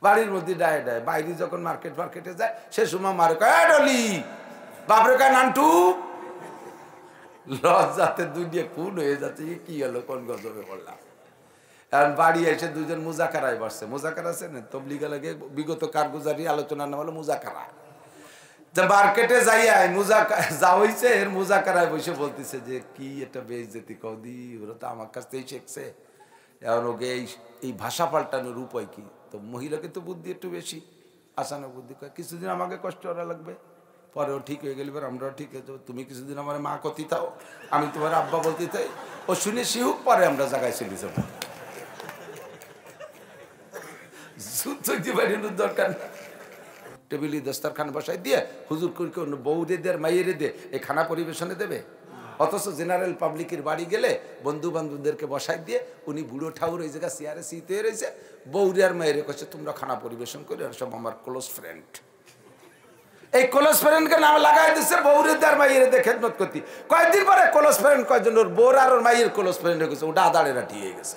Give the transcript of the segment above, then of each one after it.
বাড়ির মধ্যে ডায়ে ডায়ে, বাইরে যখন মার্কেটে যায় সে সময় মারে কয় ডলি বাপরে কয় নান্টু, লজ্জাতে দুনিয়া খুন হয়ে যাচ্ছে, কি হলো কোন গজবে পড়লাম। এখন বাড়ি এসে দুজন মুজাকারায় বসছে। মুজাকারা আছে না তবলিগা লাগে বিগত কারগুজারি আলোচনার নাম হলো মুজাকারা। মার্কেটে যাইয়া যা হইছে এর মুজাকারায় বসে বলতেছে যে কি এটা বেইজ্জতি কৌদি, ওরা তো আমার কাছ থেকেই শিখছে, এখন ওকে এই ভাষা পাল্টানোর উপায় কি? তো মহিলাকে তো বুদ্ধি একটু বেশি, আসানো বুদ্ধি কয় কিছুদিন আমাকে কষ্ট করা লাগবে, পরেও ঠিক হয়ে গেলে আমরাও ঠিক হয়ে যাবো, তুমি কিছুদিন আমার মা কতি তাও, আমি তোমার আব্বা বলতে চাই, ও শুনে শিহুক, পরে আমরা জায়গায় চলে যাবো। দরকার না, টেবিলি দস্তারখান বসাই দিয়ে হুজুর করে অন্য বউরে দিয়ে মাইয়েরে দিয়ে এই খানা পরিবেশনে দেবে। অথচ জেনারেল পাবলিকের বাড়ি গেলে বন্ধু বান্ধবদেরকে বসাই দিয়ে উনি বুড়ো ঠাউর ওই জায়গায় চেয়ারে শীতে রয়েছে, বউরে আর মাইয়েরে কাছে তোমরা খানা পরিবেশন করে, আর সব আমার ক্লোজ ফ্রেন্ড। এই ক্লোজ ফ্রেন্ডকে নাম লাগাই দিচ্ছে বউরে দিয়ে আর মাইয়েরে দিয়ে খেদমত করতে। কয়েকদিন পরে ক্লোজ ফ্রেন্ড কয়েকজন ওর বউর আর ওর মাইয়ের ক্লোজ ফ্রেন্ড হয়ে গেছে, ওটা আদাড়ে রাটি হয়ে গেছে,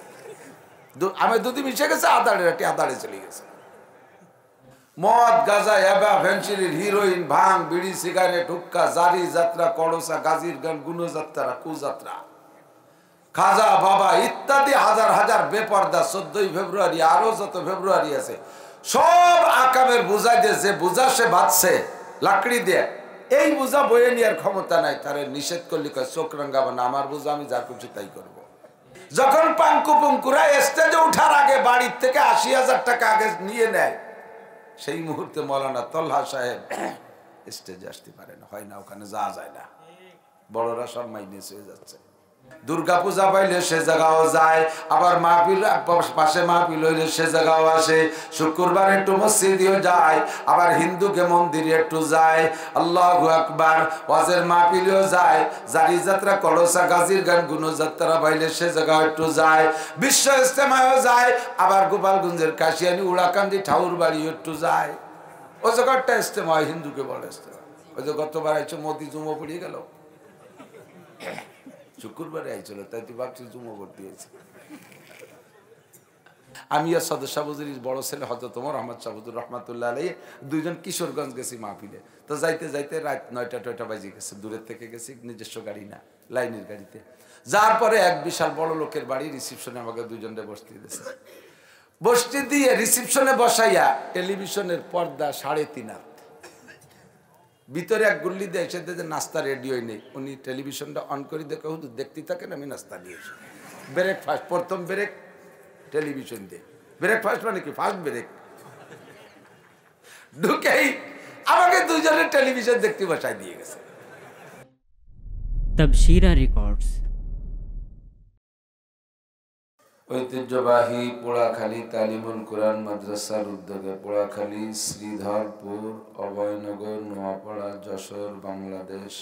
আমি দুধি মিশে গেছে, আদাড়ে রাটি আদাড়ে চলে গেছে। মদ গাঁজা হেবা ভেন্সিলিন হিরোইন ভাং বিড়ি সিগারেট হুক্কা জারি যাত্রা কড়সা গাজির গান গুণযাত্রা কুযাত্রা খাজা বাবা ইত্যাদি হাজার হাজার বেপর্দা 14ই ফেব্রুয়ারি আরো যত ফেব্রুয়ারি আছে সব আকামের বোঝাই দিয়ে যে বোঝা সে বাঁধছে লাকড়ি দিয়ে, এই বোঝা বয়ে নেওয়ার ক্ষমতা নাই, তারে নিষেধ করলে কয় চোখ রাঙ্গাবা না, আমার বোঝা আমি যা খুশি তাই করবো। যখন পাঙ্কু পুঙ্কুরা স্টেজে উঠার আগে বাড়ির থেকে 80,000 টাকা আগে নিয়ে নেয়, সেই মুহূর্তে মৌলানা তলহা সাহেব স্টেজে আসতে পারে না, হয় না, ওখানে যাওয়া যায় না, বড়রা সব মাইনাস হয়ে যাচ্ছে। দুর্গা পূজা পাইলে সে জায়গাও যায়, আবার মাহফিল পাশে মাহফিল হইলে সে জায়গাও আসে, শুক্রবার একটু মসজিদেও যায়, আবার হিন্দুকে মন্দিরে একটু যায়, আল্লাহু আকবার, ওয়াজের মাহফিলেও যায়, জারি যাত্রা কলসা গাজীর গান গুণযাত্রা পাইলে সে জায়গাও একটু যায়, বিশ্ব ইজতেমায়ও যায়, আবার গোপালগঞ্জের কাশিয়ানি উড়াকান্দি ঠাউর বাড়ি একটু যায়। ও জায়গাটা ইজতেমা হিন্দুকে বলে ইজতেমা। ওই যে গতবার আইছে মোদি জুমো পড়িয়ে গেল, শুক্রবারে আইছিল, তাই তো ভাবছি জুমো ভর্তি হয়েছে। আমি আর সদস্য বুজুরির বড় ছেলে হযরত ওমর আহমদ শাহুদুর রহমাতুল্লাহ আলাইহি দুইজন কিশোরগঞ্জ গেছি মাহফিলে। তো যাইতে যাইতে রাত 9টা বাজে গেছে, দূরের থেকে গেছি, নিজস্ব গাড়ি না, লাইনের গাড়িতে। যার পরে এক বিশাল বড় লোকের বাড়ি রিসিপশনে আমাকে দুইজনে বসতে দিয়েছে। বসতে দিয়ে রিসিপশনে বসাইয়া টেলিভিশনের পর্দা 3.5 হাত, ভিতরে এক গুল্লি দিয়ে এসে যে নাস্তা রেডি হয়নি, উনি টেলিভিশনটা অন করে দেখে হুজুর দেখতে থাকেন, আমি নাস্তা নিয়েছি। ব্রেকফাস্ট, প্রথম ব্রেক টেলিভিশন দিয়ে, ব্রেকফাস্ট মানে কি ফার্স্ট ব্রেক, ঢুকেই আমাকে দুজনের টেলিভিশন দেখতে বসায় দিয়ে গেছে। তাবশিরা রেকর্ডস ঐতিহ্যবাহী পোড়াখালী তালিমুল কোরআন মাদ্রাসার উদ্যোগে পোড়াখালী, শ্রীধরপুর, অভয়নগর, নোয়াপাড়া, যশোর, বাংলাদেশ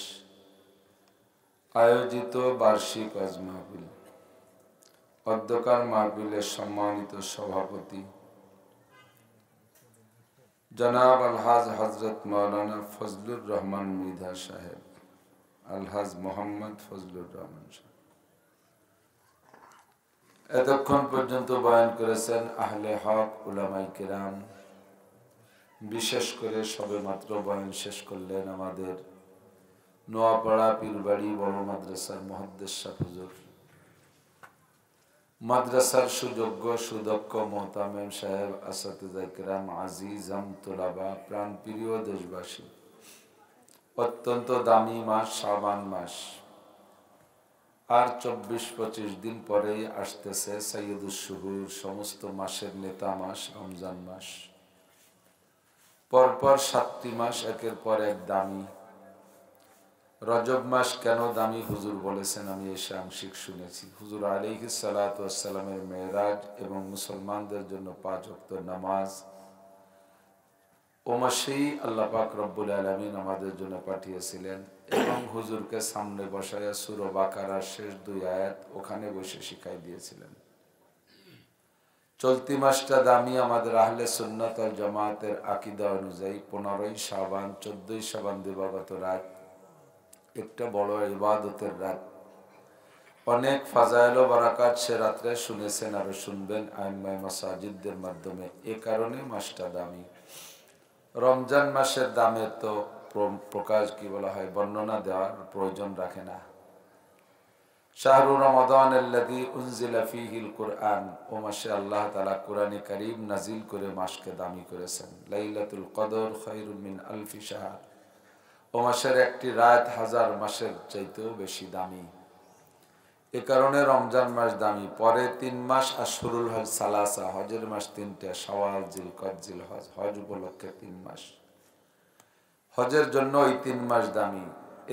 আয়োজিত বার্ষিক ওয়াজ মাহফিল। অধ্যকার মাহফিলের সম্মানিত সভাপতি জনাব আলহাজ হজরত মাওলানা ফজলুর রহমান মৃধা সাহেব, আলহাজ মোহাম্মদ ফজলুর রহমান সাহেব। এতক্ষণ পর্যন্ত বয়ান করেছেন আহলে হক উলামায়ে কেরাম। বিশেষ করে সবেমাত্র বয়ান শেষ করলেন আমাদের নোয়াপাড়া পীরবাড়ি বড় মাদ্রাসার মুহাদ্দিস হুজুর, মাদ্রাসার সুযোগ্য সুদক্ষ মোহতামেম সাহেব, আসাতিজা কেরাম, আজিজাম তোলাবা, প্রাণপ্রিয় দেশবাসী। অত্যন্ত দামি মাস শাবান মাস, আর 24-25 দিন পরেই আসতেছে সাইয়্যিদুশ শুহুর, সমস্ত মাসের নেতা মাস রমজান মাস। পরপর 7টি মাস একের পর এক দামি। রজব মাস কেন দামি হুজুর বলেছেন, আমি এসে আংশিক শুনেছি। হুজুর আলাইহিস সালাতু ওয়াস সালামের মেরাজ এবং মুসলমানদের জন্য 5 ওয়াক্ত নামাজ ও মাসেই আল্লাহ পাক রব্বুল আলামিন আমাদের জন্য পাঠিয়েছিলেন, এবং হুজুরকে সামনে বসায়া সূরা বাকারার শেষ 2 আয়াত ওখানে বসে শিখাই দিয়েছিলেন। চলতি মাসটা দামি আমাদের আহলে সুন্নাত ওয়াল জামাতের আকীদা অনুযায়ী 15ই শাবান, 14ই শাবান দিবাগত রাত একটা বড় ইবাদতের রাত। অনেক ফাজাইল ও বারাকাত সে রাত্রে শুনেছেন, আরো শুনবেন আইম্মায়ে মাসাজিদদের মাধ্যমে। এ কারণে মাসটা দামি। রমজান মাসের দামে তো প্রকাশ কি বলা হয়, বর্ণনা দেওয়ার প্রয়োজন রাখে না। শাহরু রমাদান আল্লাযী উনজিলা ফীহিল কুরআন, ও মাসে আল্লাহ তাআলা কুরআনে কারীম নাজিল করে মাসকে দামি করেছেন। লাইলাতুল কদর খায়রুম মিন আলফি শাহর, ও মাসের একটি রাত হাজার মাসের চাইতেও বেশি দামি। এ কারণে রমজান মাস দামি। পরে 3 মাস আশহুরুল হজ সালাসা, হজের মাস 3টা, শাওয়াল, জিলকদ, জিলহজ, হজ উপলক্ষে 3 মাস। হজের জন্য ওই 3 মাস দামি।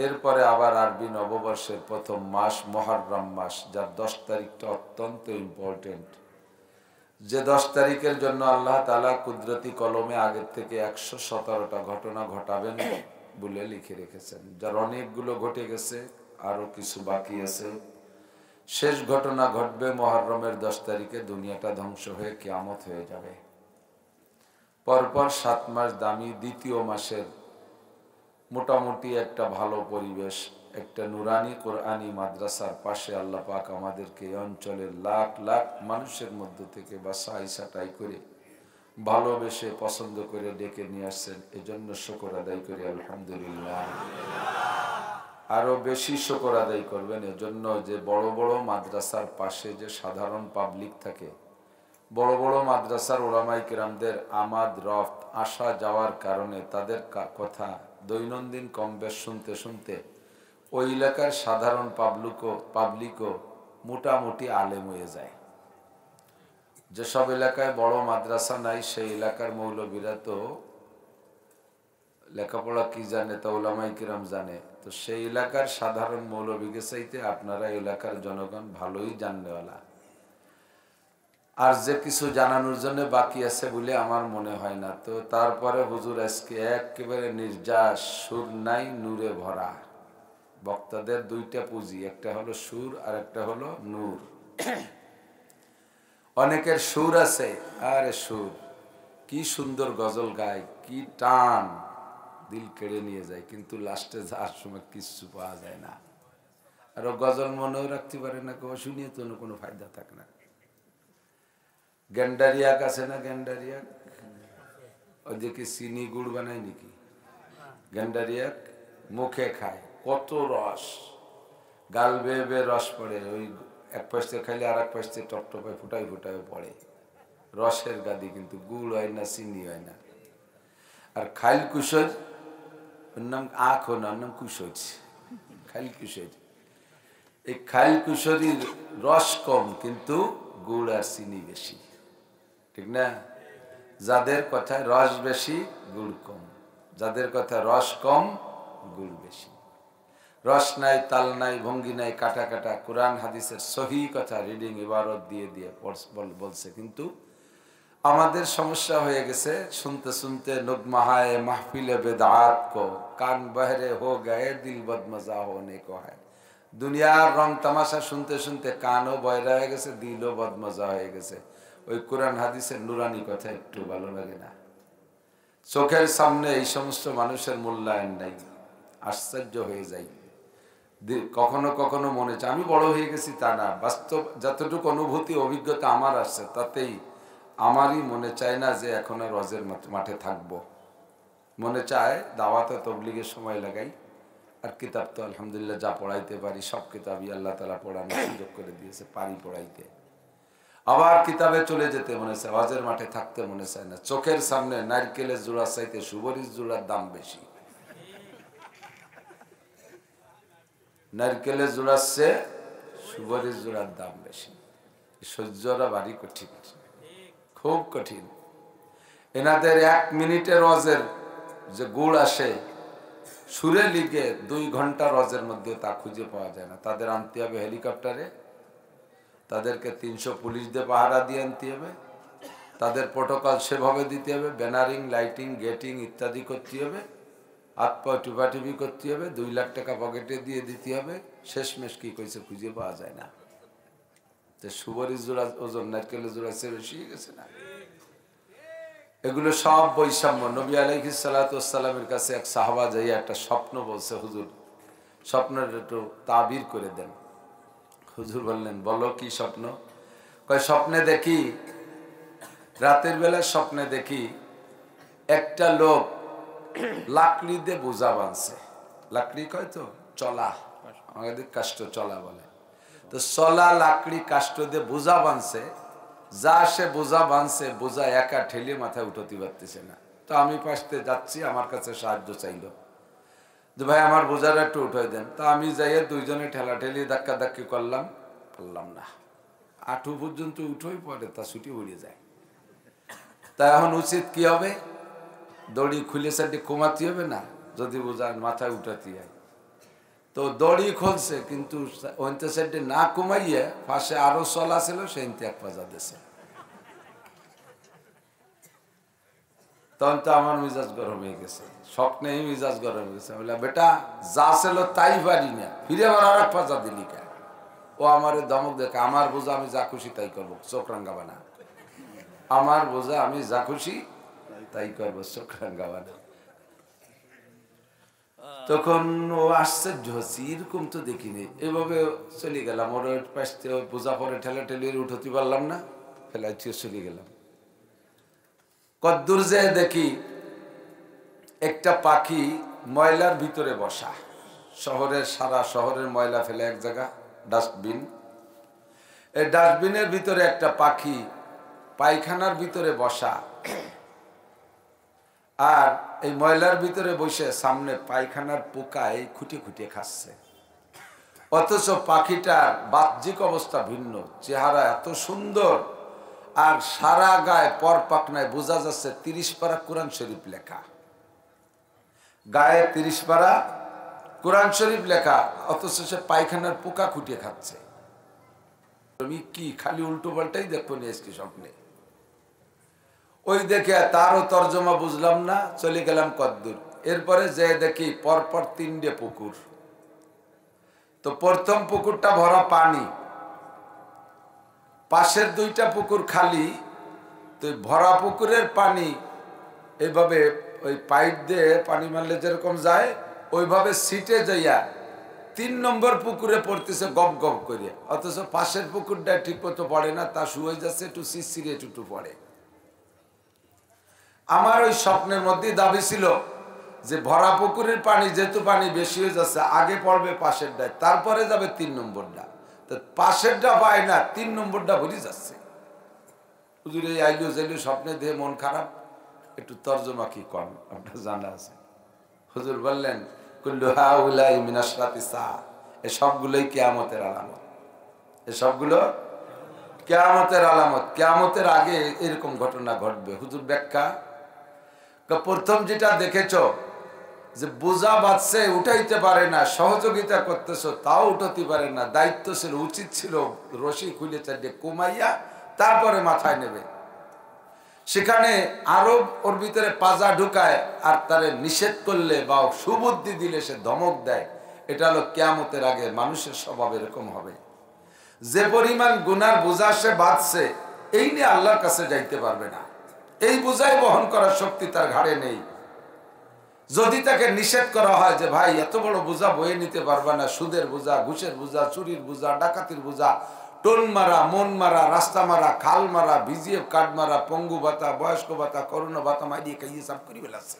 এরপরে আবার আরবি নববর্ষের প্রথম মাস মুহররম মাস, যার 10 তারিখটা অত্যন্ত ইম্পর্টেন্ট। যে 10 তারিখের জন্য আল্লাহ তাআলা কুদরতি কলমে আগের থেকে 117টা ঘটনা ঘটাবেন বলে লিখে রেখেছেন, যার অনেকগুলো ঘটে গেছে, আরো কিছু বাকি আছে। শেষ ঘটনা ঘটবে মুহররমের 10 তারিখে, দুনিয়াটা ধ্বংস হয়ে কিয়ামত হয়ে যাবে। পরপর 7 মাস দামি। দ্বিতীয় মাসের মোটামুটি একটা ভালো পরিবেশ, একটা নুরানি কোরআনি মাদ্রাসার পাশে আল্লাহ পাক আমাদেরকে এই অঞ্চলের লাখ লাখ মানুষের মধ্য থেকে বাছাই ছাঁটাই করে ভালোবেসে পছন্দ করে ডেকে নিয়ে আসছেন। এজন্য শুকর আদায় করি আলহামদুলিল্লাহ। আরো বেশি শুকর আদায় করবেন এজন্য যে বড় বড় মাদ্রাসার পাশে যে সাধারণ পাবলিক থাকে, বড় বড় মাদ্রাসার ওলামায়ে কেরামদের আমাদ রফত আসা যাওয়ার কারণে তাদের কথা দৈনন্দিন কম বেশ শুনতে শুনতে ওই এলাকার সাধারণ পাবলিকও মোটামুটি আলেম হয়ে যায়। যেসব এলাকায় বড় মাদ্রাসা নাই সেই এলাকার মৌলবীরা তো লেখাপড়া কি জানে তা ওলামায়ে কেরাম জানে, তো সেই এলাকার সাধারণ মৌলবীকে চাইতে আপনারা এলাকার জনগণ ভালোই জাননেওয়ালা। আর যে কিছু জানানোর জন্য বাকি আছে বলে আমার মনে হয় না। তো তারপরে হুজুর আজকে একেবারে নির্যাস, সুর নাই নূরে ভরা। বক্তাদের 2টা পুঁজি, একটা হলো সুর আর একটা হলো নূর। অনেকের সুর আছে, আরে সুর কি সুন্দর গজল গায়, কি টান, দিল কেড়ে নিয়ে যায়, কিন্তু লাস্টে যাওয়ার সময় কিচ্ছু পাওয়া যায় না। আর গজল মনেও রাখতে পারে না, কেউ শুনিয়ে তো কোনো ফায়দা থাকে না। গেন্ডারিয়াক আছে না, গেন্ডারিয়াক, ওই যে কি চিনি গুড় বানায় নাকি, গেন্ডারিয়াক মুখে খায়, কত রস, গাল বেয়ে বেয়ে রস পড়ে, ওই এক পাশে খাইলে আর এক পাশে টপটপায় ফুটাই ফুটাই পড়ে, রসের গাদি, কিন্তু গুড় হয় না, চিনি হয় না। আর খাইল কুশোর, ওর নাম আখো না, ওর নাম কুশোর, খাইল কুশোর। এই খাইল কুশোরির রস কম, কিন্তু গুড় আর চিনি বেশি, ঠিক না? যাদের কথায় রস বেশি গুড় কম, যাদের কথায় রস কম গুড় বেশি। রস নাই, তাল নাই, ভঙ্গি নাই, কাটা কাটা কোরআন হাদিসের সহি কথা রিডিং ইবারত দিয়ে দিয়ে বলছে, কিন্তু আমাদের সমস্যা হয়ে গেছে শুনতে শুনতে নগমাহায় মাহফিলে বেদাত কো কান বহরে হো গায়ে দিল বদমজা হোনে কো হয়। দুনিয়ার রং তামাশা শুনতে শুনতে কানও বয়রা হয়ে গেছে, দিলও বদমজা হয়ে গেছে। ওই কোরআন হাদিসের নুরানি কথা একটু ভালো লাগে না। চোখের সামনে এই সমস্ত মানুষের মূল্যায়ন নাই, আশ্চর্য হয়ে যাই। কখনো কখনো মনে চায় আমি বড় হয়ে গেছি, তা না, বাস্তব যতটুকু অনুভূতি অভিজ্ঞতা আমার আসছে তাতেই আমারই মনে চায় না যে এখন আর রজের মাঠে থাকবো। মনে চায় দাওয়াতে তবলিগের সময় লাগাই, আর কিতাব তো আলহামদুলিল্লাহ যা পড়াইতে পারি সব কিতাবই আল্লাহ তাআলা পড়ানোর সুযোগ করে দিয়েছে, পারি পড়াইতে। আবার কিতাবে চলে যেতে মনে চায়, হজের মাঠে থাকতে মনে চায় না। চোখের সামনে নারকেলের জোড়া চাইতে সুবরির জোড়ার দাম বেশি, নারকেলের জোড়ার চেয়ে সুবরির জোড়ার দাম বেশি। সহ্যরা ভারী কঠিন, খুব কঠিন। এনাদের 1 মিনিটের রজের যে গুড় আসে সুরে লিগে 2 ঘন্টা রজের মধ্যে তা খুঁজে পাওয়া যায় না। তাদের আনতে হবে হেলিকপ্টারে, তাদেরকে 300 পুলিশ দিয়ে পাহারা দিয়ে আনতে হবে, তাদের প্রোটোকল সেভাবে দিতে হবে, ব্যানারিং, লাইটিং, গেটিং ইত্যাদি করতে হবে, হাত পা টিপাটিপি করতে হবে, 2 লাখ টাকা পকেটে দিয়ে দিতে হবে। শেষমেশ কি কইছে খুঁজে পাওয়া যায় না। তো সুবরির জোড়া ওজন নারকেলের জোড়া চেয়ে বেশি গেছে না। এগুলো সব বৈষম্য। নবী আলাইহিস সালাতু ওয়াস সালামের কাছে এক সাহাবা যাইয়া একটা স্বপ্ন বলছে, হুজুর স্বপ্নের একটু তাবির করে দেন। হুজুর বললেন বলো কি স্বপ্ন? কয় স্বপ্নে দেখি, রাতের বেলা স্বপ্নে দেখি একটা লোক লাকড়ি দিয়ে বোঝা বাঁধছে। লাকড়ি কয় তো চলা, আমাদের কাষ্ঠ চলা বলে। তো চলা লাকড়ি কাষ্ঠ দিয়ে বোঝা বাঁধছে। যা সে বোঝা বাঁধছে, বোঝা একা ঠেলে মাথায় উঠতে পারতেছে না। তো আমি পাশতে যাচ্ছি, আমার কাছে সাহায্য চাইল যে ভাই আমার বোঝাটা একটু উঠাই দেন। তা আমি যাইয়ে দুইজনে ঠেলা ঠেলি ধাক্কা ধাক্কি করলাম, পারলাম না। আঁটু পর্যন্ত উঠোই পরে তা ছুটি উড়ে যায়। তা এখন উচিত কি হবে? দড়ি খুলে সাইডে কমাতে হবে না, যদি বোঝার মাথায় উঠাতে হয়। তো দড়ি খুলছে, কিন্তু ওইতে সাইডে না কমাইয়ে পাশে আরো চলা ছিল, সেইতে এক পাজা দিয়েছে। তখন তো আমার মিজাজ গরম হয়ে গেছে, স্বপ্নেই মিজাজ গরম হয়ে গেছে। বললাম বেটা যা ছিল তাই পারি না, ফিরে আবার আর এক পাজা দিলি কে? ও আমার ধমক দেখে, আমার বোঝা আমি যা খুশি তাই করবো, চোখ রাঙ্গাবা না। আমার বোঝা আমি যা খুশি তাই করবো, চোখ রাঙ্গাবা না। তখন ও আশ্চর্য হচ্ছে, এরকম তো দেখিনি। এভাবে চলে গেলাম, ওর পাশ থেকে বোঝা পরে ঠেলা ঠেলি উঠতে পারলাম না, ফেলাই চলে গেলাম। কদ্দূর যে দেখি একটা পাখি ময়লার ভিতরে বসা। শহরের সারা শহরের ময়লা ফেলে এক জায়গা ডাস্টবিন, এই ডাস্টবিনের ভিতরে একটা পাখি পায়খানার ভিতরে বসা। আর এই ময়লার ভিতরে বসে সামনে পায়খানার পোকায় খুঁটে খুঁটে খাচ্ছে। অথচ পাখিটার বাহ্যিক অবস্থা ভিন্ন, চেহারা এত সুন্দর, আর সারা গায়ে পর পাখনায় বোঝা যাচ্ছে 30 পারা কোরআন শরীফ লেখা। গায়ে 30 পারা কোরআন শরীফ লেখা, অথচ সে পায়খানার পোকা খুঁটে খাচ্ছে। আমি কি খালি উল্টো পাল্টাই দেখবো নিয়ে এসছি স্বপ্নে। ওই দেখে তারও তর্জমা বুঝলাম না, চলে গেলাম কদ্দূর। এরপরে যে দেখি পরপর 3টে পুকুর। তো প্রথম পুকুরটা ভরা পানি, পাশের 2টা পুকুর খালি। তো ভরা পুকুরের পানি এইভাবে ওই পাইপ দিয়ে পানি মারলে যেরকম যায়, ওইভাবে সিটে যাইয়া 3 নম্বর পুকুরে পড়তেছে গপ গপ করে। অথচ পাশের পুকুরটা ঠিক মতো পড়ে না, তা শুয়ে যাচ্ছে, একটু শিরশিরে একটু পড়ে। আমার ওই স্বপ্নের মধ্যে দাবি ছিল যে ভরা পুকুরের পানি যেহেতু পানি বেশি হয়ে যাচ্ছে, আগে পড়বে পাশেরটায়, তারপরে যাবে 3 নম্বরটা। তো পাশেরটা পায় না, 3 নম্বরটা ভরে যাচ্ছে। হুজুর এই আইলো যাইলো স্বপ্নে দিয়ে মন খারাপ, একটু তর্জমা কি কম আপনার জানা আছে? হুজুর বললেন কুল্লু হাউলাই মিনাশরাতিস সাআ, এই সবগুলোই কিয়ামতের আলামত। এই সবগুলো কিয়ামতের আলামত। কিয়ামতের আগে এরকম ঘটনা ঘটবে। হুজুর ব্যাখ্যা, প্রথম যেটা দেখেছ যে বোঝা বাঁধছে, উঠাইতে পারে না, সহযোগিতা করতেছ তাও উঠাতে পারে না, দায়িত্ব ছিল, উচিত ছিল রশি খুলে চারটে কমাইয়া তারপরে মাথায় নেবে। সেখানে আরো ওর ভিতরে পাজা ঢুকায়, আর তারে নিষেধ করলে বা সুবুদ্ধি দিলে সে ধমক দেয়। এটা হলো কিয়ামতের আগে মানুষের স্বভাব এরকম হবে। যে পরিমাণ গুনার বোঝা সে বাঁধছে, এই নিয়ে আল্লাহর কাছে যাইতে পারবে না। এই বোঝাই বহন করার শক্তি তার ঘাড়ে নেই। যদি তাকে নিষেধ করা হয় যে ভাই এত বড় বোঝা বয়ে নিতে পারবে না, সুদের বোঝা, ঘুষের বোঝা, চুরির বোঝা, ডাকাতির বোঝা, টোন মারা, মন মারা, রাস্তা মারা, খাল মারা, ভিজিএফ কার্ড মারা, পঙ্গু ভাতা, বয়স্ক ভাতা, করোনা ভাতা মাইরিয়ে খাইয়ে সব করি বেলাচ্ছে।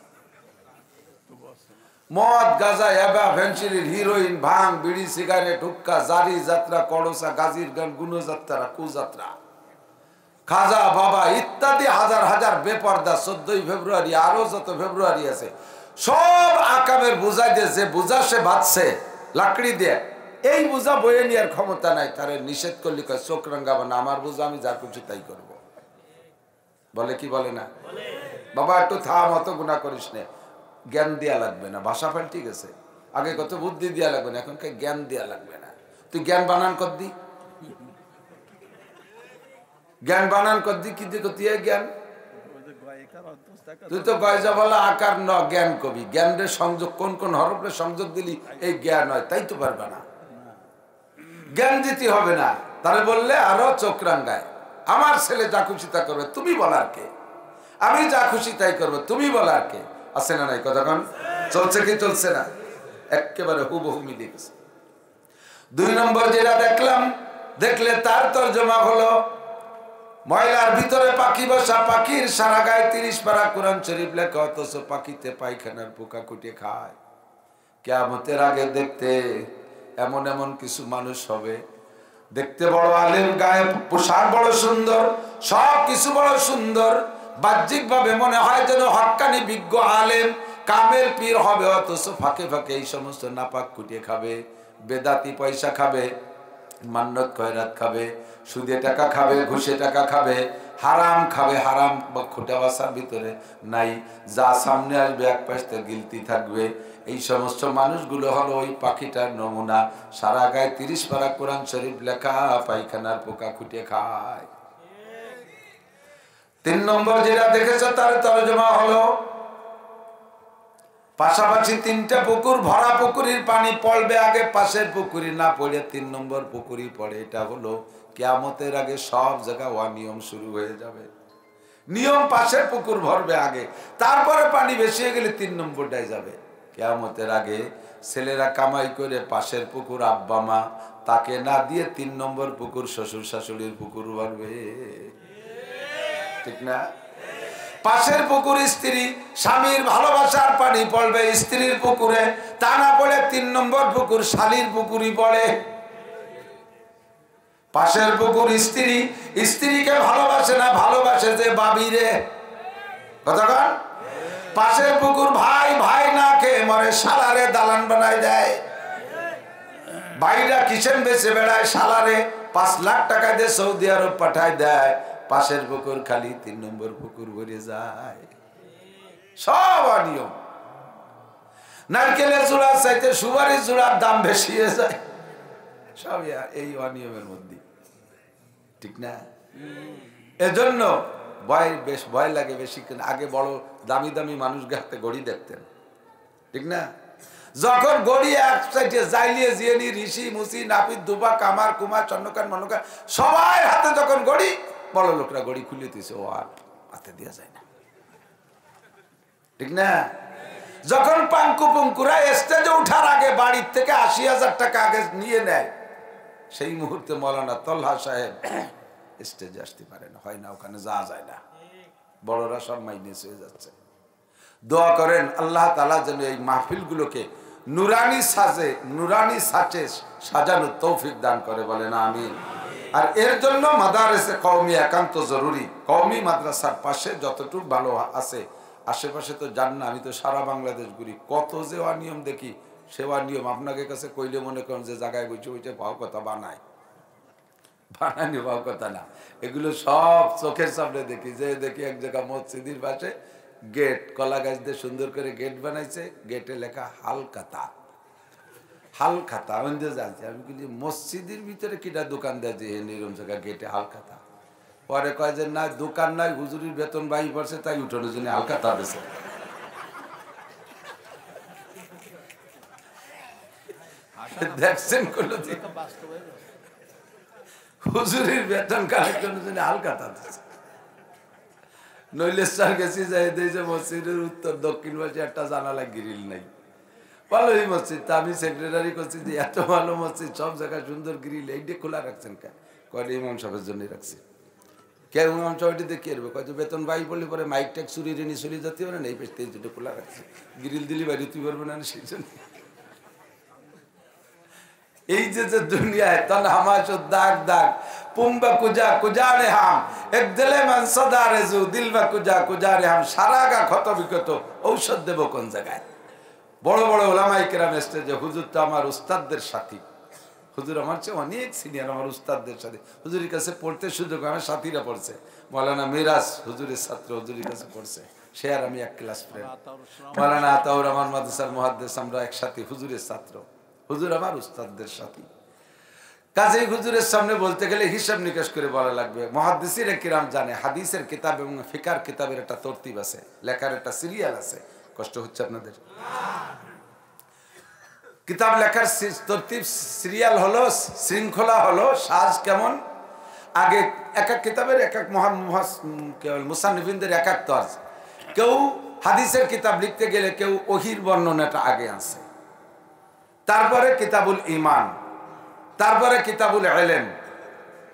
মদ, গাঁজা, এবা, ফেন্সিডিল, হিরোইন, ভাং, বিড়ি, সিগারেট, হুক্কা, জারি যাত্রা, কড়সা, গাজির গান, গুণযাত্রা, কুযাত্রা, খাজা বাবা ইত্যাদি হাজার হাজার বেপর্দা 14ই ফেব্রুয়ারি আরো যত ফেব্রুয়ারি আছে, সব আকামের বোঝা দিয়ে যে বোঝা সে বাঁধছে লাকড়ি দিয়ে, এই বোঝা বয়ে নেওয়ার ক্ষমতা নাই। তারে নিষেধ করলে কয় চোখ রাঙ্গাবা না, আমার বোঝা আমি যা করছি তাই করবো। বলে কি বলে না? বাবা একটু থাম, অত গুণা করিস না। জ্ঞান দেয়া লাগবে না, ভাষা ফাল ঠিক আছে, আগে কত বুদ্ধি দেওয়া লাগবে না, এখন জ্ঞান দেওয়া লাগবে না। তুই জ্ঞান বানান কর দি, জ্ঞান বানান কর দি, কি দিয়ে জ্ঞান? তুই তো গয়জা বলা আকার ন জ্ঞান কবি, জ্ঞানের সংযোগ কোন কোন হরফের সংযোগ দিলি এই জ্ঞান হয়, তাই তো পারবে না। জ্ঞান দিতে হবে না, তারে বললে আরো চোখ রাঙ্গায়। আমার ছেলে যা খুশি তা করবে, তুমি বলার কে? আমি যা খুশি তাই করবো, তুমি বলার কে? আছে না নাই কতক্ষণ? চলছে কি চলছে না? একেবারে হুবহু মিলে গেছে। 2 নম্বর যেটা দেখলাম, দেখলে তার তর্জমা হলো ময়লার ভিতরে পাখি বসা, পাখির সারা গায়ে 30 পারা কোরআন শরীফ লেখা, অথচ পাখিতে পায়খানার পোকা কুটে খায়। কিয়ামতের আগে দেখতে এমন এমন কিছু মানুষ হবে, দেখতে বড় আলেম, গায়ে পোশাক বড় সুন্দর, সব কিছু বড় সুন্দর, বাহ্যিক ভাবে মনে হয় যেন হক্কানি বিজ্ঞ আলেম, কামেল পীর হবে, অথচ ফাঁকে ফাঁকে এই সমস্ত নাপাক কুটিয়ে খাবে, বেদাতি পয়সা খাবে, মান্নত খয়রাত খাবে, সুদে টাকা খাবে, ঘুষে টাকা খাবে, হারাম খাবে। হারাম বা খোটা বাসার ভিতরে নাই, যা সামনে আসবে এক পাশে গিলতি থাকবে। এই সমস্ত মানুষগুলো হলো ওই পাখিটার নমুনা, সারা গায়ে 30 পারা কোরআন শরীফ লেখা, পায়খানার পোকা খুঁটে খায়। 3 নম্বর যেটা দেখেছ তার তরজমা হলো পাশাপাশি 3টা পুকুর, ভরা পুকুরির পানি পড়বে আগে, পাশের পুকুরি না পড়ে 3 নম্বর পুকুরি পড়ে। এটা হলো কিয়ামতের আগে সব জায়গায় অনিয়ম শুরু হয়ে যাবে। নিয়ম পাশের পুকুর ভরবে আগে, তারপরে পানি বেশি হয়ে গেলে 3 নম্বরটাই যাবে। কিয়ামতের আগে ছেলেরা কামাই করে পাশের পুকুর আব্বা মা তাকে না দিয়ে 3 নম্বর পুকুর শ্বশুর শাশুড়ির পুকুর ভরবে, ঠিক না? পাশের পুকুর স্ত্রী, স্বামীর ভালোবাসার পানি পড়বে স্ত্রীর পুকুরে, তা না পড়ে 3 নম্বর পুকুর শালীর পুকুরই পড়ে। পাশের পুকুর স্ত্রী, স্ত্রীকে ভালোবাসে না, ভালোবাসে যে বাবিরে, কতক্ষণ? পাশের পুকুর ভাই, ভাই না খেয়ে মরে, শালারে দালান বানাই দেয়। ভাইরা কিচেন বেচে বেড়ায়, শালারে 5 লাখ টাকা দিয়ে সৌদি আরব পাঠায় দেয়, পাশের পুকুর খালি 3 নম্বর পুকুর ভরে যায়। সব অনিয়ম। নারকেলের জোড়ার চাইতে সুপারির জোড়ার দাম বেশি হয়ে যায়, সব এই অনিয়মের মধ্যে, ঠিক না? এজন্য ভয় লাগে বেশি। আগে বড় দামি দামি মানুষ হাতে ঘড়ি দেখতেন, ঠিক না? যখন ঘড়ি এক সাইডে জাইলিয়ে জিয়ানি ঋষি মুসি নাপিত দুবা কামার কুমার চন্দ্রকান মন্নকান সবাই হাতে যখন ঘড়ি, বড় লোকরা ঘড়ি খুলে দিয়েছে, ও আর হাতে দেওয়া যায় না, ঠিক না? যখন পাঙ্কু পঙ্কুরা স্টেজে উঠার আগে বাড়ির থেকে 80,000 টাকা আগে নিয়ে নেয়, সেই মুহূর্তে মৌলানা তলহা সাহেব স্টেজে আসতে পারে না, হয় না, ওখানে যাওয়া যায় না, বড়রা সব মাইনাস হয়ে যাচ্ছে। দোয়া করেন আল্লাহ তাআলা যেন এই মাহফিলগুলোকে নুরানি সাজে, নুরানি সাচে সাজানোর তৌফিক দান করে, বলেন আমিন। আর এর জন্য মাদারেসে কওমি একান্ত জরুরি। কওমি মাদ্রাসার পাশে যতটুকু ভালো আছে, আশেপাশে তো জান না, আমি তো সারা বাংলাদেশ ঘুরি, কত যে অনিয়ম দেখি। সেবা নিয়ম আপনাকে কাছে কইলে মনে করেন যে জায়গায় বসে বসে ভাও কথা বানায়, বানানি ভাও কথা না, এগুলো সব চোখের সামনে দেখি। যে দেখি এক জায়গা মসজিদের পাশে গেট, কলা গাছ দিয়ে সুন্দর করে গেট বানাইছে, গেটে লেখা হালকাতা, হালখাতা। আমি জানছি, আমি কিন্তু মসজিদের ভিতরে কিটা দোকান দেয় যে এরকম জায়গা গেটে হালখাতা। পরে কয় যে না, দোকান নাই, হুজুরির বেতন বাই পড়ছে, তাই উঠোনের জন্য হালখাতা দিয়েছে। দেখছেন কোন হুজুরির বেতন কালেক্টরের জন্য হালখাতা দিয়েছে। নইলেশ্বর গেছি, যাই দিয়েছে মসজিদের উত্তর দক্ষিণ পাশে একটা জানালা গ্রিল নাই, ভালোই মসজিদ। তা আমি সেক্রেটারি করছি যে এত ভালো মসজিদ, সব জায়গায় সুন্দর গ্রিল, এইটা খোলা রাখছেন কেন? কয়ে ইমাম সাহেবের জন্যই রাখছি। কে ইমাম সাহেবটি দেখে আসবে, কয়ে বেতন বাই পড়লে পরে মাইক ট্যাক চুরি রেনি চলে যেতে পারে না, এই পেছতে যেটা খোলা রাখছি, গ্রিল দিলি বাইরে তুই পারবে না, সেই জন্য। এই যে দুনিয়ায় তন হামাশ দাগ দাগ পুম্বা কুজা কুজা রে হাম এক দিলে মান সদা রেজু দিলবা কুজা কুজা রে হাম, সারা গা ক্ষত বিক্ষত, ঔষধ দেব কোন জায়গায়? বড় বড় ওলামায়ে কেরাম স্টেজে, হুজুর তো আমার উস্তাদদের সাথী, হুজুর আমার চেয়ে অনেক সিনিয়র, আমার উস্তাদদের সাথে হুজুরের কাছে পড়তে সুযোগ, আমার সাথীরা পড়ছে, মৌলানা মিরাজ হুজুরের ছাত্র, হুজুরের কাছে পড়ছে, সে আর আমি এক ক্লাস ফ্রেন্ড। মৌলানা আতাউর আমার মাদ্রাসার মুহাদ্দিস, আমরা একসাথে হুজুরের ছাত্র, হুজুর আমার উস্তাদদের সাথী। কাজেই হুজুরের সামনে বলতে গেলে হিসাব নিকাশ করে বলা লাগবে। মুহাদ্দিসিনে কিরাম জানে হাদিসের কিতাব এবং ফিকার কিতাবের একটা তরতিব আছে, লেখার একটা সিরিয়াল আছে। কষ্ট হচ্ছে আপনাদের? কিতাব লেখার তরতিব সিরিয়াল হলো, শৃঙ্খলা হলো, সাজ কেমন। আগে এক এক কিতাবের এক এক মুসান্নিফিনদের এক এক তর্জ। কেউ হাদিসের কিতাব লিখতে গেলে কেউ ওহির বর্ণনাটা আগে আছে, তারপরে কিতাবুল ঈমান, তারপরে কিতাবুল ইলম,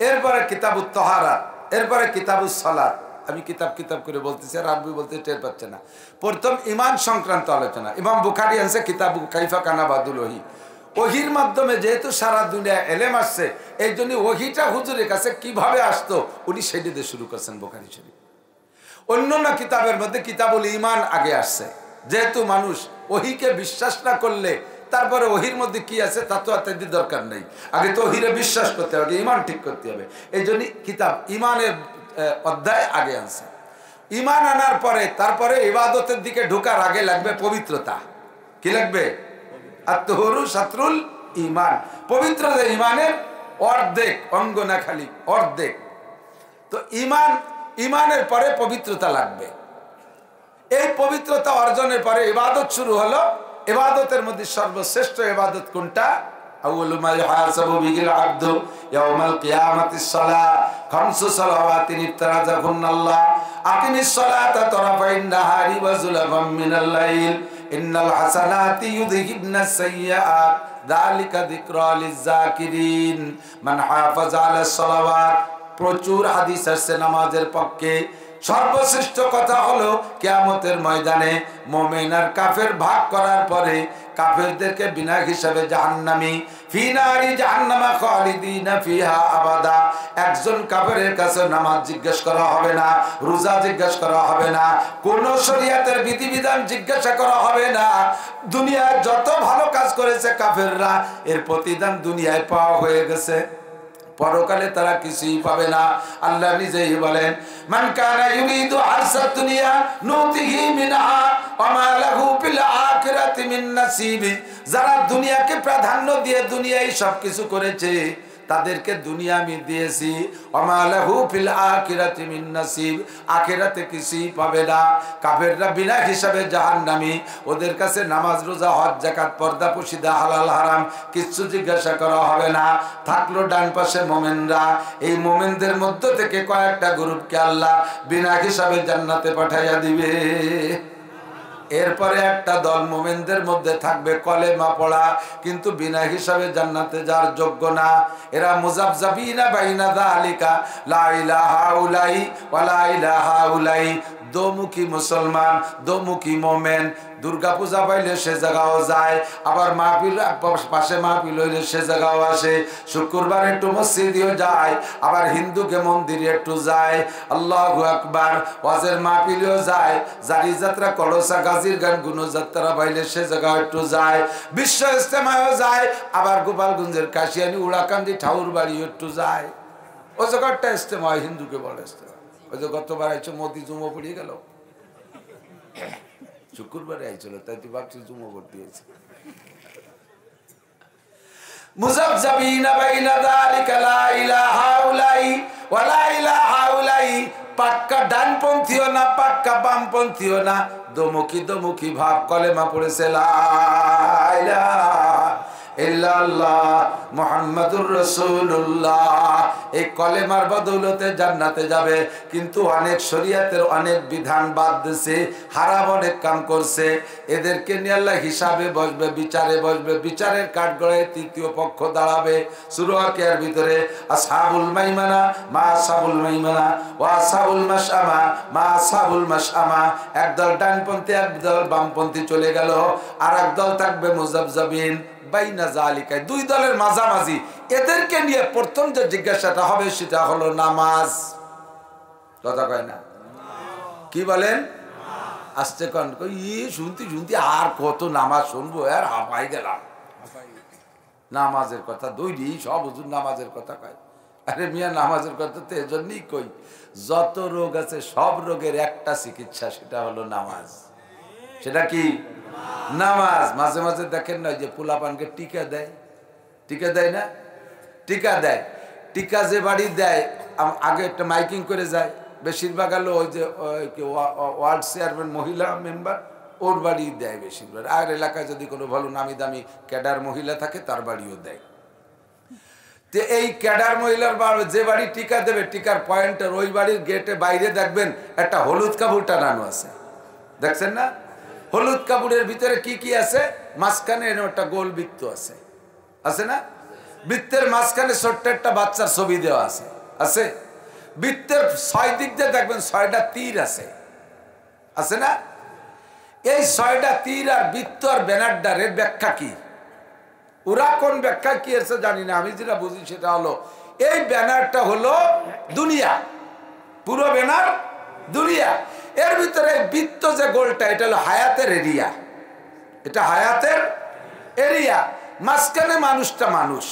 এরপরে কিতাবুত তাহারাত, এরপরে কিতাবুস সালাত। আমি কিতাব কিতাব করে বলতেছি আর আপনি বলতে টের পাচ্ছে না। প্রথম ঈমান সংক্রান্ত আলোচনা। ইমাম বুখারী আনছে কিতাবু কাইফা কানা বাদুল ওহী। ওহির মাধ্যমে যেহেতু সারা দুনিয়া এলেম আসছে, এই জন্য ওহিটা হুজুরের কাছে কিভাবে আসতো উনি সেটা দিয়ে শুরু করছেন বুখারী শরীফ। অন্যান্য কিতাবের মধ্যে কিতাবুল ঈমান আগে আসছে, যেহেতু মানুষ ওহিকে বিশ্বাস না করলে তারপরে ওহির মধ্যে কি আছে তা তো আত্মাদি দরকার নেই, আগে তো ওহিরে বিশ্বাস করতে হবে, ঈমান ঠিক করতে হবে। এই জন্য কিতাব ঈমানের অধ্যায় আগে আনছে। ঈমান আনার পরে তারপরে ইবাদতের দিকে ঢোকার আগে লাগবে পবিত্রতা। কি লাগবে? আত-তাহুরু শাতরুল ঈমান। পবিত্রতা ঈমানের অর্ধেক অঙ্গ, না খালি অর্ধেক। তো ঈমানের পরে পবিত্রতা লাগবে। এই পবিত্রতা অর্জনের পরে ইবাদত শুরু হলো। ইবাদতের মধ্যে সর্বশ্রেষ্ঠ ইবাদত কোনটা? আউয়ালু মা ইউহাসাবু বিহিল আবদু ইয়াউমাল কিয়ামাতিস সালাহ, খামসু সালাওয়াতিন ইফতারাযাহুন্নাল্লাহ, আকিমিস সালাতা তারাফাইন নাহারি ওয়া যুলাফাম মিনাল লাইল, ইন্নাল হাসানাতি ইউযহিবনাস সাইয়্যাত, যালিকা যিকরা লিয-যাকিরিন, মান হাফাযা আলাস সালাওয়াত। প্রচুর হাদিস আসছে নামাজের পক্ষে। সর্বশ্রেষ্ঠ কথা হলো কিয়ামতের ময়দানে মুমিন আর কাফের ভাগ করার পরে কাফেরদেরকে বিনা হিসাবে জাহান্নামী, ফি নারি জাহান্নামা খালিদিনা ফিহা আবাদা। একজন কাফেরের কাছে নামাজ জিজ্ঞেস করা হবে না, রোজা জিজ্ঞেস করা হবে না, কোন শরীয়তের বিধিবিধান জিজ্ঞাসা করা হবে না। দুনিয়ায় যত ভালো কাজ করেছে কাফেররা, এর প্রতিদান দুনিয়ায় পাওয়া হয়ে গেছে, পরকালে তারা কিছুই পাবে না। আল্লাহ নিজেই বলেন, মান কানা ইউরিদু আরসাদ দুনিয়া নুতিহি মিনহা ওয়া মা লাহু ফিল আখিরাতি মিন নাসিব। যারা দুনিয়াকে প্রাধান্য দিয়ে দুনিয়ায় সবকিছু করেছে, তাদেরকে দুনিয়া আমি দিয়েছি, ওয়া মা লাহু ফিল আখিরাতি মিন নাসিব, আখিরাতে কিছুই পাবে না। কাফেররা বিনা হিসাবে জাহান্নামী। ওদের কাছে নামাজ, রোজা, হজ, যাকাত, পর্দা, পর্দা, হালাল হারাম কিছু জিজ্ঞাসা করা হবে না। থাকলো ডান পাশে মুমিনরা। এই মুমিনদের মধ্য থেকে কয়েকটা গ্রুপকে আল্লাহ বিনা হিসাবে জান্নাতে পাঠাইয়া দিবে। এরপরে একটা দল মুমিনদের মধ্যে থাকবে কলেমা পড়া, কিন্তু বিনা হিসাবে জান্নাতে যার যোগ্য না। এরা মুযাবযাবিনা বাইনা যালিকা, লা ইলাহা উলাই ওয়া লা ইলাহা উলাই। দোমুখী মুসলমান, দোমুখী মোমেন। দুর্গা পূজা পাইলে সে জায়গাও যায়, আবার মাহফিল পাশে মাহফিল হইলে সে জায়গাও আসে। শুক্রবার একটু মসজিদেও যায়, আবার হিন্দুকে মন্দিরে একটু যায়। আল্লাহু আকবার। ওয়াজের মাহফিলেও যায়, জারি যাত্রা, কলসা, গাজীর গান, গুণযাত্রা পাইলে সে জায়গাও একটু যায়। বিশ্ব ইজতেমায়ও যায়, আবার গোপালগঞ্জের কাশিয়ানি, উড়াকান্দি, ঠাউর বাড়ি একটু যায়। ও জায়গাটা ইজতেমা হিন্দুকে বলে ইজতেমা। ওই যে গতবার আইছো মোদি জুমো পড়িয়ে গেল, শুক্রবারে আইছিল, তাই তুই ভাবছি জুমো ভর্তি হয়েছে। মুযাবযাবিনা বাইনা যালিকা, লা ইলাহা উলাই ওয়া লা ইলাহা উলাই। পাক্কা ডানপন্থীও না, পাক্কা বামপন্থীও না, দোমুখী দোমুখী ভাব। কলেমা পড়েছে লা ইলাহা ইল্লাল্লাহ মুহাম্মাদুর রাসূলুল্লাহ। এই কলেমার বদৌলতে জান্নাতে যাবে, কিন্তু অনেক শরীয়তের অনেক বিধান বাদ দিয়েছে, হারাম অনেক কাম করছে। এদেরকে নিয়ে আল্লাহ হিসাবে বসবে, বিচারে বসবে। বিচারের কাঠগড়ায় তৃতীয় পক্ষ দাঁড়াবে। সূরা ওয়াকিয়ার ভিতরে আসহাবুল মাইমানা মা আসহাবুল মাইমানা ওয়া আসহাবুল মাশআমা মা আসহাবুল মাশআমা। একদল ডানপন্থী, একদল বামপন্থী চলে গেল, আর একদল থাকবে মুযাবযাবিন বাইনা যালিকা, দুই দলের মাঝামাঝি। এদেরকে নিয়ে প্রথম যে জিজ্ঞাসাটা হবে সেটা হলো নামাজ। কথা কয় না? কি বলেন? আসতে কন শুনতে শুনতে আর কত নামাজ শুনবো, আর হাঁপাই গেলাম। নামাজের কথা দৈরি সব হুজুর নামাজের কথা কয়। আরে মিয়া, নামাজের কথা তো এজন্যই কই, যত রোগ আছে সব রোগের একটা চিকিৎসা, সেটা হলো নামাজ। সেটা কি? নামাজ। মাঝে মাঝে দেখেন না, যে পোলাপানকে টিকা দেয়, টিকা দেয় না? টিকা দেয়। টিকা যে বাড়ি দেয়, আগে একটা মাইকিং করে যায়, বেশিরভাগ হলো ওই যে ওয়ার্ড চেয়ারম্যান মহিলা মেম্বার, ওর বাড়ি দেয় বেশিরভাগ। আর এলাকায় যদি কোনো ভালো নামি দামি ক্যাডার মহিলা থাকে, তার বাড়িও দেয়। তো এই ক্যাডার মহিলার যে বাড়ি টিকা দেবে, টিকার পয়েন্টের ওই বাড়ির গেটে বাইরে দেখবেন একটা হলুদ কাপড় টানানো আছে, দেখছেন না? হলুদ কাপড়ের ভিতরে কি কি আছে? মাঝখানে একটা গোল বৃত্ত আছে, আছে না? বৃত্তের মাঝখানে ছোট্ট একটা বাচ্চার ছবি দেওয়া আছে, আছে? বৃত্তের 6 দিক দিয়ে দেখবেন 6টা তীর আছে, আছে না? এই 6টা তীর আর বৃত্ত আর ব্যানারটার এর ব্যাখ্যা কি? ওরা কোন ব্যাখ্যা কি এসে জানি না, আমি যেটা বুঝি সেটা হলো এই ব্যানারটা হলো দুনিয়া, পুরো ব্যানার দুনিয়া। এর ভিতরে বৃত্ত যে গোলটা এটা হলো হায়াতের এরিয়া, এটা হায়াতের এরিয়া। মাঝখানে মানুষটা মানুষ,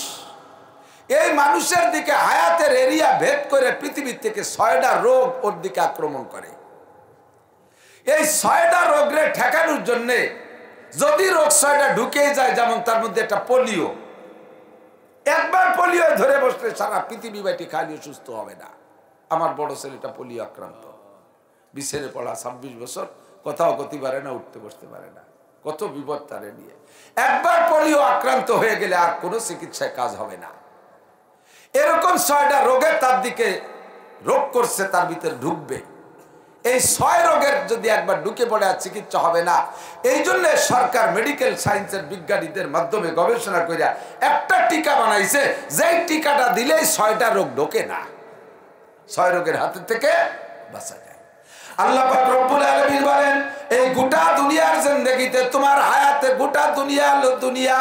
এই মানুষের দিকে হায়াতের এরিয়া ভেদ করে পৃথিবীর থেকে 6টা রোগ ওর দিকে আক্রমণ করে। এই 6টা রোগরে ঠেকানোর জন্যে যদি রোগ 6টা ঢুকে যায়, যেমন তার মধ্যে একটা পোলিও, একবার পোলিও ধরে বসলে সারা পৃথিবী ব্যাপী খালিও সুস্থ হবে না। আমার বড় ছেলেটা পোলিও আক্রান্ত, বিছানে পড়া, 26 বছর, কোথাও গতি পারে না, উঠতে বসতে পারে না, কত বিপদ তারে নিয়ে। একবার পোলিও আক্রান্ত হয়ে গেলে আর কোনো চিকিৎসায় কাজ হবে না। এরকম 6টা রোগে তার দিকে রোগ করছে, তার ভিতরে ঢুকবে। এই 6 রোগের যদি একবার ঢুকে পড়ে আর চিকিৎসা হবে না। এই জন্য সরকার মেডিকেল সায়েন্সের বিজ্ঞানীদের মাধ্যমে গবেষণা করে একটা টিকা বানাইছে, যেই টিকাটা দিলে 6টা রোগ ঢোকে না, 6 রোগের হাত থেকে বাঁচা যায়। আল্লাহ পাক রব্বুল আলামিন বলেন, এই গোটা দুনিয়ার জিন্দেগিতে তোমার হায়াতে, গোটা দুনিয়া হলো দুনিয়া,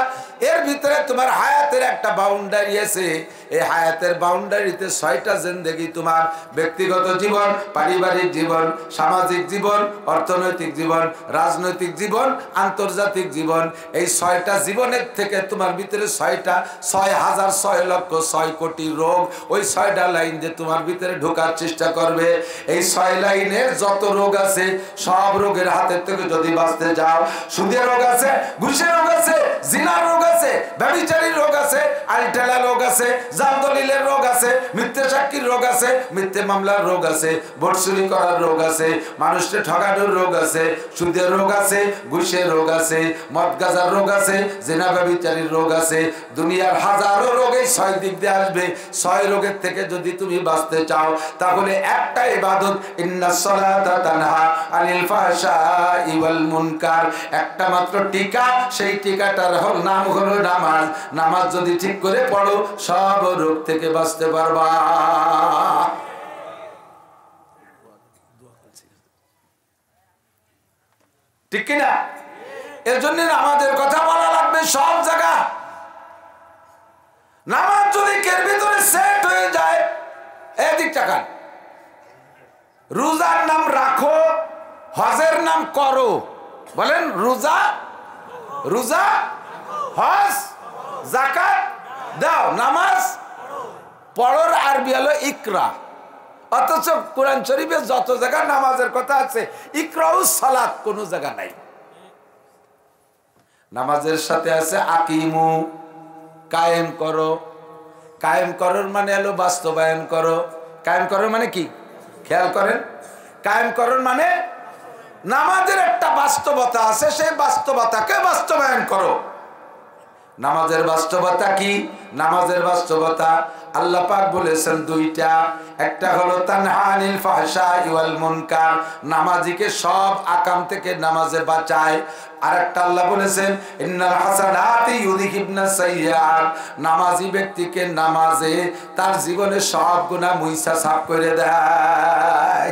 এর ভিতরে তোমার হায়াতের একটা বাউন্ডারি আছে। এই হায়াতের বাউন্ডারিতে 6টা জিন্দেগি, তোমার ব্যক্তিগত জীবন, পারিবারিক জীবন, সামাজিক জীবন, অর্থনৈতিক জীবন, রাজনৈতিক জীবন, আন্তর্জাতিক জীবন। এই 6টা জীবনের থেকে তোমার ভিতরে 6টা, 6,000, 6,00,000, 6 কোটি রোগ ওই 6টা লাইন দিয়ে তোমার ভিতরে ঢোকার চেষ্টা করবে। এই 6 লাইনের যত রোগ আছে সব রোগের হাতের থেকে যদি বাঁচতে যাও, সুদের রোগ আছে, ঘুষের রোগ আছে, জিনার রোগ আছে, ব্যভিচারীর রোগ আছে, আলটেলা রোগ আছে, জাল দলিলের রোগ আছে, মিথ্যে সাক্ষীর রোগ আছে, মিথ্যে মামলার রোগ আছে, ভোট চুরি করার রোগ আছে, মানুষকে ঠকানোর রোগ আছে, সুদের রোগ আছে, ঘুষের রোগ আছে, মদ গাঁজার রোগ আছে, জিনা ব্যভিচারীর রোগ আছে। দুনিয়ার হাজারো রোগ এই 6 দিক দিয়ে আসবে। 6 রোগের থেকে যদি তুমি বাঁচতে চাও তাহলে একটা ইবাদত, ইন্নাস সালাতা তানহা আনিল ফাহশাই ওয়াল মুনকার, একটা মাত্র টিকা, সেই টিকাটার নাম হলো নামাজ। নামাজ যদি ঠিক করে পড়ো সব রোগ থেকে বাঁচতে পারবা। ঠিক কিনা? এর জন্য নামাজের কথা বলা লাগবে সব জায়গা। নামাজ যদি কের ভিতরে সেট হয়ে যায়, এদিক তাকান, রোজার নাম রাখো, হজের নাম করো, বলেন রোজা, রোজা, হজ, যাকাত দাও, নামাজ পড়োর আরবি হলো ইকরা। অথচ কোরআন শরীফে যত জায়গায় নামাজের কথা আছে, ইকরাউস সালাত কোন জায়গা নাই। নামাজের সাথে আছে আকিমু, কায়েম করো। কায়েম করার মানে হলো বাস্তবায়ন করো। কায়েম করার মানে কি? খেয়াল করেন, কায়েম করার মানে নামাজের একটা বাস্তবতা আছে, সেই বাস্তবতাকে বাস্তবায়ন করো। নামাজের বাস্তবতা কি? নামাজের বাস্তবতা আল্লাহ পাক বলেছেন দুইটা, একটা হলো তানহা আনিল ফাহশাই ওয়াল মুনকার, নামাজিকে সব আকাম থেকে নামাজে বাঁচায়। আর একটা আল্লাহ বলেছেন ইন্নাল হাসানাতি ইউযহিবনাস সাইয়্যাত, নামাজি ব্যক্তিকে নামাজে তার জীবনের সব গুনাহ মুইসা সাফ করে দেয়।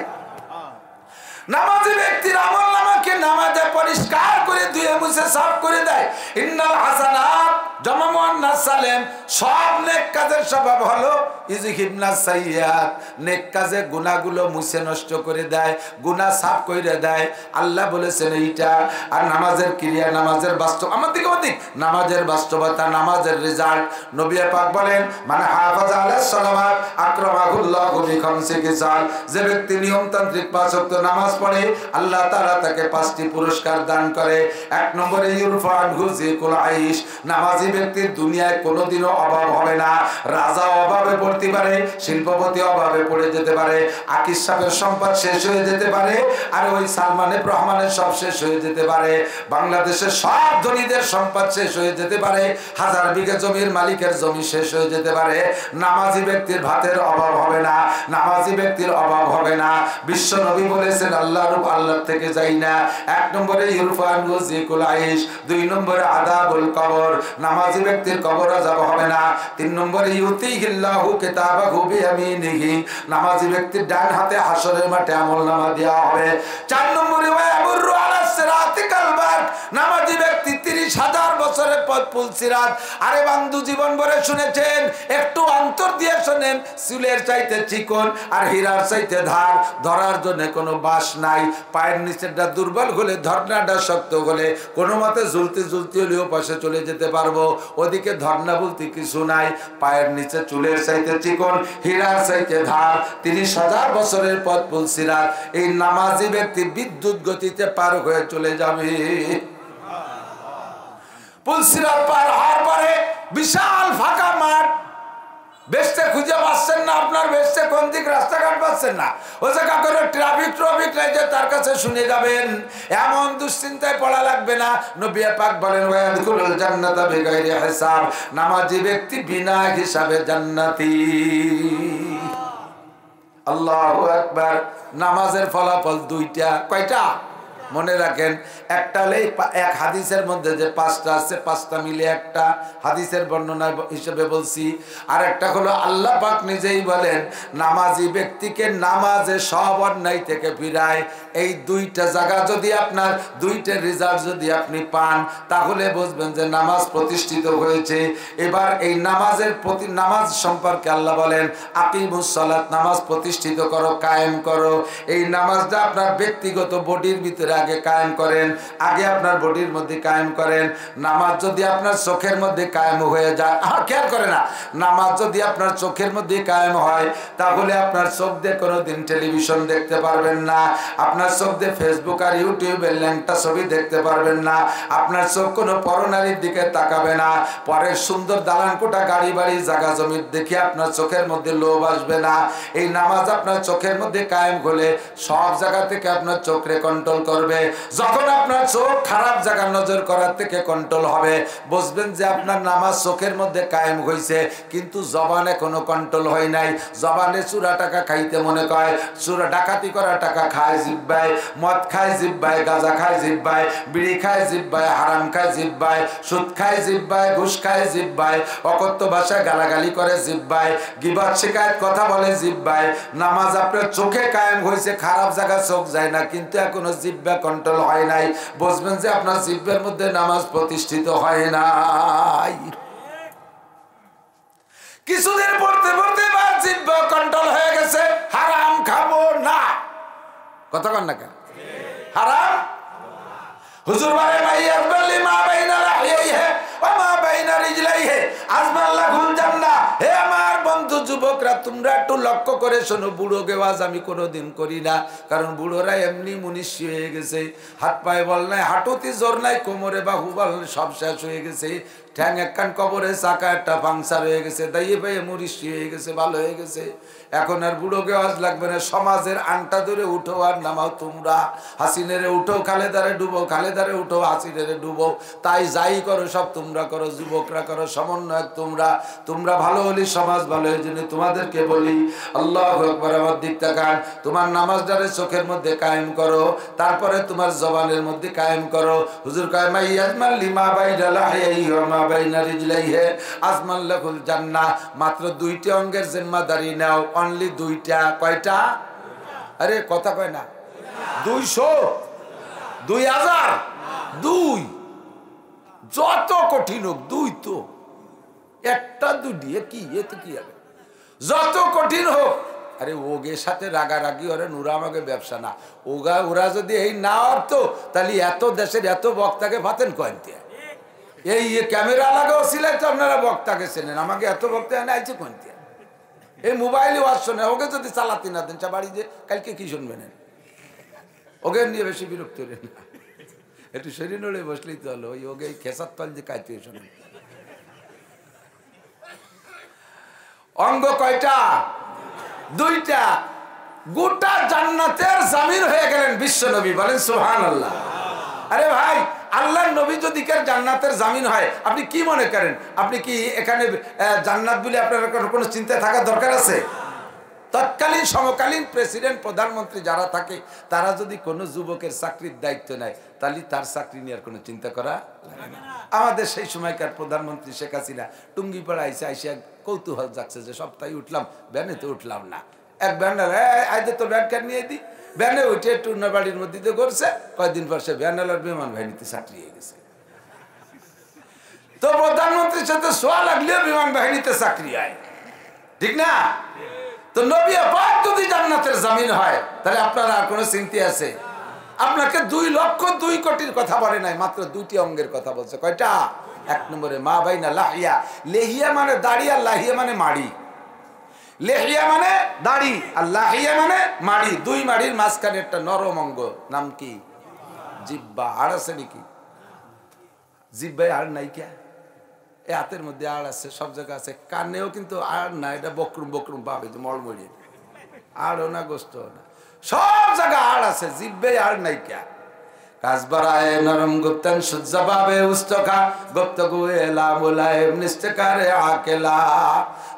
নামাজি ব্যক্তির আমলনামাকে নামাজে পরিষ্কার করে ধুয়ে মুছে সাফ করে দেয়। ইন্নাল হাসানাত জামা মুআন্নাস সালেম, সব নেক কাজের স্বভাব হলো ইউযহিবনাস সাইয়্যাত, নেক কাজে গুনাহগুলো মুছে নষ্ট করে দেয়, গুনাহ সাফ করে দেয়। আল্লাহ বলেছেন এইটা। আর নামাজের ক্রিয়া, নামাজের বাস্তব, আমাদের অধিক নামাজের বাস্তবতা, নামাজের রেজাল্ট। নবী পাক বলেন মানে হাফাজা আলাস সালাওয়াত আকরামাহুল্লাহু বিখামসি খিসাল, যে ব্যক্তি নিয়মতান্ত্রিক 5 ওয়াক্ত নামাজ পড়ে আল্লাহ তাআলা তাকে 5টি পুরস্কার দান করে। 1 নম্বরে ইউরফা আনহু যিকুল আইশ, নামাজি ব্যক্তির দুনিয়ায় কোনোদিনও অভাব হবে না। রাজা অভাবে পড়তে পারে, শিল্পপতি অভাবে পড়ে যেতে পারে, আকিস সাহেবের সম্পদ শেষ হয়ে যেতে পারে, আর ওই সালমান রহমানের সব শেষ হয়ে যেতে পারে, বাংলাদেশের সব ধনীদের সম্পদ শেষ হয়ে যেতে পারে, 1000 বিঘা জমির মালিকের জমি শেষ হয়ে যেতে পারে। নামাজি ব্যক্তির ভাতের অভাব হবে না, নামাজি ব্যক্তির অভাব হবে না। বিশ্ব নবী বলেছেন আল্লাহর থেকে যাই না। 1 নম্বরে ইউরফা আনহু যিকুল আইশ, 2 নম্বরে আদাবুল কবর। নামাজ নামাজি ব্যক্তির কবর আযাব হবে না। 3 নম্বরে ইউতিহিল্লাহু কিতাবাহু বিয়ামিনিহি, নামাজি ব্যক্তির ডান হাতে হাসরের মাঠে আমলনামা দেওয়া হবে। 4 নম্বরে ওয়ায়ামুরু আলা সিরাতিকাল বাক, নামাজি ব্যক্তি 30,000 বছরের পথ পুল সিরাত। আরে বন্ধু, জীবন ভরে শুনেছেন, একটু অন্তর দিয়ে শুনেন, চুলের চাইতে চিকন আর হীরার চাইতে ধার, ধরার জন্য কোনো বাস নাই। পায়ের নিচেরটা দুর্বল হলে, ধর্নাটা শক্ত হলে কোনো মতে ঝুলতে ঝুলতে হলেও পাশে চলে যেতে পারবো। ওদিকে ধর্না বলতে কিছু নাই, পায়ের নিচে চুলের চাইতে চিকন, হীরার চাইতে ধার, 30,000 বছরের পথ পুল সিরাত। এই নামাজি ব্যক্তি বিদ্যুৎ গতিতে পার হয়ে চলে যাবে। পুল সিরাত পার হওয়ার পরে বিশাল ফাঁকা মাঠ, বেস্টে খুঁজে পাচ্ছেন না, আপনার বেস্টে কোন দিক রাস্তাঘাট পাচ্ছেন না, ও জায়গা করে ট্রাফিক লাইটে তার কাছে শুনে যাবেন। এমন দুশ্চিন্তায় পড়া লাগবে না। নবী পাক বলেন ওয়ায়াদখুলুল জান্নাতা বিগাইরি হিসাব, নামাজি ব্যক্তি বিনা হিসাবে জান্নাতি। আল্লাহু আকবার। নামাজের ফলাফল দুইটা। কয়টা? মনে রাখেন, একটা হলে এক হাদিসের মধ্যে যে 5টা আছে, 5টা মিলে একটা হাদিসের বর্ণনা হিসেবে বলছি। আর একটা হলো আল্লাহ পাক নিজেই বলেন নামাজি ব্যক্তিকে নামাজে সব অন্যায় থেকে ফিরায়। এই দুইটা জায়গা যদি আপনার, দুইটা রেজাল্ট যদি আপনি পান, তাহলে বুঝবেন যে নামাজ প্রতিষ্ঠিত হয়েছে। এবার এই নামাজের প্রতি, নামাজ সম্পর্কে আল্লাহ বলেন আকিমুস সালাত, নামাজ প্রতিষ্ঠিত করো, কায়েম করো। এই নামাজটা আপনার ব্যক্তিগত বডির ভিতরে আগে কায়েম করেন, আগে আপনার বডির মধ্যে কায়েম করেন। নামাজ যদি আপনার চোখের মধ্যে কায়েম হয়ে যায়, খেয়াল করে না, নামাজ যদি আপনার চোখের মধ্যে কায়েম হয়, তাহলে আপনার চোখ দিয়ে কোনোদিন টেলিভিশন দেখতে পারবেন না, আপনার চোখ দিয়ে ফেসবুক আর ইউটিউবের ল্যাংটা ছবি দেখতে পারবেন না, আপনার চোখ কোনো পরনারীর দিকে তাকাবে না, পরের সুন্দর দালান কোঠা, গাড়ি বাড়ি, জায়গা জমির দেখে আপনার চোখের মধ্যে লোভ আসবে না। এই নামাজ আপনার চোখের মধ্যে কায়েম হলে সব জায়গা থেকে আপনার চোখে কন্ট্রোল করবে। যখন আপনার চোখ খারাপ জায়গা নজর করার থেকে কন্ট্রোল হবে, বুঝবেন যে আপনার নামাজ চোখের মধ্যে কায়েম হয়েছে, কিন্তু জবানে কোনো কন্ট্রোল হয় নাই। জবানে চুরা টাকা খাইতে মনে করে, চুরা ডাকাতি করা টাকা খায় জিহ্বায়, মদ খায় জিহ্বায়, গাঁজা খায় জিহ্বায়, বিড়ি খায় জিহ্বায়, হারাম খায় জিহ্বায়, সুদ খায় জিহ্বায়, ঘুষ খায় জিহ্বায়, অকথ্য ভাষায় গালাগালি করে জিহ্বায়, গীবত শিকায়ত কথা বলে জিহ্বায়। নামাজ আপনার চোখে কায়েম হয়েছে, খারাপ জায়গা চোখ যায় না, কিন্তু এখনো জিহ্বা কন্ট্রোল হয় নাই। বুঝবেন যে আপনার জিহ্বার মধ্যে নামাজ প্রতিষ্ঠিত হয় নাই। কিছুদিন পড়তে পড়তে জিহ্বা কন্ট্রোল হয়ে গেছে, হারাম খাবো না। কথা কন না কেন? হারাম হুজুর বলে মাইয়াত বলি মা বাইনা লাহিয়াইহি ওয়া মা বাইনা রিজলাইহি আজমাল্লাহুল জান্নাহ। হে আমার বন্ধু যুবকরা, তোমরা একটু লক্ষ্য করে শোনো। বুড়ো গেওয়াজ আমি কোনোদিন করি না, কারণ বুড়োরা এমনি মুনিশি হয়ে গেছে, হাত পায়ে বল নাই, হাঁটুতে জোর নাই, কোমরে বাহু বল সব শেষ হয়ে গেছে, ঠ্যাং একখান কবরে, চাকা একটা পাংচার হয়ে গেছে, দাইয়ে পাইয়ে মুনিশি হয়ে গেছে, ভালো হয়ে গেছে। এখন আর বুড়ো গেওয়াজ লাগবে না। সমাজের আংটা ধরে উঠো আর নামাও তোমরা। হাসিনেরে উঠো, খালেদারে ডুবো, খালেদারে উঠো, হাসিনেরে ডুবো, তাই যাই করো সব তোমরা করো, যুবকরা করো, সমন্বয়ক তোমরা। তোমরা ভালো হলে সমাজ ভালো। এই জন্য তোমাদেরকে বলি আল্লাহু আকবার, আমার দিক তাকান। তোমার নামাজটারে চোখের মধ্যে কায়েম করো, তারপরে তোমার জবানের মধ্যে কায়েম করো। হুজুর কয় মাইয়াজমাল লিমা বাইনা লাহিয়াইহি ওয়া মা বাইনা রিজলাইহি আজমাল্লাহুল জান্নাহ। মাত্র 2টি অঙ্গের জিম্মাদারি নাও, অনলি 2টা। কয়টা? আরে কথা কয় না। 200, 2000, 2। যত কঠিন হোক 2 তো, একটা 2 কি এতে কি হবে? যত কঠিন হোক, আরে ওগের সাথে রাগারাগি ওরে নুরা আমাকে ব্যবসা না। ওরা যদি এই না হতো, তাহলে এত দেশের এত বক্তাকে পাতেন কয়তে? এই ক্যামেরা লাগাও ছিলেন তো আপনারা বক্তাকে চেনেন, আমাকে এত বক্তা এনে আইছে কয়তে? এই মোবাইলে ওয়াজ শোনে, ওকে যদি চালাতে না দেন বাড়ি যে কালকে কি শুনবেন? ওকে নিয়ে বেশি বিরক্ত হলেন না, একটু শরীর নড়ে বসলেই তো হলো। ওই ওকে খেসার তল যে কাইতে শোনেন। অঙ্গ কয়টা? 2টা। গোটা জান্নাতের জামিন হয়ে গেলেন বিশ্ব নবী, বলেন সুবহানাল্লাহ। আরে ভাই, আল্লাহর নবী যদি কার জান্নাতের জামিন হয়, আপনি কি মনে করেন? আপনি কি এখানে জান্নাত বলে আপনার কোনো চিন্তা থাকার দরকার আছে? তৎকালীন সমকালীন প্রেসিডেন্ট প্রধানমন্ত্রী যারা থাকে তারা যদি কোনো যুবকের চাকরির দায়িত্ব নেয় তাহলে তার চাকরি নেওয়ার কোনো চিন্তা করা লাগে না। আমাদের সেই সময়কার প্রধানমন্ত্রী শেখ হাসিনা টুঙ্গিপাড়া আইসা কৌতূহল যাচ্ছে যে সপ্তাহে উঠলাম, ভ্যানে তো উঠলাম না। এক ভ্যানাল আইতে তো ভ্যান কার নিয়ে দিই, ভ্যানে উঠে টুর্নাবাড়ির মধ্যে দিয়ে করছে, কয়েকদিন পর সে ভ্যানালার বিমান বাহিনীতে চাকরি হয়ে গেছে। তো প্রধানমন্ত্রীর সাথে সোয়া লাগলেও বিমান বাহিনীতে চাকরি হয়, ঠিক না? তো নবী পাক যদি জান্নাতের জামিন হয় তাহলে আপনার আর কোনো চিন্তা আছে? আপনাকে 2,02,00,000 কথা বলে নাই, মাত্র 2টি অঙ্গের কথা বলছে। কয়টা? 1 নম্বরে মা বাইনা লাহিয়া, লেহিয়া মানে দাড়ি আর লাহিয়া মানে মাড়ি। লেহিয়া মানে দাড়ি আর লাহিয়া মানে মাড়ি, 2 মাড়ির মাঝখানে একটা নরম অঙ্গ, নাম কি? জিহ্বা। আর আছে নাকি? জিহ্বায় আর নাই কে? এই হাতের মধ্যে আড় আছে, সব জায়গায় আছে, কানেও কিন্তু আর না, এটা বকরুম বকরুম পাবে যে মলমরি, আড়ও না গোস্ত না, সব জায়গায় আড় আছে, জিহ্বে আর নাই কে? কাজবারায় নরম গুপ্তান সুজ্জাবে উস্তকা গুপ্ত গুয়েলা মুলায়েম নিস্তকারে আকেলা।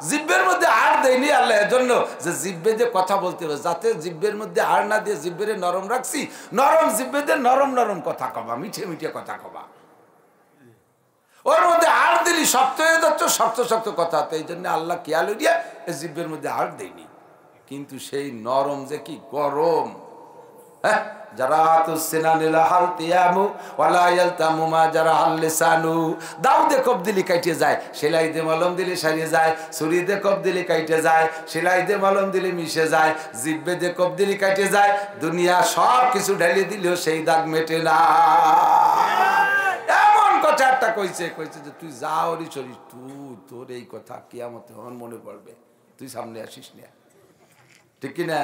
জিহ্বের মধ্যে আর দেয়নি আল্লাহ এর জন্য যে জিহ্বে দিয়ে কথা বলতে হবে, যাতে জিহ্বের মধ্যে আর না দিয়ে জিহ্বের নরম রাখছি, নরম জিহ্বে দিয়ে নরম নরম কথা কবা, মিঠে মিঠে কথা কবা। ওর মধ্যে আর দিলি শক্ত হয়ে যাচ্ছ, শক্ত শক্ত কথা হতো, এই জন্য আল্লাহ খেয়াল দিয়া এই জিহ্বের মধ্যে আর দেয়নি। কিন্তু সেই নরম যে কি গরম, হ্যাঁ, যারা দাউদে কব দিলি কাইটে যায়, সেলাই দে মলম দিলি সারিয়ে যায়, ছুরি দে কব দিলি কাইটে যায়, সেলাই দে মলম দিলি মিশে যায়, জিব্বে দে কব দিলি কাইটে যায়, দুনিয়া সব কিছু ঢালিয়ে দিলেও সেই দাগ মেটে না। চারটা কইছে যে তুই যা ওরি চলিস, তুই তোর এই কথা কিয়ামতে আমার মনে পড়বে, তুই সামনে আসিস না, ঠিক কিনা?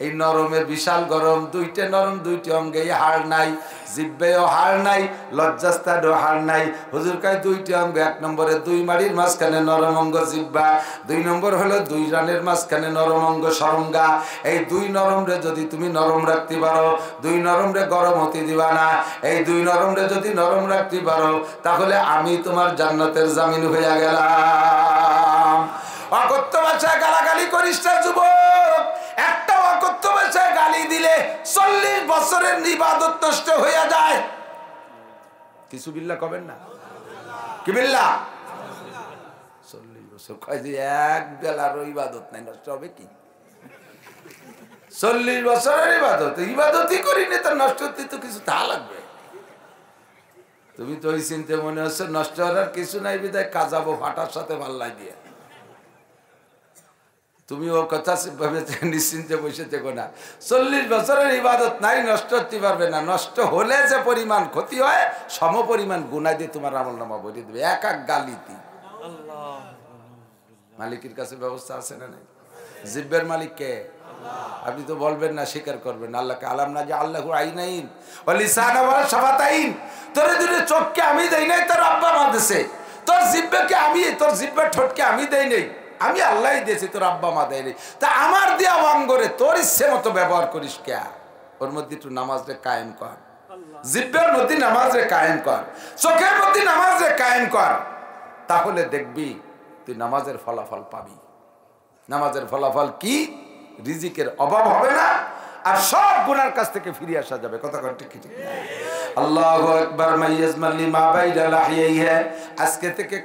এই নরমের বিশাল গরম, 2টে নরম, 2টি অঙ্গে হাড় নাই, জিহ্বেও হাড় নাই, লজ্জাস্থানেও হাড় নাই। হুজুর কয় 2টি অঙ্গ, 1 নম্বরে 2 মাড়ির মাঝখানে নরম অঙ্গ জিহ্বা, 2 নম্বর হলো 2 রানের মাঝখানে নরম অঙ্গ সরঙ্গা। এই 2 নরম রে যদি তুমি নরম রাখতে পারো, 2 নরম রে গরম হতে দিবা না, এই 2 নরম রে যদি নরম রাখতে পারো, তাহলে আমি তোমার জান্নাতের জামিন হইয়া গেলাম। অকথ্য ভাষায় গালাগালি করিস না যুবক, একটা অকথ্য ভাষায় গালি দিলে 40 বছরের ইবাদত নষ্ট হইয়া যায়। কিছু বিল্লাহ কবেন না? কি বিল্লাহ? 40 বছর কয় যে এক বেলারও ইবাদত নাই, নষ্ট হবে কি? 40 বছরের ইবাদত, ইবাদতই করিনি তো নষ্ট হতে তো কিছু তা লাগবে। তুমি তো ওই চিন্তা মনে হচ্ছে নষ্ট হওয়ার কিছু নাই, বিদায় কাজাবো ফাটার সাথে পাল্লাই দিয়ে। তুমি ও কথা নিশ্চিন্তে বসে থেকো না। 40 বছরের ইবাদত নাই, নষ্ট হতে পারবে না। নষ্ট হলে যে পরিমাণ ক্ষতি হয়, সম পরিমাণ গুনাহ দিয়ে তোমার আমলনামা ভরিয়ে দেবে এক এক গালিতে। মালিকের কাছে ব্যবস্থা আছে না নাই? জিহ্বের মালিক কে? আপনি তো বলবেন না, স্বীকার করবেন আল্লাহকে। আলাম না যে আল্লাহু আইনাইন ওয়া লিসানা ওয়া শাফাতাইন, তোর দুটো চোখকে আমি দেই নাই, তোর আব্বা মা দিয়েছে। তোর জিহ্বাকে আমি, তোর জিহ্বার ঠোঁটকে আমি দেই নাই, আমি আল্লাহই দিয়েছি, তোর আব্বা মা দেয় নাই। তা আমার দেয়া অঙ্গরে তোর ইচ্ছে মতো ব্যবহার করিস কে? ওর মধ্যে একটু নামাজ রে কায়েম কর, জিহ্বার মধ্যে নামাজ রে কায়েম কর, চোখের মধ্যে নামাজ রে কায়েম কর, তাহলে দেখবি তুই নামাজের ফলাফল পাবি। নামাজের ফলাফল কি? রিজিকের অভাব হবে না, আর সব গুনার কাছ থেকে ফিরে আসা যাবে। কথা কন ঠিক ঠিক? আল্লাহু আকবার। মাইয়াজমাল লিমা বাইনা লাহিয়াইহি। আজকে থেকে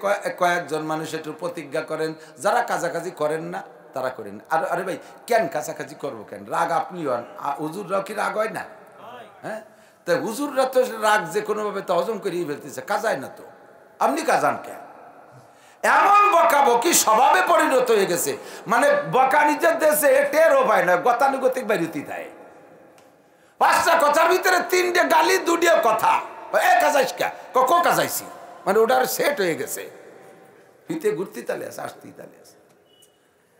কয়েকজন মানুষ একটু প্রতিজ্ঞা করেন, যারা কাজাকাজি করেন না তারা করেন। আর আরে ভাই কেন কাছাকাছি করবো কেন? রাগ আপনি হন, হুজুররাও কি রাগ হয় না? হ্যাঁ, তাই হুজুররা তো রাগ যে কোনোভাবে তো হজম করিয়ে ফেলতেছে, কাজায় না তো, আপনি কাজান কেন? এমন বকাবকি স্বভাবে পরিণত হয়ে গেছে, মানে বকা নিজের দেশে টেরও পায় না, গতানুগতিক বাড়িতে দেয়। 5টা কথার ভিতরে 3টে গালি, 2টো কথা। কাজাইস কে? কখন কাজাইছি, মানে ওটার সেট হয়ে গেছে। হিতে ঘুরতে তালে আছে, আসতেই তালে আছে।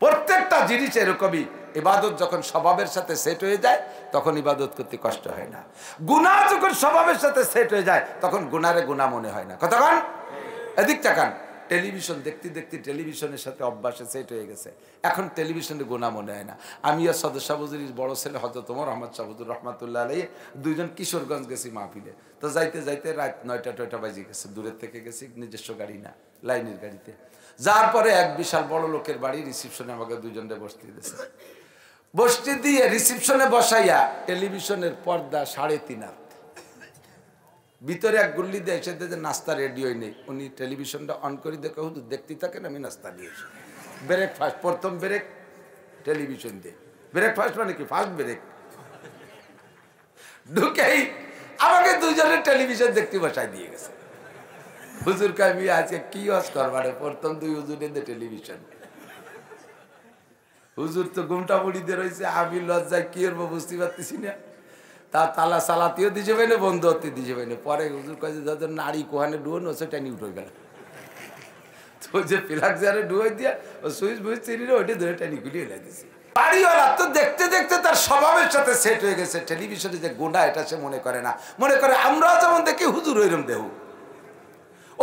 প্রত্যেকটা জিনিস এরকমই। ইবাদত যখন স্বভাবের সাথে সেট হয়ে যায় তখন ইবাদত করতে কষ্ট হয় না। গুনাহ যখন স্বভাবের সাথে সেট হয়ে যায় তখন গুনারে গুনাহ মনে হয় না। কতক্ষণ এদিক তাকান। টেলিভিশন দেখতে দেখতে টেলিভিশনের সাথে অভ্যাসে সেট হয়ে গেছে, এখন টেলিভিশনে গুনাহ মনে হয় না। আমি আর সদর সাবুজুরির বড় ছেলে হযরত ওমর আহমদ সাবুজুর রহমাতুল্লাহ আলাইহি দুইজন কিশোরগঞ্জ গেছি মাহফিলে। তো যাইতে যাইতে রাত 9টা বাজে গেছে। দূরের থেকে গেছি, নিজস্ব গাড়ি না, লাইনের গাড়িতে। যার পরে এক বিশাল বড় লোকের বাড়ি রিসিপশনে আমাকে দুজনে বসতে দিয়েছে। বসতে দিয়ে রিসিপশনে বসাইয়া টেলিভিশনের পর্দা 3.5 হাত, ভিতরে এক গুল্লি দিয়ে এসে যে নাস্তা রেডি হয়নি, নেই উনি টেলিভিশনটা অন করে দেখে হুজুর দেখতেই থাকেন, আমি নাস্তা দিয়েছি। ব্রেকফাস্ট, প্রথম ব্রেক টেলিভিশন দিয়ে। ব্রেকফাস্ট মানে কি? First break. ঢুকেই আমাকে দুজনের টেলিভিশন দেখতে বসাই দিয়ে গেছে। হুজুর আমি আজকে কি ওয়াজ করবারে, প্রথম 2 হুজুরের টেলিভিশন। হুজুর তো ঘুমটা মুড়িতে রয়েছে, আমি লজ্জায় কি করবো বুঝতে পারতেছি না। তা তালা সালাতিও দিয়ে যাবে না, বন্ধ হতে দিয়ে যাবে না। পরে হুজুর কাছে যাদের নারী কোহানে ডুয়োন ও সেটা নিয়ে উঠে গেল। তো যে প্লাক্সারে ডুয়ে দিয়া ও সুইচ বুইচ চিনি ওইটা ধরে টানি গুলিয়ে এনে দিয়েছে। বাড়িওয়ালা তো দেখতে দেখতে তার স্বভাবের সাথে সেট হয়ে গেছে। টেলিভিশনে যে গুণা এটা সে মনে করে না, মনে করে আমরা যেমন দেখি হুজুর ওইরকম দেহ।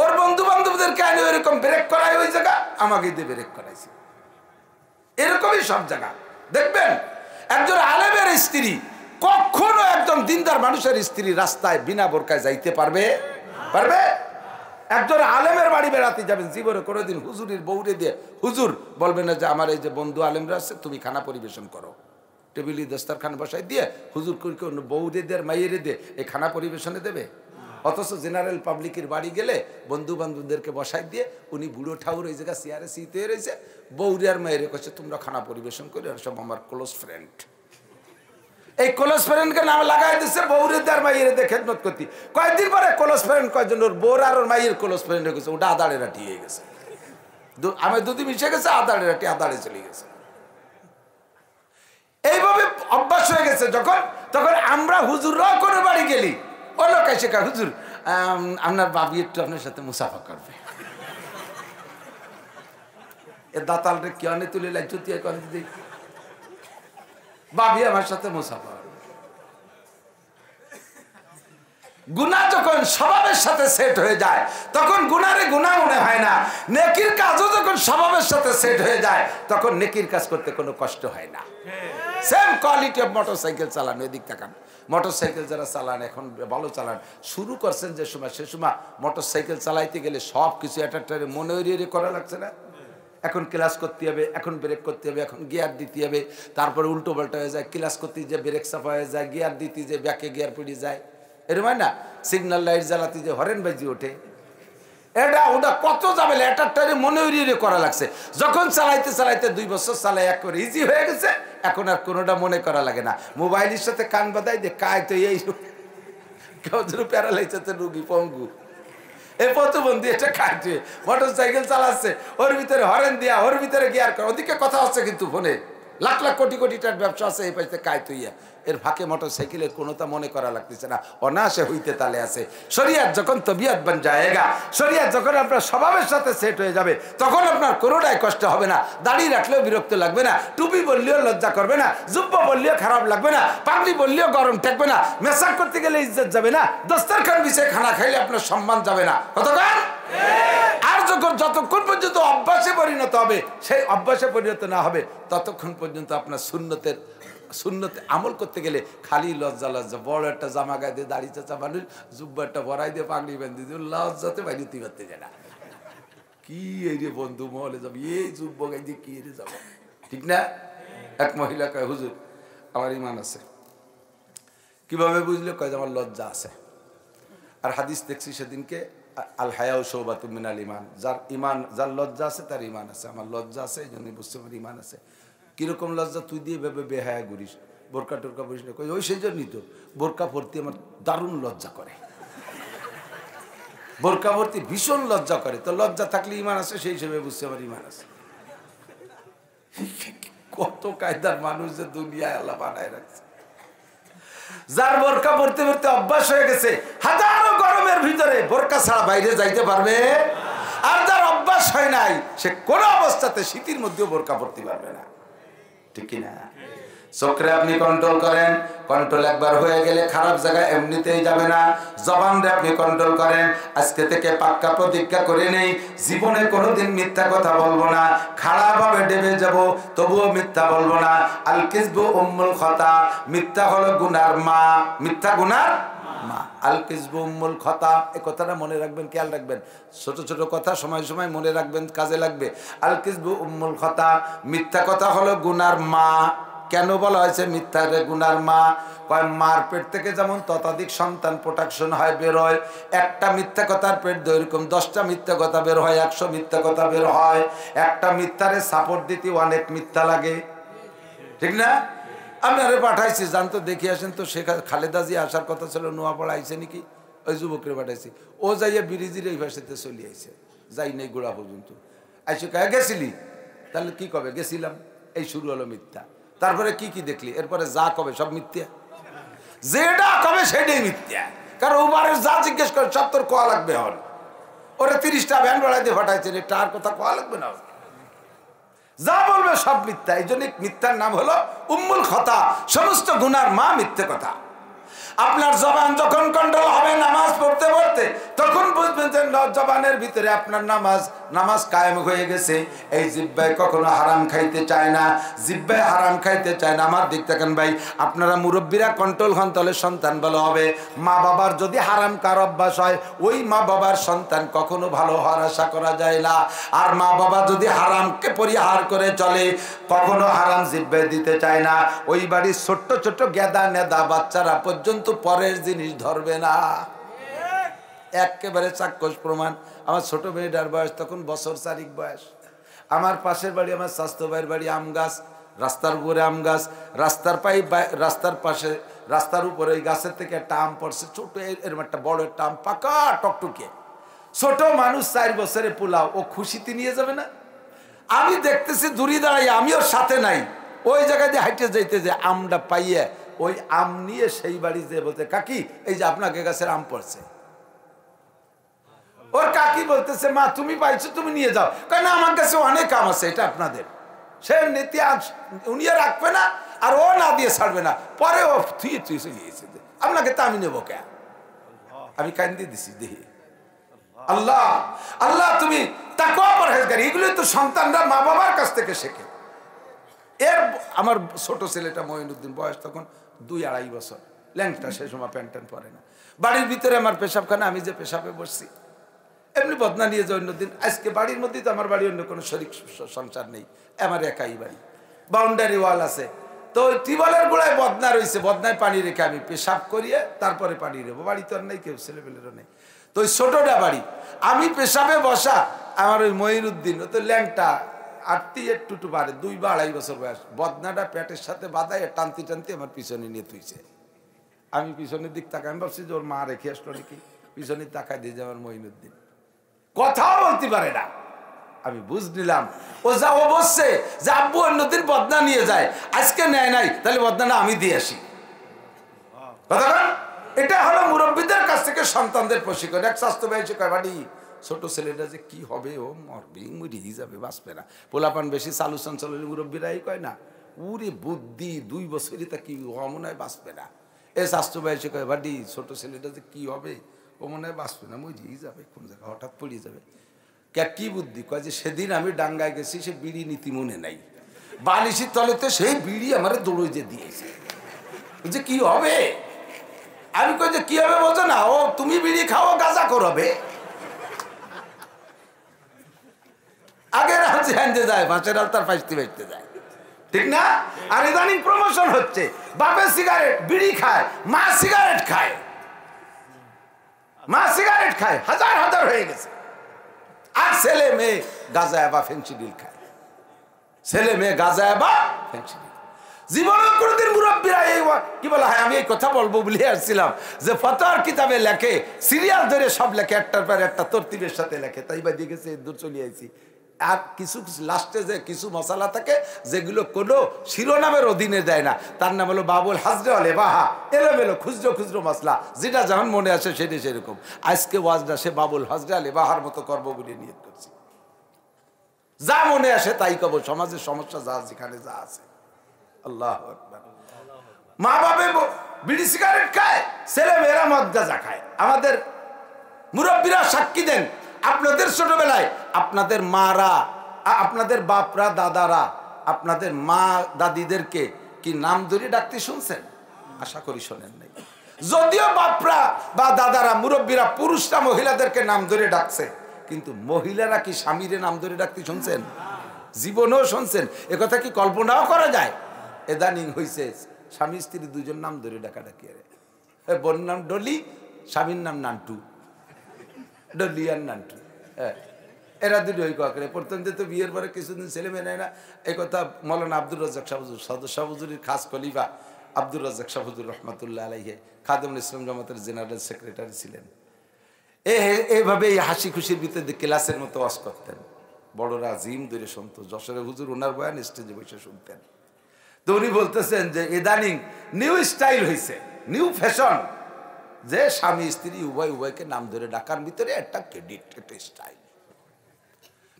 ওর বন্ধু বান্ধবদেরকে আনে ওইরকম ব্রেক করায়, ওই জায়গা আমাকে দিয়ে ব্রেক করাইছে। এরকমই সব জায়গা দেখবেন। একজন আলেমের স্ত্রী কখনো একজন দিনদার মানুষের স্ত্রী রাস্তায় বিনা বোরকায় যাইতে পারবে? একজন আলেমের বাড়ি বেড়াতে যাবেন, জীবনে কোনোদিন হুজুরের বউরে দিয়ে হুজুর বলবেন না যে আমার এই যে বন্ধু আলেমরা আছে তুমি খানা পরিবেশন করো। টেবিলি দস্তারখান বসাই দিয়ে হুজুর করে অন্য বউরে দিয়ে আর মাইয়েরে দিয়ে এই খানা পরিবেশনে দেবে? অথচ জেনারেল পাবলিকের বাড়ি গেলে বন্ধু বান্ধবদেরকে বসাই দিয়ে উনি বুড়ো ঠাউর ওই জায়গায় চেয়ারে শীতে রয়েছে, বউরে আর মায়েরে কাছে তোমরা খানা পরিবেশন করে, আর সব আমার ক্লোজ ফ্রেন্ড। এই ক্লোজ ফ্রেন্ডকে নাম লাগাই দিচ্ছে বউরে আর মাইয়ের দিয়ে খেদমত করতে। কয়েকদিন পরে ক্লোজ ফ্রেন্ড কয়েকজন ওর বউর আর ওর মাইয়ের ক্লোজ ফ্রেন্ড হয়ে গেছে, ওটা আদাড়ে রাটি হয়ে গেছে। আমি দুদি মিশে গেছে, আদাড়ে রাটি আদাড়ে চলে গেছে। এইভাবে অভ্যাস হয়ে গেছে যখন, তখন আমরা হুজুররাও কোনো বাড়ি গেলি ও লোক এসে কা হুজুর আপনার বাবি একটু আপনার সাথে মুসাফা করবে। এ দাতালরে কি অনেক তুলে লাগছে বাবি আমার সাথে মুসাফা। গুনাহ যখন স্বভাবের সাথে সেট হয়ে যায় তখন গুনারে গুনাহ মনে হয় না। নেকির কাজও যখন স্বভাবের সাথে সেট হয়ে যায় তখন নেকির কাজ করতে কোনো কষ্ট হয় না। সেম কোয়ালিটি অফ মোটরসাইকেল চালানো, এদিক তাকান। মোটরসাইকেল যারা চালান এখন ভালো চালান, শুরু করছেন যে সময় সে সময় মোটরসাইকেল চালাইতে গেলে সব কিছু একটা মনে ওরিয়ে করা লাগছে না? এখন ক্লাস করতে হবে, এখন ব্রেক করতে হবে, এখন গিয়ার দিতে হবে, তারপরে উল্টো পাল্টা হয়ে যায়, ক্লাস করতে যে ব্রেক চাপা হয়ে যায়, গিয়ার দিতে যে ব্যাকে গিয়ার পড়ে যায়, এরকম হয় না? সিগন্যাল লাইট জ্বালাতে যে হরেন বাজি ওঠে, এটা ওটা কত যাবে এটারটারে মনে উড়িয়ে করা লাগছে। যখন চালাইতে চালাইতে 2 বছর চালাই এক করে ইজি হয়ে গেছে, এখন আর কোনোটা মনে করা লাগে না। মোবাইলের সাথে কান বাদাই দে কায় তো এই কেউ প্যারালাইসিস রুগী পঙ্গু এ প্রতিবন্ধী এটা খাইছে, মোটরসাইকেল চালাচ্ছে, ওর ভিতরে হরেন দিয়া, ওর ভিতরে গিয়ার করা, ওদিকে কথা হচ্ছে কিন্তু ফোনে লাখ লাখ কোটি কোটি টাকার ব্যবসা আছে, এই পাশে কায় তুইয়া এর ফাঁকে মোটরসাইকেলের কোনোটা মনে করা লাগতেছে না, অনায়াসে হইতে তালে আছে। শরিয়াত যখন তবিয়ত বান যায়গা, শরিয়াত যখন আপনার স্বভাবের সাথে সেট হয়ে যাবে তখন আপনার কোনোটাই কষ্ট হবে না। দাড়ি রাখলেও বিরক্ত লাগবে না, টুপি বললেও লজ্জা করবে না, জুব্বা বললেও খারাপ লাগবে না, পাগড়ি বললেও গরম ঠেকবে না, মেসাক করতে গেলে ইজ্জত যাবে না, দস্তরখান বিছে খানা খাইলে আপনার সম্মান যাবে না। কতক্ষণ? আর যখন যতক্ষণ পর্যন্ত অভ্যাসে পরিণত হবে, সেই অভ্যাসে পরিণত না হবে ততক্ষণ পর্যন্ত আপনার সুন্নতে আমল করতে গেলে খালি লজ্জা লজ্জা। বড় একটা জামা গায়ে দিয়ে দাড়ি চাচা মানুষ জুব্বা একটা বড়াই দিয়ে পাগড়ি বেঁধে দিয়ে লজ্জাতে বাইরে তুই করতে যায় না। কি এই রে বন্ধু মহলে যাবো, এই জুব্ব গাই দিয়ে কি রে যাবো, ঠিক না? এক মহিলা কয় হুজুর আমার ইমান আছে। কিভাবে বুঝলে? কয় আমার লজ্জা আছে। আর হাদিস দেখছি সেদিনকে আল হায়াউ শোবাতুম মিনাল ইমান, যার ইমান, যার লজ্জা আছে তার ইমান আছে। আমার লজ্জা আছে, এই জন্য বুঝতে আমার ইমান আছে। কিরকম লজ্জা? তুই দিয়ে ভেবে বেহায়া ঘুরিস, বোরকা টোরকা পরিস না। ওই সেই জন্যই তো বোরকা ভর্তি আমার দারুণ লজ্জা করে, বোরকা ভর্তি ভীষণ লজ্জা করে। তো লজ্জা থাকলে ইমান আছে, সেই হিসেবে বুঝতে আমার ইমান আছে। কত কায়দার মানুষ যে দুনিয়ায় আল্লাহ বানায় রাখছে। যার বোরকা পড়তে পড়তে অভ্যাস হয়ে গেছে, হাজারো গরমের ভিতরে বোরকা ছাড়া বাইরে যাইতে পারবে। আর যার অভ্যাস হয় নাই সে কোনো অবস্থাতে শীতের মধ্যেও বোরকা পড়তে পারবে না, ঠিক কিনা? চোখে আপনি কন্ট্রোল করেন, কন্ট্রোল একবার হয়ে গেলে খারাপ জায়গায় এমনিতেই যাবে না। জবানরে আপনি কন্ট্রোল করেন, আজকে থেকে পাক্কা প্রতিজ্ঞা করে নেই জীবনে কোনোদিন মিথ্যা কথা বলবো না। খারাপভাবে ডেবে যাব তবুও মিথ্যা বলবো না। আল কিযবু উম্মুল খতা, মিথ্যা হলো গুনার মা। মিথ্যা গুনার মা। আল কিযবু উম্মুল খতা, এই কথাটা মনে রাখবেন, খেয়াল রাখবেন। ছোট ছোট কথা সময় সময় মনে রাখবেন, কাজে লাগবে। আল কিযবু উম্মুল খতা, মিথ্যা কথা হলো গুনার মা। কেন বলা হয়েছে মিথ্যা গুনার মা? কয় মার পেট থেকে যেমন ততোধিক সন্তান প্রোডাকশন হয়, বের হয়। একটা মিথ্যা কথার পেট এরকম 10টা মিথ্যা কথা বের হয়, 100 মিথ্যা কথা বের হয়। একটা মিথ্যারে সাপোর্ট দিতে অনেক মিথ্যা লাগে, ঠিক না? আমি আরে পাঠাইছি, জানতো দেখে আসেন তো। খালেদা জিয়া আসার কথা ছিল, নোয়াপাড়া আইছে নাকি, ওই যুবকরে পাঠাইছি। ও যাইয়া ব্রিজের এই ভাষাতে চলে আইছে, যাই নাই গোড়া পর্যন্ত। আইসে কয়ে গেছিলি, তাহলে কি কবে গেছিলাম, এই শুরু হলো মিথ্যা। তারপরে কি কি দেখলি, এরপরে যা কবে সব মিথ্যা, যেটা কবে সেটাই মিথ্যা। কারণ ওবারের যা জিজ্ঞেস করে সব তোর কোয়া লাগবে। হল ওরে 30টা ভ্যান বাড়াইতে পাঠাইছেন, এটা আর কথা কোয়া লাগবে না, যা বলবে সব মিথ্যা। এই জন্য মিথ্যার নাম হলো উম্মুল খতা, সমস্ত গুনার মা মিথ্যে কথা। আপনার জবান যখন কন্ট্রোল হবে নামাজ পড়তে পড়তে, তখন বুঝবেন যে জবানের ভিতরে আপনার নামাজ কায়েম হয়ে গেছে। এই জিহ্বায় কখনো হারাম খাইতে চায় না, জিহ্বায় হারাম খাইতে চায় না। আমার দিক থাকেন ভাই, আপনারা মুরব্বীরা কন্ট্রোল হন, তাহলে সন্তান ভালো হবে। মা বাবার যদি হারাম কার অভ্যাস হয়, ওই মা বাবার সন্তান কখনো ভালো হওয়ার আশা করা যায় না। আর মা বাবা যদি হারামকে পরিহার করে চলে, কখনো হারাম জিহ্বায় দিতে চায় না, ওই বাড়ির ছোট্ট ছোট্ট গেদা নেদা বাচ্চারা পর্যন্ত পরের জিনিস ধরবে না। একেবারে চাক্ষুষ প্রমাণ। আমার ছোট মেয়েটার বয়স তখন বছর 4 বয়স। আমার পাশের বাড়ি, আমার স্বাস্থ্য ভাইয়ের বাড়ি আম গাছ, রাস্তার উপরে আম গাছ, রাস্তার পাশে, রাস্তার উপরে ওই গাছের থেকে একটা আম পড়ছে, ছোট এরকম একটা বড় একটা আম, পাকা টকটকে। ছোট মানুষ 4 বছরে পোলাও, ও খুশিতে নিয়ে যাবে না? আমি দেখতেছি দূরে দাঁড়াই, আমি ওর সাথে নাই, ওই জায়গায় দিয়ে হাইটে যাইতে যে আমটা পাইয়ে ওই আম নিয়ে সেই বাড়ি যে বলতে, কাকি এই যে আপনাকে গাছের আম পড়ছে। ওর কাকি বলতেছে, মা তুমি পাইছো, তুমি নিয়ে যাও। কেন আমার কাছে অনেক আম আছে, এটা আপনাদের। সে নীতি উনি রাখবে না, আর ও না দিয়ে ছাড়বে না। পরে ও থুয়ে চলে গিয়েছে, আপনাকে তা আমি নেবো কে? আমি কান্দি দিছি দেখি। আল্লাহ আল্লাহ, তুমি তাকওয়া পরহেজগারি, এগুলো তো সন্তানরা মা বাবার কাছ থেকে শেখে। আমার ছোট ছেলেটা মঈনুদ্দিন, বয়স তখন 2-2.5 বছর, ল্যাংটা, সে সময় প্যান্ট ট্যান্ট পরে না। বাড়ির ভিতরে আমার পেশাবখানা, আমি যে পেশাবে বসছি, এমনি বদনা নিয়ে যায় অন্যদিন। আজকে বাড়ির মধ্যেই তো আমার বাড়ি, অন্য কোনো শরীক সংসার নেই, আমার একাই বাড়ি, বাউন্ডারি ওয়াল আছে। তো ওই টিউবওয়েলের গোড়ায় বদনা রয়েছে, বদনায় পানি রেখে আমি পেশাব করিয়ে তারপরে পানি নেবো। বাড়ি তো আর নেই, কেউ ছেলেপেলেরও নেই। তো ওই ছোটটা বাড়ি, আমি পেশাবে বসা, আমার ওই মঈনুদ্দিন, ও তো ল্যাংটা, আটটি একটু বাড়ে, 2-2.5 বছর বয়স, বদনাটা পেটের সাথে বাঁধায় টানতে টানতে আমার পিছনে নিয়ে তুইছে। আমি পিছনের দিক তাকাই, আমি ভাবছি যে ওর মা রেখে আসলো নাকি, পিছনে তাকাই দিয়ে যে আমার মঈনুদ্দিন কথাও বলতে পারে না। আমি বুঝ নিলাম ও যা ও বসছে যে আব্বু অন্যদিন বদনা নিয়ে যায়, আজকে নেয় নাই, তাহলে বদনাটা আমি দিয়ে আসি। এটা হলো মুরব্বীদের কাছ থেকে সন্তানদের প্রশিক্ষণ। এক স্বাস্থ্য ভাই এসে কয়, বাড়ি ছোট ছেলেটা যে কি হবে, ও মরবে, মরিয়ে যাবে, বাঁচবে না। পোলাপান বেশি চালু চঞ্চল মুরব্বীরাই কয় না, উরে বুদ্ধি 2 বছরই তা কি ও মনে হয় বাঁচবে না। এ স্বাস্থ্য ভাই এসে কয়, বাড়ি ছোট ছেলেটা যে কি হবে, ও মনে হয় বাঁচবে না, মরিয়েই যাবে, কোন জায়গায় হঠাৎ পড়িয়ে যাবে। কি বুদ্ধি? কয় যে সেদিন আমি ডাঙ্গায় গেছি, সে বিড়ি নীতি মনে নাই, বালিশির তলেতে সেই বিড়ি আমার দৌড়ে যে দিয়েছে, যে কি হবে। আমি কই যে কি হবে বোঝো না, ও তুমি বিড়ি খাও, গাঁজা করবে। আগে রাজে যায়, মাছের আলতার ফাইসতে ফাইসতে যায়, ঠিক না? আর ইদানিং প্রমোশন হচ্ছে, বাপে সিগারেট বিড়ি খায়, মা সিগারেট খায়, মা সিগারেট খায়, হাজার হাজার হয়ে গেছে। আর ছেলে মেয়ে গাঁজা বা ফেন্সিডিল খায়, ছেলে মেয়ে গাঁজা বা ফেন্সিডিল। জীবনে কোনদিন মুরব্বীরা এই কি বলা হয়, আমি এই কথা বলবো বলে আসছিলাম যে ফতোয়ার কিতাবে লেখে, সিরিয়াল ধরে সব লেখে, একটার পর একটা তরতিবের সাথে লেখে। তাই বা দেখেছে দূর চলে আইছি। আর কিছু লাস্টে যে কিছু মশলা থাকে যেগুলো কোনো শিরোনামের অধীনে দেয় না, তার নাম হলো বাবুল হাজরে আলে বাহা, এলোমেলো খুচরো খুচরো মশলা, যেটা যখন মনে আসে সেটা সেরকম। আজকে ওয়াজটা সে বাবুল হাজরে আলে বাহার মতো করবো বলে নিয়ত করছি। যা মনে আসে তাই কব, সমাজের সমস্যা যা যেখানে যা আছে। আল্লাহ আকবার। মা বাবা বিড়ি সিগারেট খায়, ছেলে মেয়েরা মদ গাঁজা খায়। আমাদের মুরব্বীরা সাক্ষী দেন, আপনাদের ছোটবেলায় আপনাদের মারা, আপনাদের বাপরা, দাদারা আপনাদের মা দাদিদেরকে কি নাম ধরে ডাকতে শুনছেন? আশা করি শোনেন নাই। যদিও বাপরা বা দাদারা মুরব্বীরা পুরুষরা মহিলাদেরকে নাম ধরে ডাকছে, কিন্তু মহিলারা কি স্বামীরে নাম ধরে ডাকতে শুনছেন? জীবনেও শুনছেন? একথা কি কল্পনাও করা যায়? এদানিং হইছে স্বামী স্ত্রী দুজন নাম ধরে ডাকাডাকি। বোন নাম ডলি, স্বামীর নাম নান্টু, ডলি আর নান্টু। হ্যাঁ, এরা দুটো ওই করে। প্রথম যে তো বিয়ের পরে কিছুদিন ছেলে মেয়ে নেয় না, এই কথা মৌলানা আব্দুর রাজ্জাক শাহ হুজুর, শাহ হুজুরের খাস খলিফা আব্দুর রাজ্জাক শাহ হুজুর রহমাতুল্লাহ আলাইহি খাদেমুল ইসলাম জামাতের জেনারেল সেক্রেটারি ছিলেন। এইভাবে এই হাসি খুশির ভিতরে ক্লাসের মতো ওয়াজ করতেন। বড়রা জিম ধরে শুনতো। যশোরে হুজুর ওনার বয়ান স্টেজে বসে শুনতেন। তো উনি বলতেছেন যে ইদানিং নিউ স্টাইল হয়েছে, নিউ ফ্যাশন, যে স্বামী স্ত্রী উভয়কে নাম ধরে ডাকার ভিতরে একটা ক্রেডিট, একটা স্টাইল।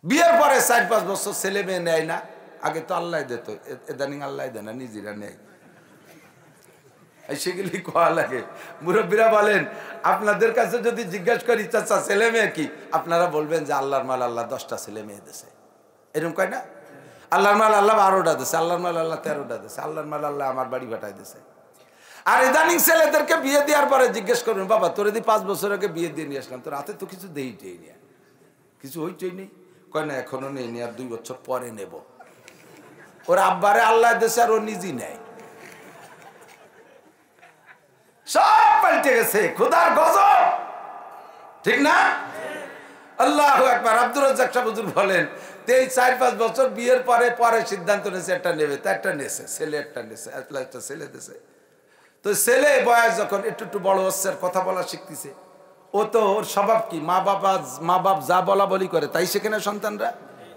বিয়ের পরে 4-5 বছর ছেলে মেয়ে নেয় না, আগে তো আল্লাহ দিত, ইদানিং আল্লাহ দেয় না, নিজেরা নেয়। সেগুলি কোয়া লাগে। মুরব্বীরা বলেন, আপনাদের কাছে যদি জিজ্ঞাসা করি চাচা ছেলে মেয়ে কি, আপনারা বলবেন যে আল্লাহর মাল আল্লাহ 10টা ছেলে মেয়ে দিয়েছে, এরকম কয় না? আল্লাহর মাল আল্লাহ 12টা দিয়েছে, আল্লাহর মাল আল্লাহ 13টা দিয়েছে, আল্লাহর মাল আল্লাহ আমার বাড়ি পাঠাই দিয়েছে। আর ইদানিং ছেলেদেরকে বিয়ে দেওয়ার পরে জিজ্ঞেস করবেন, বাবা তোর যদি 5 বছর আগে বিয়ে দিয়ে নিয়ে আসলাম, তোর হাতে তো কিছু দেই নিয়ে, কিছু হইচই নেই। কয় না, এখনো নেই, আর 2 বছর পরে নেব। ওর আব্বারে আল্লাহ দেশে আর ও নিজেই নেয়। সব পাল্টে গেছে, খোদার গজব, ঠিক না? আল্লাহু আকবার। আব্দুর রাজ্জাক শাহ হুজুর বলেন, 4-5 বছর বিয়ের পরে সিদ্ধান্ত নিয়েছে একটা নেবে, তা একটা নেছে, ছেলে একটা নেছে, একটা ছেলে দিয়েছে। তো ছেলে বয়স যখন একটু বড় হচ্ছে, কথা বলা শিখতেছে, ও তো ওর স্বভাব কি, মা বাপ যা বলা বলি করে তাই শেখে না সন্তানরা।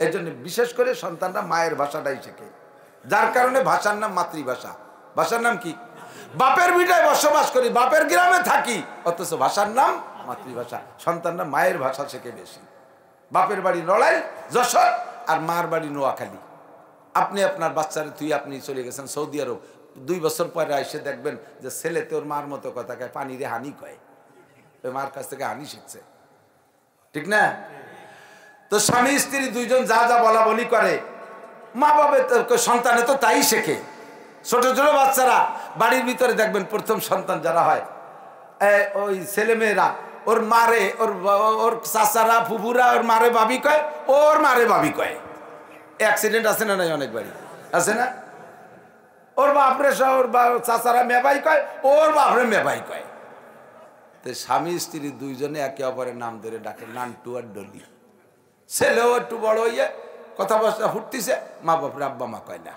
এই জন্য বিশেষ করে সন্তানরা মায়ের ভাষাটাই শেখে, যার কারণে ভাষার নাম মাতৃভাষা। ভাষার নাম কি? বাপের ভিটায় বসবাস করি, বাপের গ্রামে থাকি, অথচ ভাষার নাম মাতৃভাষা। সন্তানরা মায়ের ভাষা শেখে বেশি। বাপের বাড়ি লড়াই যশোর, আর মার বাড়ি নোয়াখালী। আপনি আপনার বাচ্চারে আপনি চলে গেছেন সৌদি আরব, 2 বছর পরে এসে দেখবেন যে ছেলে তোর মার মতো কথা কয়, পানিরে হানি কয়, মার কাছ থেকে হানি শিখছে, ঠিক না? তো স্বামী স্ত্রী দুইজন যা যা বলা বলি করে, মা বাবা সন্তানে তো তাই শেখে। ছোট ছোট বাচ্চারা বাড়ির ভিতরে দেখবেন, প্রথম সন্তান যারা হয়, ওই ছেলে মেয়েরা ওর মারে, ওর চাচারা ফুফুরা ওর মারে ভাবি কয়, ওর মারে ভাবি কয়। অ্যাক্সিডেন্ট আছে না নাই? অনেক বাড়ি আছে না? ওর বাপরে ওর চাচারা মেবাই কয়, ওর বাপরে মেবাই কয়। তো স্বামী স্ত্রী দুইজনে একে অপরের নাম ধরে ডাকে, নান্টু আর ডলি। ছেলেও একটু বড় হইয়ে কথা বসা ফুটতিছে, মা বাপরে আব্বা মা কয় না,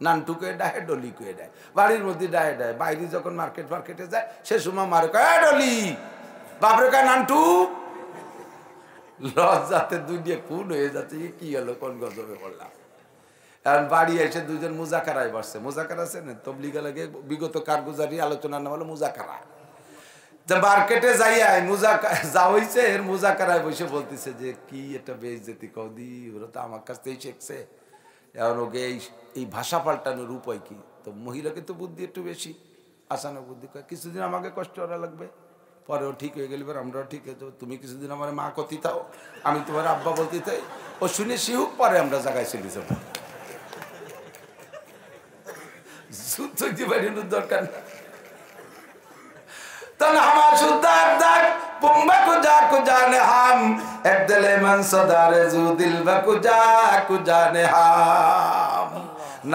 নান্টু কয়ে ডাহে, ডলি কয়ে দেয়। বাড়ির মধ্যে ডাহে ডায়, বাইরে যখন মার্কেটে যায় সে সময় মারে কয় ডলি, বাপরে কয় নান্টু। লজ্জাতে দুনিয়া খুন হয়ে যাচ্ছে, কি হলো, কোন গজবে পড়লাম। এখন বাড়ি এসে দুজন মুজাকারায় বসছে। মুজাকারা আছে না, তবলিগা লাগে বিগত কারগুজারি আলোচনার নাম হলো মুজাকারা। মার্কেটে যাইয়া যা হইছে এর মুজাকারায় বসে বলতেছে যে কি এটা বেইজ্জতি কৌদি, ওরা তো আমার কাছ থেকেই শিখছে, এখন ওকে এই ভাষা পাল্টানোর উপায় কি? তো মহিলাকে তো বুদ্ধি একটু বেশি, আসানো বুদ্ধি কয়, কিছুদিন আমাকে কষ্ট করা লাগবে, পরেও ঠিক হয়ে গেলে আমরাও ঠিক হয়ে যাবো। তুমি কিছুদিন আমার মা কতি থাও, আমি তোমার আব্বা বলতে চাই। ও শুনে শিহুক, পরে আমরা জায়গায় চলে যাবো। দরকার না। तन्हा शुद्धार दाग पुंबा को जाने हम एक दिले मन सदारे जू दिल को जाने हम।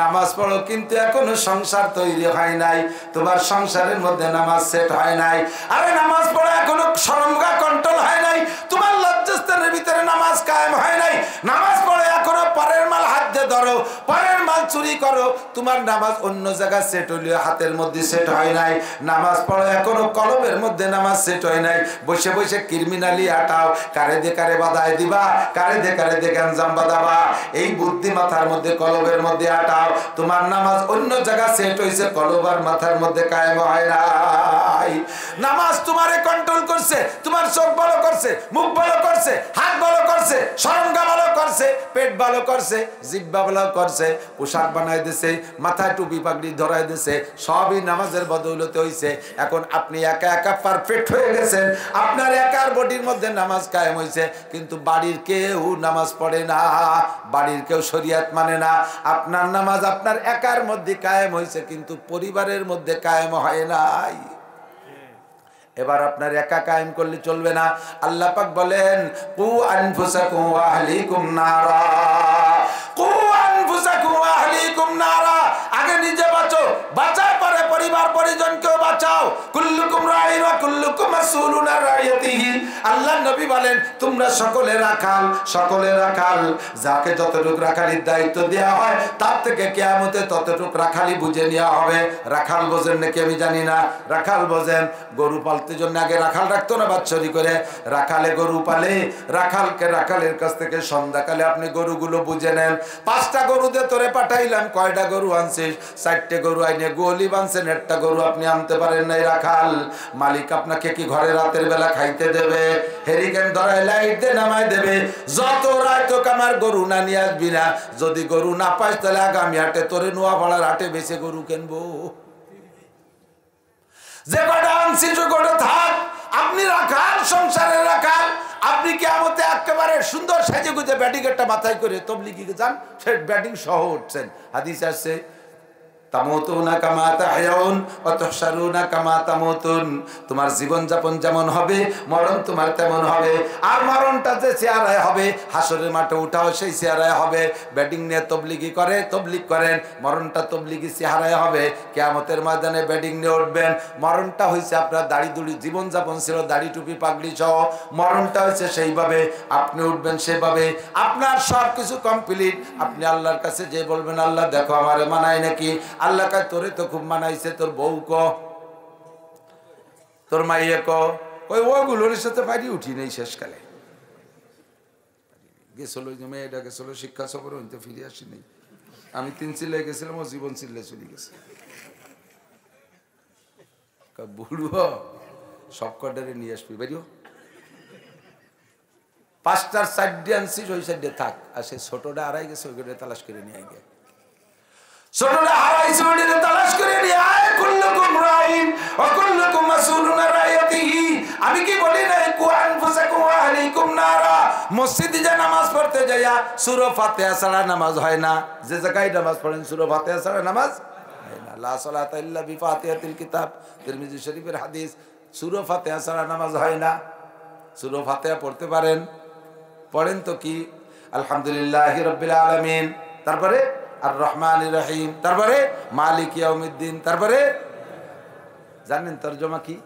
নামাজ পড়ো, কিন্তু এখনো সংসার তৈরি হয় নাই, তোমার সংসারের মধ্যে নামাজ সেট হয় নাই। আরে নামাজ পড়ো, এখনো শরমগা কন্ট্রোল হয় নাই, তোমার লজ্জাস্থানের ভিতরে নামাজ কায়েম হয় নাই। নামাজ পড়ো, এখনো পরের মাল হাত দিয়ে ধরো, পরের মাল চুরি করো, তোমার নামাজ অন্য জায়গায় সেট হইলে হাতের মধ্যে সেট হয় নাই। নামাজ পড়ো, এখনো কলবের মধ্যে নামাজ সেট হয় নাই, বসে বসে ক্রিমিনালি আটাও, কারে দে কারে বাধায় দিবা, কারে দে গাঞ্জাম বাঁধাবা, এই বুদ্ধি মাথার মধ্যে কলবের মধ্যে আটাও। তোমার নামাজ অন্য জায়গা সেট হইছে, কলবার মাথার মধ্যে কায়েম হয় নাই। নামাজ তোমারে কন্ট্রোল করছে, তোমার চোখ ভালো করছে, মুখ ভালো করছে, হাত ভালো করছে, শরমগা ভালো করছে, পেট ভালো করছে, জিহ্বা ভালো করছে, পোশাক বানাই দিছে, মাথায় টুপি পাগড়ি ধরাই দিছে, সবই নামাজের বদৌলতে হইছে। এখন আপনি একা একা পারফেক্ট হয়ে গেছেন, আপনার একার বডির মধ্যে নামাজ কায়েম হইছে, কিন্তু বাড়ির কেউ নামাজ পড়ে না, বাড়ির কেউ শরিয়ত মানে না। আপনার নামাজ আপনার একার মধ্যে কায়েম হইছে, কিন্তু পরিবারের মধ্যে কায়েম হয় নাই। এবার আপনার একা কায়েম করলে চলবে না। আল্লাহ পাক বলেন কু আনফুসাকুম ওয়া আহলিকুম নারা, কু আনফুসাকুম ওয়া আহলিকুম নারা। আগে নিজে বাঁচো, বাঁচার পরে পরিবার পরিজনকেও বাঁচাও। কুল্লুকুম রাঈন ওয়া কুল্লুকুম মাসউলুন আন রাইয়াতিহি। আল্লাহ নবী বলেন তোমরা সকলে রাখাল, সকলে রাখাল। যাকে যতটুকু রাখালির দায়িত্ব দেওয়া হয় তার থেকে কিয়ামতে ততটুকু রাখালি বুঝে নেওয়া হবে। রাখাল বোঝেন নাকি আমি জানি না, রাখাল বোঝেন। গরু পালতে জন্য আগে রাখাল রাখতো না বাৎসরিক করে, রাখালে গরু পালে। রাখালকে রাখালের কাছ থেকে সন্ধ্যাকালে আপনি গরুগুলো বুঝে নেন। 5টা গরুতে তোরে পাঠাইলাম, কয়টা গরু আনছিস? 4টে গরু আইনে গোলি বানছেন, একটা গরু আপনি আনতে পারেন নাই। রাখাল মালিক আপনাকে কি ঘরে রাতের বেলা খাইতে দেবে? হেরিকেন ধরায় লাইট দিয়ে নামাই দেবে। যত রাত আমার গরু না নিয়ে আসবি না। যদি গরু না পাস তাহলে আগামী হাটে তোরে নোয়াপাড়ার হাটে বেশি গরু কিনবো। যে কটা আনছিস ওই কটা থাক। আপনি রাখাল, সংসারে রাখাল। আপনি কিয়ামতে একেবারে সুন্দর সাজে গুজে ব্যাটিং একটা মাথায় করে তবলিগি যান, সে ব্যাটিং সহ উঠছেন। হাদিস আছে তামুতুনা কামা তাহয়াউন ওয়া তুহশারুনা কামা তামুতুন। তোমার জীবন যাপন যেমন হবে মরণ তোমার তেমন হবে। আর মরণটা যে চেহারায় হবে, হাসরের মাঠে উঠাও সেই চেহারায় হবে। ব্যাটিং নিয়ে তবলিগি করে, তবলিগ করেন, মরণটা তবলিগি চেহারায় হবে। কিয়ামতের ময়দানে ব্যাটিং নিয়ে উঠবেন। মরণটা হয়েছে আপনার দাড়ি দুড়ি, জীবন যাপন ছিল দাড়ি টুপি পাগড়ি সহ। মরণটা হয়েছে সেইভাবে, আপনি উঠবেন সেভাবে। আপনার সব কিছু কমপ্লিট। আপনি আল্লাহর কাছে যে বলবেন আল্লাহ দেখো আমারে মানায় নাকি। আল্লাহ কয় তোরে তো খুব মানাইছে, তোর বউ ক, তোর মাইয়ে ক। ওই ওগুলোর সাথে পারি উঠি নেই। শেষকালে গেছিল মেয়েটা গেছিল শিক্ষা সফর, হইতে ফিরে আসিনি। আমি 3 চিল্লে গেছিলাম, ও জীবন চিল্লে চলে গেছে। বুড়ো সব কটারে নিয়ে আসবি বেরিও। 5টার সাইডে আনছিস, ওই সাইডে থাক। আর সে ছোটটা হারাই গেছে, ওই করে তালাশ করে নিয়ে আগে। ছোটটা হারাইছে, ওইটা তালাশ করে নিয়ে আয়। কুল্লুকুম রাঈন ওয়া কুল্লুকুম মাসউলুন আন রাইয়াতিহি। আমি কি বলি না কু আনফুসাকুম ওয়া আহলিকুম নারা। মসজিদে যা নামাজ পড়তে যাইয়া সূরা ফাতিহা ছাড়া নামাজ হয় না। যে জায়গায় নামাজ পড়েন সূরা ফাতিহা ছাড়া নামাজ হয় না। লা সালাতা ইল্লা বিফাতিহাতিল কিতাব, তিরমিজি শরীফের হাদিস। সূরা ফাতিহা ছাড়া নামাজ হয় না। সূরা ফাতিহা পড়তে পারেন, পড়েন তো কি আলহামদুলিল্লাহি রাব্বিল আলামিন, তারপরে আর রহমানির রহিম, তারপরে মালিক ইয়াউমিদ্দিন, তারপরে জানেন তরজমা কি?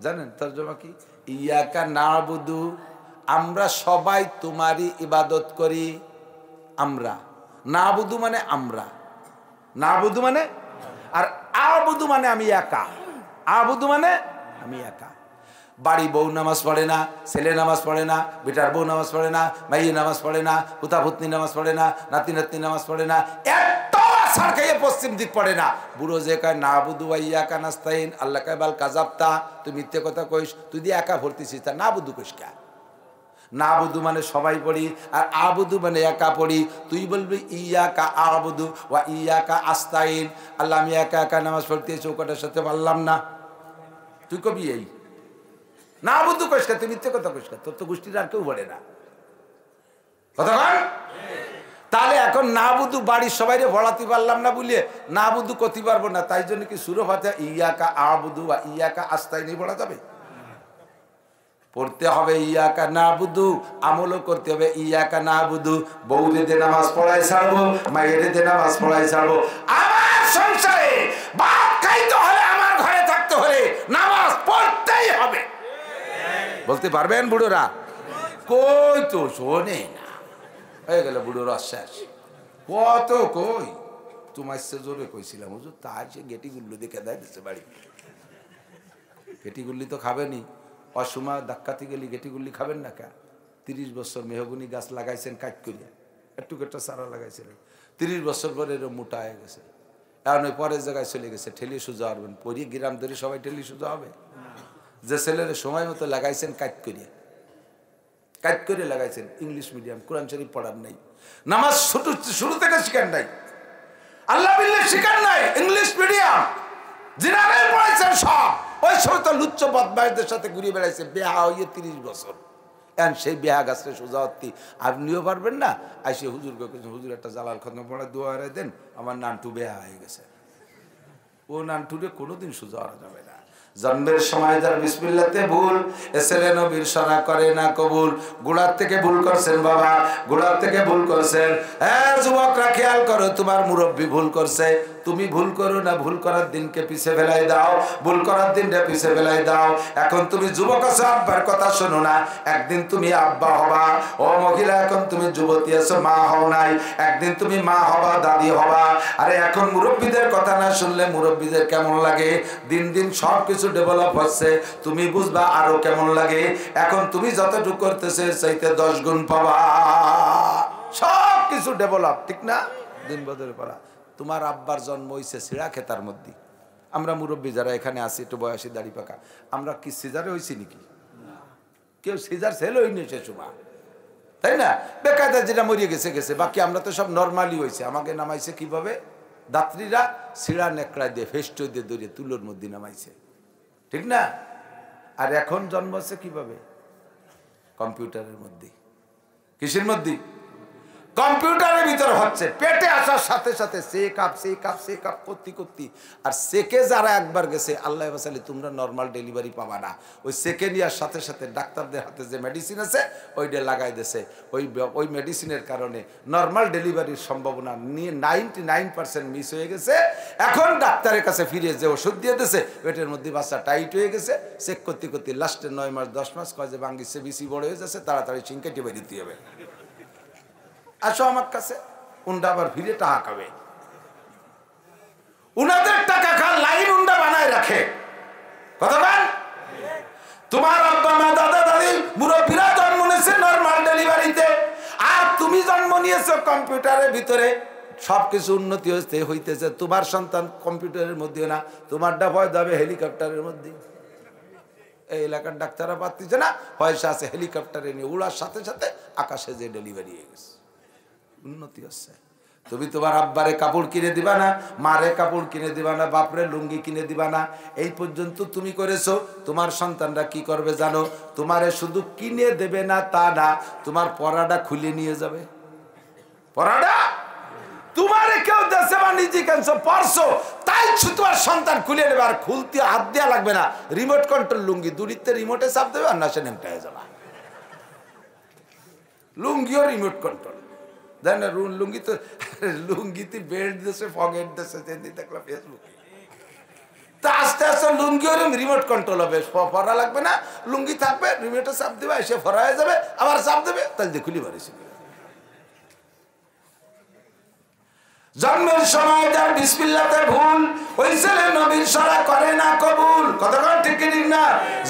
জানেন তরজমা কি? ইয়াকা নাবুদু, আমরা সবাই তোমারই ইবাদত করি। আমরা নাবুদু মানে আমরা, নাবুদু মানে, আর আবুদু মানে আমি একা। আবুদু মানে আমি একা। বাড়ি বউ নামাজ পড়ে না, ছেলে নামাজ পড়ে না, বেটার বউ নামাজ পড়ে না, মাইয়ে নামাজ পড়ে না, হুতা ভুতনি নামাজ পড়ে না, নাতি নাতনি নামাজ পড়ে না, একটা আসার খাইয়ে পশ্চিম দিক পড়ে না। বুড়ো যে কয় না বুধু বা ইয়াকা নাস্তাইন, আল্লাহ কয় বাল কাজাবতা, তুই মিথ্যে কথা কইস, তুই দিয়ে একা ভর্তিছিস, তা না বুধু কইস কা। না বুধু মানে সবাই পড়ি, আর আবুদু মানে একা পড়ি। তুই বলবি ইয়াকা আবুদু ওয়া ইয়াকা আস্তাইন, আল্লাহ আমি একা একা নামাজ পড়তে চৌকাটার সাথে পারলাম না। তুই কবি এই না বুধু কইস কা, তুই মিথ্যে কথা কইস কা, তোর তো গোষ্ঠীর আর কেউ বলে না কথা কন। তাহলে এখন না বুধু বাড়ির সবাই ভরাতে পারলাম না বলিয়ে না বুধু করতে পারবো না, তাই জন্য কি সূরা ফাতিহা ইয়াকা আবুদু বা ইয়াকা আস্তাইন পড়া যাবে? পড়তে হবে ইয়াকা নাবুদু, আমলও করতে হবে ইয়াকা নাবুদু। বউরে দে নামাজ পড়াই ছাড়বো, মায়ের দে নামাজ পড়াই ছাড়বো। আমার সংসারে ভাত খাইতে হলে, আমার ঘরে থাকতে হলে নামাজ পড়তেই হবে। বলতে পারবেন বুড়োরা? কই তো শোনে না, হয়ে গেল বুড়োর শেষ। কত কই তোমার সে জোরে কইছিলাম হুজুর, তাই সে গেটি গুল্লু দেখে দেয় দিচ্ছে বাড়ি। গেটি গুল্লি তো খাবেনি, অসময় ধাক্কাতে গেলি গেটি গুল্লি খাবেন না কে? 30 বছর মেহগুনি গাছ লাগাইছেন কাট করিয়া, একটু একটা চারা লাগাইছিলেন, 30 বছর পরে এরকম মোটা হয়ে গেছে। এখন ওই পরের জায়গায় চলে গেছে, ঠেলি সোজা হবেন। পরি গ্রাম ধরে সবাই ঠেলি সোজা হবে? যে ছেলের সময় মতো লাগাইছেন কাট করিয়া, কাট করে লাগাইছেন। ইংলিশ মিডিয়াম, কোরআন শরীফ পড়ার নাই, নামাজ শুরু থেকে শিখান নাই, আল্লাহ বিল্লাহ শিখান নাই, ইংলিশ মিডিয়াম জিনারেল পড়াইছেন সব। ওই সময় তো লুচ্চ বদমাইশদের সাথে ঘুরে বেড়াইছে, বেহা হইয়ে 30 বছর। এখন সেই বেহা গাছটা সোজা হতি আপনিও পারবেন না। আইসে হুজুরকে কেছেন, হুজুর একটা জালাল খতম পড়া দোয়া হারাই দেন, আমার নানটু বেহা হয়ে গেছে। ও নানটুরে কোনোদিন সোজা হওয়া যাবে না। জন্মের সময় যার বিসমিল্লাতে ভুল, এ ছেলে নবীর শরা করে না কবুল। গোড়ার থেকে ভুল করছেন বাবা, গোড়ার থেকে ভুল করছেন। হ্যাঁ যুবকরা খেয়াল করো, তোমার মুরব্বী ভুল করছে, তুমি ভুল করো না, ভুল করার দিনকে পিছে ফেলাই দাও, ভুল করার দিনটা পিছে ফেলাই দাও। এখন তুমি যুবক আছো, আব্বার কথা শোনো না, একদিন তুমি আব্বা হবা। ও মহিলা, এখন তুমি যুবতী আছো, মা হও নাই, একদিন তুমি মা হবা, দাদি হবা। আরে এখন মুরব্বীদের কথা না শুনলে মুরব্বীদের কেমন লাগে? দিন দিন সব কিছু ডেভেলপ হচ্ছে, তুমি বুঝবা আরো কেমন লাগে। এখন তুমি যতটুকু করতেছে চাইতে 10 গুণ পাবা, সব কিছু ডেভেলপ, ঠিক না? দিন বদলে পড়া। তোমার আব্বার জন্ম হইছে সিরা খেতার মধ্যে। আমরা মুরব্বী যারা এখানে আছি, একটু বয়সী দাড়ি পাকা, আমরা কি সিজারে হয়েছি নাকি? কেউ সিজার সেল হইনি সে সময়, তাই না? বেকায়দা যেটা মরিয়ে গেছে গেছে, বাকি আমরা তো সব নর্মালি হয়েছে। আমাকে নামাইছে কিভাবে? দাত্রীরা সিরা নেকড়া দিয়ে ফেস্ট দিয়ে দৌড়িয়ে তুলোর মধ্যে নামাইছে, ঠিক না? আর এখন জন্ম হচ্ছে কিভাবে? কম্পিউটারের মধ্যে। কিসের মধ্যে? কম্পিউটারের ভিতরে হচ্ছে। পেটে আসার সাথে সাথে সে কাপ করতে করতে, আর সেকে যারা একবার গেছে আল্লাহ বাসালে তোমরা নর্মাল ডেলিভারি পাবা না। ওই সেকে নেওয়ার সাথে সাথে ডাক্তারদের হাতে যে মেডিসিন আছে ওইটা লাগাই দিয়েছে। ওই মেডিসিনের কারণে নর্মাল ডেলিভারির সম্ভাবনা 99% মিস হয়ে গেছে। এখন ডাক্তারের কাছে ফিরে যে ওষুধ দিয়ে দিয়েছে, পেটের মধ্যে বাচ্চা টাইট হয়ে গেছে। চেক করতে করতে লাস্টে 9 মাস 10 মাস কয় যে ভাঙ্গিছে, বেশি বড় হয়ে যাচ্ছে, তাড়াতাড়ি সিংকেটে বেরিয়ে হবে। আসো আমার কাছে, উন্ডা আবার ফিরে টাকা খাবে। উনাদের টাকা খান লাইন উন্ডা বানায় রাখে। কথা বল, তোমার আব্বা মা দাদা দাদি মুরব্বীরা জন্ম নিয়েছে নরমাল ডেলিভারিতে, আর তুমি জন্ম নিয়েছো কম্পিউটারের ভিতরে। সবকিছু উন্নতি হইতেছে, তোমার সন্তান কম্পিউটারের মধ্যে না, তোমারটা ভয় যাবে হেলিকপ্টারের মধ্যে। এই এলাকার ডাক্তাররা পাচ্ছে না, পয়সা আছে, হেলিকপ্টারে নিয়ে উড়ার সাথে সাথে আকাশে যে ডেলিভারি হয়ে গেছে। উন্নতি হচ্ছে। তুমি তোমার আব্বারে কাপড় কিনে দিবা না, মারে কাপড় কিনে দিবা না, বাপরে লুঙ্গি কিনে দিবা না। এই পর্যন্ত তুমি করেছো। তোমার সন্তানরা কি করবে জানো? তোমারে শুধু কিনে দেবে না তা না, তোমার পরাটা খুলে নিয়ে যাবে। পরাটা তোমারে কেউ দেশে বা নিজে কেনছো পরছো, তাই তোমার সন্তান খুলে নেবে। আর খুলতে হাত দেওয়া লাগবে না, রিমোট কন্ট্রোল লুঙ্গি, দূরিত্বে রিমোটে চাপ দেবে আর না সে নেমটা হয়ে যাবে। লুঙ্গিও রিমোট কন্ট্রোল। লুঙ্গি তো লুঙ্গিতে বেল্ট দিয়েছে, ফগেট দিয়েছে, দেখলাম ফেসবুকে। তা আস্তে আস্তে লুঙ্গি রিমোট কন্ট্রোল হবে, পরা লাগবে না, লুঙ্গি থাকবে, রিমোটে চাপ দেবে, এসে ফরা হয়ে যাবে, আবার চাপ দেবে, তাহলে দিয়ে খুলি পারিস। জন্মের সময় যার বিসমিল্লাতে ভুল, ওই ছেলে নবীর শরা করে না কবুল। কতক্ষণ ঠিক না?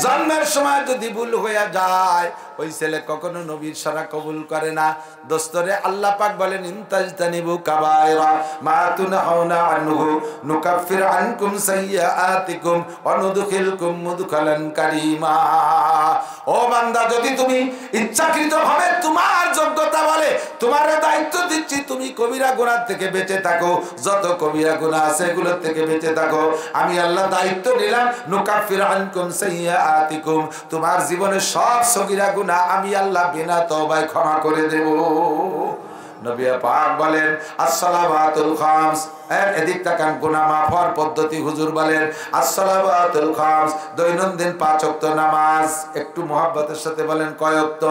জন্মের সময় যদি ভুল হয়ে যায়, ওই ছেলে কখনো নবীর শরা কবুল করে না। দোস্তরে আল্লাহ পাক বলেন, ইনতাজতানিবু কাবায়রা মা তুনহাউনা আনহু নুকাফির আনকুম সাইয়্যাতিকুম ওয়া নুদখিলকুম মুদখালান কারীমা। ও বান্দা, যদি তুমি ইচ্ছাকৃতভাবে তোমার যোগ্যতা বলে তোমারে দায়িত্ব দিচ্ছি, তুমি কবিরা গুনাহ থেকে বেঁচে থাকো, যত কবিরা গুনাহ আছে এগুলোর থেকে বেঁচে থাকো, আমি আল্লাহ দায়িত্ব নিলাম, নুকাফির আনকুম সাইয়্যাতিকুম, তোমার জীবনের সব সগীরা গুনাহ আমি আল্লাহ বিনা তওবায় ক্ষমা করে দেব। নবী পাক বলেন, আসসালাওয়াতুল খামস, এদিক তাকান, গুনাহ মাফ হওয়ার পদ্ধতি হুজুর বলেন, আসসালাওয়াতুল খামস, দৈনন্দিন 5 ওয়াক্ত নামাজ। একটু মহব্বতের সাথে বলেন, কয় ওয়াক্ত?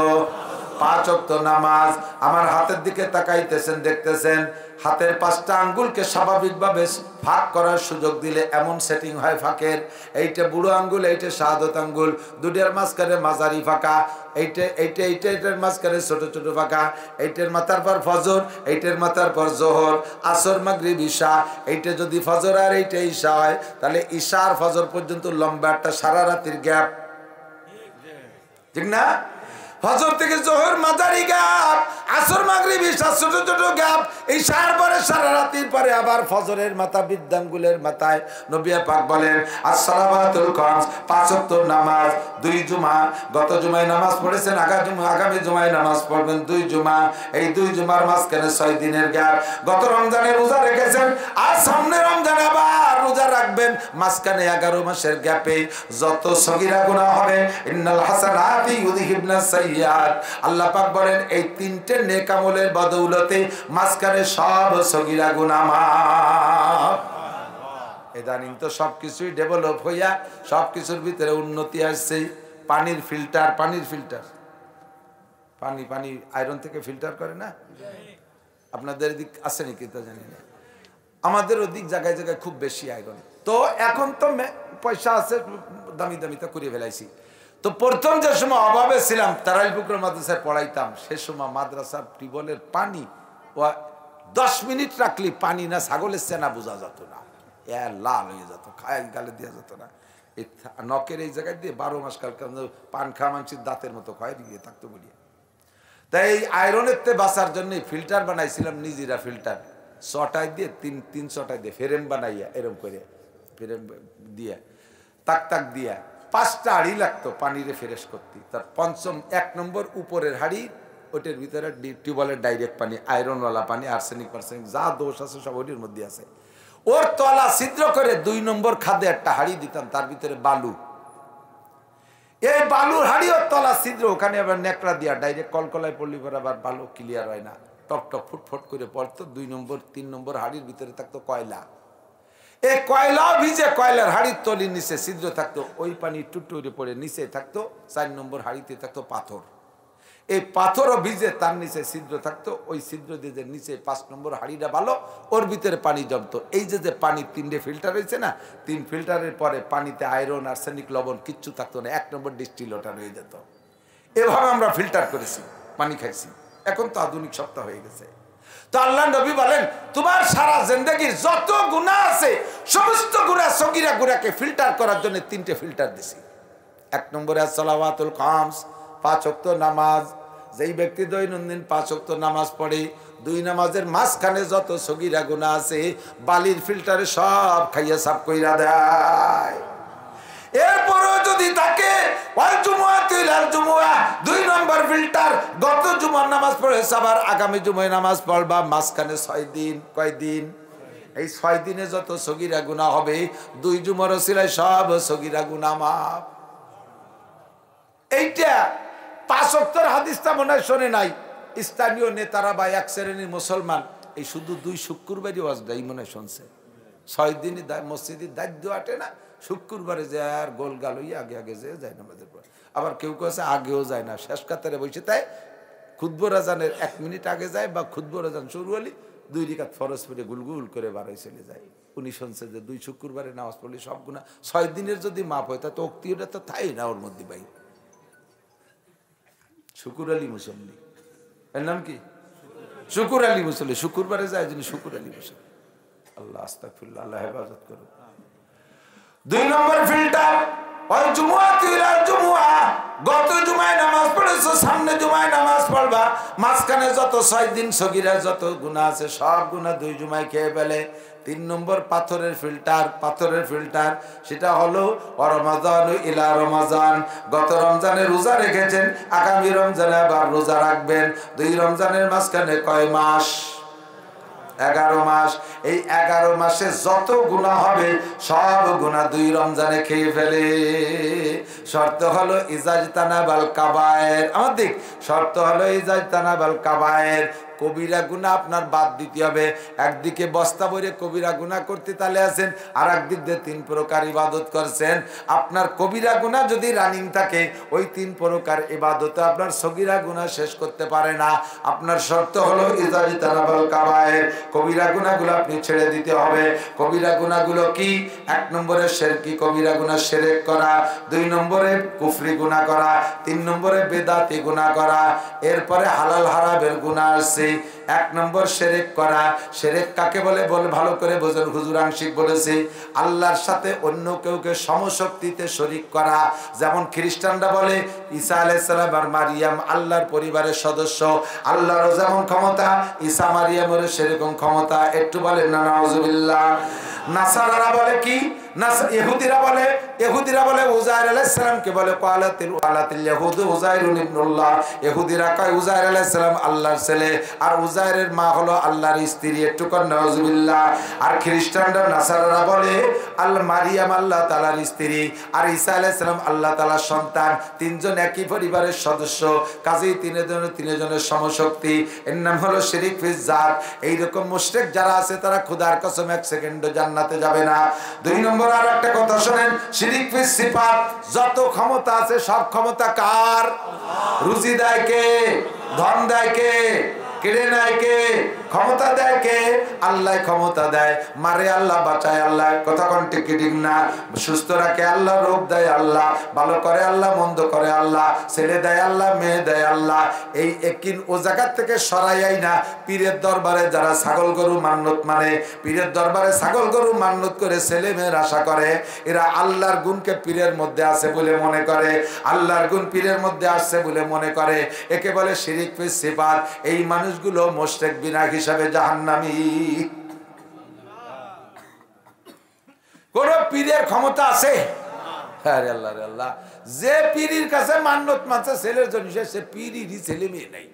5 ওয়াক্ত নামাজ। আমার হাতের দিকে তাকাইতেছেন, দেখতেছেন হাতের 5টা আঙ্গুলকে স্বাভাবিকভাবে ফাঁক করার সুযোগ দিলে এমন সেটিং হয় ফাঁকের, এইটা বুড়ো আঙ্গুল, এইটা শাহাদত আঙ্গুল, দুটার মাঝখানে মাঝারি ফাঁকা, এইটার মাঝখানে ছোট ছোট ফাঁকা, এইটার মাথার পর ফজর, এইটার মাথার পর জোহর, আসর, মাগরিব, ঈশা। এইটা যদি ফজর আর এইটা ঈশা হয়, তাহলে ঈশা আর ফজর পর্যন্ত লম্বা একটা সারা রাতের গ্যাপ, ঠিক না? ফজর থেকে জোহর মাঝারি গ্যাপ, আসর, মাগরিব, ঈশা ছোট ছোট গ্যাপ, ঈশার পরে সারা রাতের পরে আবার ফজরের মাথা, বৃদ্ধাঙ্গুলের মাথায়। নবী পাক বলেন, আসসালাওয়াতুল খামস, 5 ওয়াক্ত নামাজ, 2 জুমা। গত জুমায় নামাজ পড়েছেন, আগামী জুমায় নামাজ পড়বেন 2 জুমা। এই 2 জুমার মাঝখানে 6 দিনের গ্যাপ। গত রমজানে রোজা রেখেছেন, আর সামনে রমজানে আবার রোজা রাখবেন, মাঝখানে 11 মাসের গ্যাপে যত সগীরা গুনাহ হবে, ইন্নাল হাসানাতি ইউযহিবনাস সাইয়্যাত, আল্লাহ পাক বলেন এই 3টে নেক আমলের বদৌলতে মাঝখানে সব সগীরা গুনাহ মাফ। ইদানিং তো সবকিছুই ডেভেলপ হইয়া সবকিছুর ভিতরে উন্নতি আসছে। পানির ফিল্টার পানি আয়রন থেকে ফিল্টার করে না? আপনাদের দিক আছে নাকি তা জানি না, আমাদের ওদিক জায়গায় জায়গায় খুব বেশি আয়রন। তো এখন তো পয়সা আছে, দামি দামিটা করে ফেলাইছি। তো প্রথম যে সময় অভাবে ছিলাম, তারাইলপুকুর মাদ্রাসায় পড়াইতাম, সে সময় মাদ্রাসার টিউবওয়েলের পানি ও 10 মিনিট রাখলি পানি না ছাগলের চেনা বোঝা যেত না, লাল হয়ে যেত, খায় গালে দেওয়া যেত না। এই নখের এই জায়গায় দিয়ে 12 মাস কাল পান খাওয়া মানুষের দাঁতের মতো খায় দিয়ে থাকতো বলিয়া। তাই এই আয়রনের তে বাঁচার জন্য ফিল্টার বানাইছিলাম নিজেরা, ফিল্টার 6টায় দিয়ে 300টায় দিয়ে ফ্রেম বানাইয়া এরম করে ফ্রেম দিয়া তাক দিয়া 5টা হাড়ি লাগতো পানিরে ফ্রেশ করতে। তার পঞ্চম 1 নম্বর উপরের হাড়ি, ওইটার ভিতরে টিউবওয়েলের ডাইরেক্ট পানি, আয়রনওয়ালা পানি, আর্সেনিক যা দোষ আছে সব ওইটির মধ্যে আছে। ওর তলা ছিদ্র করে 2 নম্বর খাদে একটা হাড়ি দিতাম, তার ভিতরে বালু, এই বালুর হাড়ি ওর তলা ছিদ্র, ওখানে আবার নেকড়া দিয়া ডাইরেক্ট কলকলায় পড়লি পরে আবার বালু ক্লিয়ার হয় না, টপ টপ ফুটফুট করে পড়তো। 2 নম্বর 3 নম্বর হাড়ির ভিতরে থাকতো কয়লা, এই কয়লাও ভিজে কয়লার হাড়ির তলির নিচে ছিদ্র থাকতো, ওই পানি টুটুরে পড়ে নিচে থাকতো। 4 নম্বর হাড়িতে থাকতো পাথর, এই পাথরও ভিজে তার নিচে ছিদ্র থাকতো, ওই ছিদ্র দিয়ে যে নিচে 5 নম্বর হাড়িটা ভালো, ওর ভিতরে পানি জমতো। এই যে পানি 3টে ফিল্টার হয়েছে না, 3 ফিল্টারের পরে পানিতে আয়রন আর্সেনিক লবণ কিচ্ছু থাকতো না, 1 নম্বর ডিস্টিল ওটা হয়ে যেত। এভাবে আমরা ফিল্টার করেছি, পানি খাইছি। এখন তো আধুনিক সপ্তাহ হয়ে গেছে। তো আল্লাহ নবী বলেন, তোমার সারা জিন্দেগির যত গুনাহ আছে সমস্ত গুনাহ সগীরা গুনাহকে ফিল্টার করার জন্য 3টে ফিল্টার দিছি। 1 নম্বরে সালাওয়াতুল খামস, 5 ওয়াক্ত নামাজ। যেই ব্যক্তি দৈনন্দিন 5 ওয়াক্ত নামাজ পড়ে, 2 নামাজের মাঝখানে যত সগীরা গুনাহ আছে বালির ফিল্টারে সব খাইয়া সাফ কইরা দেয়। এরপরও যদি থাকে 2 নম্বর ফিল্টার, গত জুমার নামাজ পড়েছে, আবার আগামী জুমায় নামাজ পড়বা, মাঝখানে 6 দিন, কয়দিন? এই 6 দিনে যত সগীরা গুনাহ হবে 2 জুমার ওসিলায় সব সগীরা গুনাহ মাফ। এইটা 5 ওয়াক্তের হাদিসটা মনে হয় শোনে নাই স্থানীয় নেতারা বা এক শ্রেণীর মুসলমান, এই শুধু 2 শুক্রবারই ওয়াজটাই মনে হয় শুনছে। 6 দিনই মসজিদের দায়িত্ব আটে না, শুক্রবারে যে আর গোল গাল হইয়া আগে আগে যে যায় নামাজের পর। আবার কেউ কেউ আছে আগেও যায় না, শেষ কাতারে বসে, তাই খুতবো রাজানের 1 মিনিট আগে যায়, বা খুতবো রাজান শুরু হলি 2 রাকাত ফরজ পড়ে গুলগুল করে বাড়াই চলে যায়। উনি শুনছে যে 2 শুক্রবারে নামাজ পড়লে সব গুনাহ 6 দিনের যদি মাপ হয়, তা তো অক্তিটা তো তাই না ওর মধ্যে। ভাই শুকুর আলী মুসল্লি, এর নাম কি? শুকুর আলী মুসল্লি, শুক্রবারে যায় যিনি শুকুর আলী মুসল্লি। আল্লাহ আস্তাগফিরুল্লাহ, আল্লাহ হেফাজত করুন। 2 নম্বর ফিল্টার, ওই জুমুয়া, গত জুমায় নামাজ পড়েছো, সামনে জুমায় নামাজ পড়বা, মাঝখানে যত 6 দিন সগীরা যত গুনাহ আছে সব গুনাহ 2 জুমায় খেয়ে ফেলে। 3 নম্বর পাথরের ফিল্টার, সেটা হলো রমাজান ইলা রমাজান, গত রমজানে রোজা রেখেছেন, আগামী রমজানে আবার রোজা রাখবেন। 2 রমজানের মাঝখানে কয় মাস? 11 মাস। এই 11 মাসে যত গুনাহ হবে সব গুনাহ 2 রমজানে খেয়ে ফেলে। শর্ত হলো ইজাজতানাবাল কাবায়ের, আমাদের শর্ত হলো ইজাজতানাবাল কাবায়ের, কবিরা গুনাহ আপনার বাদ দিতে হবে। একদিকে বস্তা ভরে কবিরা গুনাহ করতে তালে আছেন, আর একদিক দিয়ে 3 প্রকার ইবাদত করছেন। আপনার কবিরা গুনাহ যদি রানিং থাকে, ওই 3 প্রকার ইবাদতে আপনার সগীরা গুনাহ শেষ করতে পারে না। আপনার শর্ত হলো ইজাজতানাবাল কাবায়ের, কবিরা গুনাহগুলো আপনি ছেড়ে দিতে হবে। কবিরা গুনাহগুলো কি? 1 নম্বরে শিরকি কবিরা গুনাহ, শিরক করা। 2 নম্বরে কুফরি গুনাহ করা। 3 নম্বরে বেদাতি গুনাহ করা। এরপরে হালাল হারামের গুনাহ আছে। 1 নম্বর শিরক করা। শিরক কাকে বলে ভালো করে বোঝেন, হুজুর আংশিক বলেছে, আল্লাহর সাথে অন্য কেউকে সমশক্তিতে শরীক করা। যেমন খ্রিস্টানরা বলে ঈসা আলাইহিস সালাম আর মারিয়াম আল্লাহর পরিবারের সদস্য, আল্লাহরও যেমন ক্ষমতা ঈসা মারিয়ামেরও সেরকম ক্ষমতা। একটু বলেন না নাউজুবিল্লাহ। নাসারারা বলে কি? না ইহুদিরা বলে উজাইর আলাইহিস সালামকে বলে ওয়ালাতিল ইয়াহুদ উজাইরুন ইবনুল্লাহ, ইহুদিরা কয় উজাইর আলাইহিস সালাম আল্লাহর ছেলে আর উজাইরের মা হলো আল্লাহর স্ত্রী, একটু কর নাউজুবিল্লাহ। আর খ্রিস্টানরা নাসারারা বলে মারিয়াম আল্লাহ তাআলার স্ত্রী আর ঈসা আলাইহিস সালাম আল্লাহ তাআলার সন্তান, তিনজন একই পরিবারের সদস্য, কাজেই তিনজনের সমশক্তি। এর নাম হলো শিরিক ফিজ জাত। এইরকম মুশরিক যারা আছে তারা খোদার কসম এক সেকেন্ডও জান্নাতে যাবে না। 2 নম্বর আর একটা কথা শুনেন, শিরিক ফিজ সিফাত, যত ক্ষমতা আছে সব ক্ষমতা কার? রুজি দেয় কে? ধন দেয় কে? কেড়ে নেয় কে? ক্ষমতা দেয় কে? আল্লাহ ক্ষমতা দেয়, মারে আল্লাহ, বাঁচায় আল্লাহ, কথা কোন ঠিক ঠিক না? সুস্থ রাখে আল্লাহ, রোগ দেয় আল্লাহ, ভালো করে আল্লাহ, মন্দ করে আল্লাহ, ছেলে দেয় আল্লাহ, মেয়ে দেয় আল্লাহ। এই একদিন ও জায়গার থেকে সরাই না। পীরের দরবারে যারা ছাগল গরু মান্নত মানে, পীরের দরবারে ছাগল গরু মান্নত করে ছেলে মেয়ের আশা করে, এরা আল্লাহর গুণকে পীরের মধ্যে আছে বলে মনে করে, আল্লাহর গুণ পীরের মধ্যে আসছে বলে মনে করে, একে বলে শিরিক ফিজ সিফাত। এই মানুষগুলো মুশরিক বিনাক হিসাবে জাহান্নামী। কোন পীরের ক্ষমতা আছে? আরে আল্লাহ রে আল্লাহ, যে পীরের কাছে মান্নত মানছে ছেলের জন্য, সে পীরেরই ছেলে মেয়ে নাই।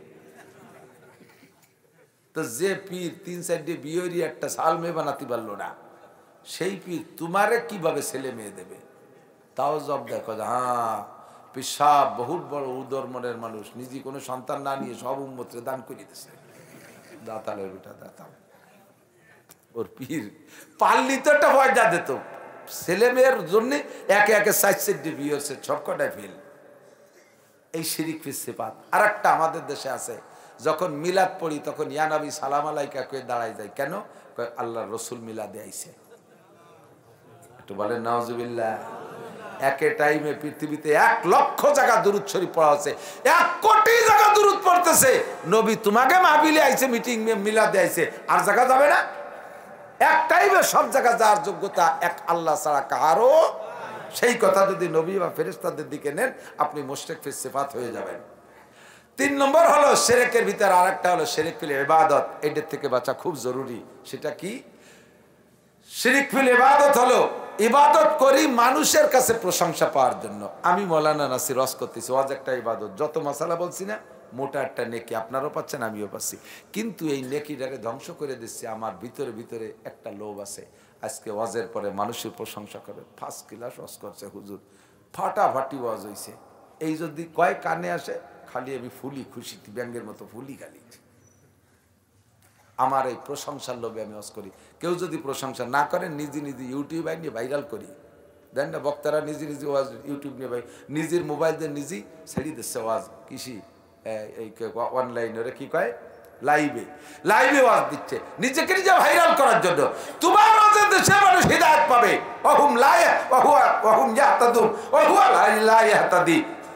তো যে পীর 3-4 বিয়েরই একটা সাল মেয়ে বানাতে পারলো না, সেই পীর তোমারে কিভাবে ছেলে মেয়ে দেবে? তাও জব দেখো, হ্যাঁ পিসাব বহুত বড় উদর মনের মানুষ, নিজে কোনো সন্তান না নিয়ে সব উম্মতরে দান করে দিতেছে। দাতালের বেটা দাতাল, ওর পীর পাল্লি তো একটা পয়সা দিত ছেলে মেয়ের জন্য, একে একে 4-4 বিয়ে হচ্ছে, সবকটাই ফেল। এই শিরিক ফিজ সিফাত। আর একটা আমাদের দেশে আছে, যখন মিলাদ পড়ি তখন ইয়া নবী সালাম আলাইকা কয়ে দাঁড়াই যায়, কেন? আল্লাহ রসুল মিলাদে আইছে। একটু বলেন নাউজুবিল্লাহ। একে টাইমে পৃথিবীতে 1 লক্ষ জায়গা দুরূদ শরীফ পড়া হচ্ছে, 1 কোটি জায়গা দুরূদ পড়তেছে। নবী তোমাকে মাহফিলে আইছে, মিটিং মিলাদে আইছে, আর জায়গা যাবে না? এক টাইমে সব জায়গা যাওয়ার যোগ্যতা এক আল্লাহ ছাড়া কারো। সেই কথা যদি নবী বা ফেরেশতাদের দিকে নেন, আপনি মুশরিক ফিজ সিফাত হয়ে যাবেন। 3 নম্বর হলো শিরকের ভিতর আরেকটা হলো শিরক ফিল ইবাদত। এটার থেকে বাঁচা খুব জরুরি। সেটা কি? শিরক ফিল ইবাদত হলো ইবাদত করি মানুষের কাছে প্রশংসা পাওয়ার জন্য। আমি মৌলানা নাসির রস করতেছি, ওয়াজ একটা ইবাদত, যত মশালা বলছি না, মোটা একটা নেকি, আপনারাও পাচ্ছেন আমিও পাচ্ছি, কিন্তু এই নেকিটাকে ধ্বংস করে দিচ্ছে। আমার ভিতরে ভিতরে একটা লোভ আছে, আজকে ওয়াজের পরে মানুষের প্রশংসা করে, 1st ক্লাস ওয়াজ করছে হুজুর, ফাটাফাটি ওয়াজ হয়েছে, এই যদি কয় কানে আসে, খালি আমি ফুলি, খুশি ব্যাঙ্গের মতো ফুলি খালি। আমার এই প্রশংসার লোভে আমি ওয়াজ করি। কেউ যদি প্রশংসা না করে, নিজে নিজে ইউটিউব নিয়ে ভাইরাল করি, দেন না বক্তারা নিজে নিজে ওয়াজ ইউটিউব নিয়ে নিজের মোবাইল দিয়ে নিজেই ছেড়ে দিচ্ছে ওয়াজ, কৃষি এই অনলাইনে কি কয়, লাইভে ওয়াজ দিচ্ছে, নিজেকে নিজে ভাইরাল করার জন্য। তোমার ওয়াজে দেশে মানুষ হিদায়াত পাবে,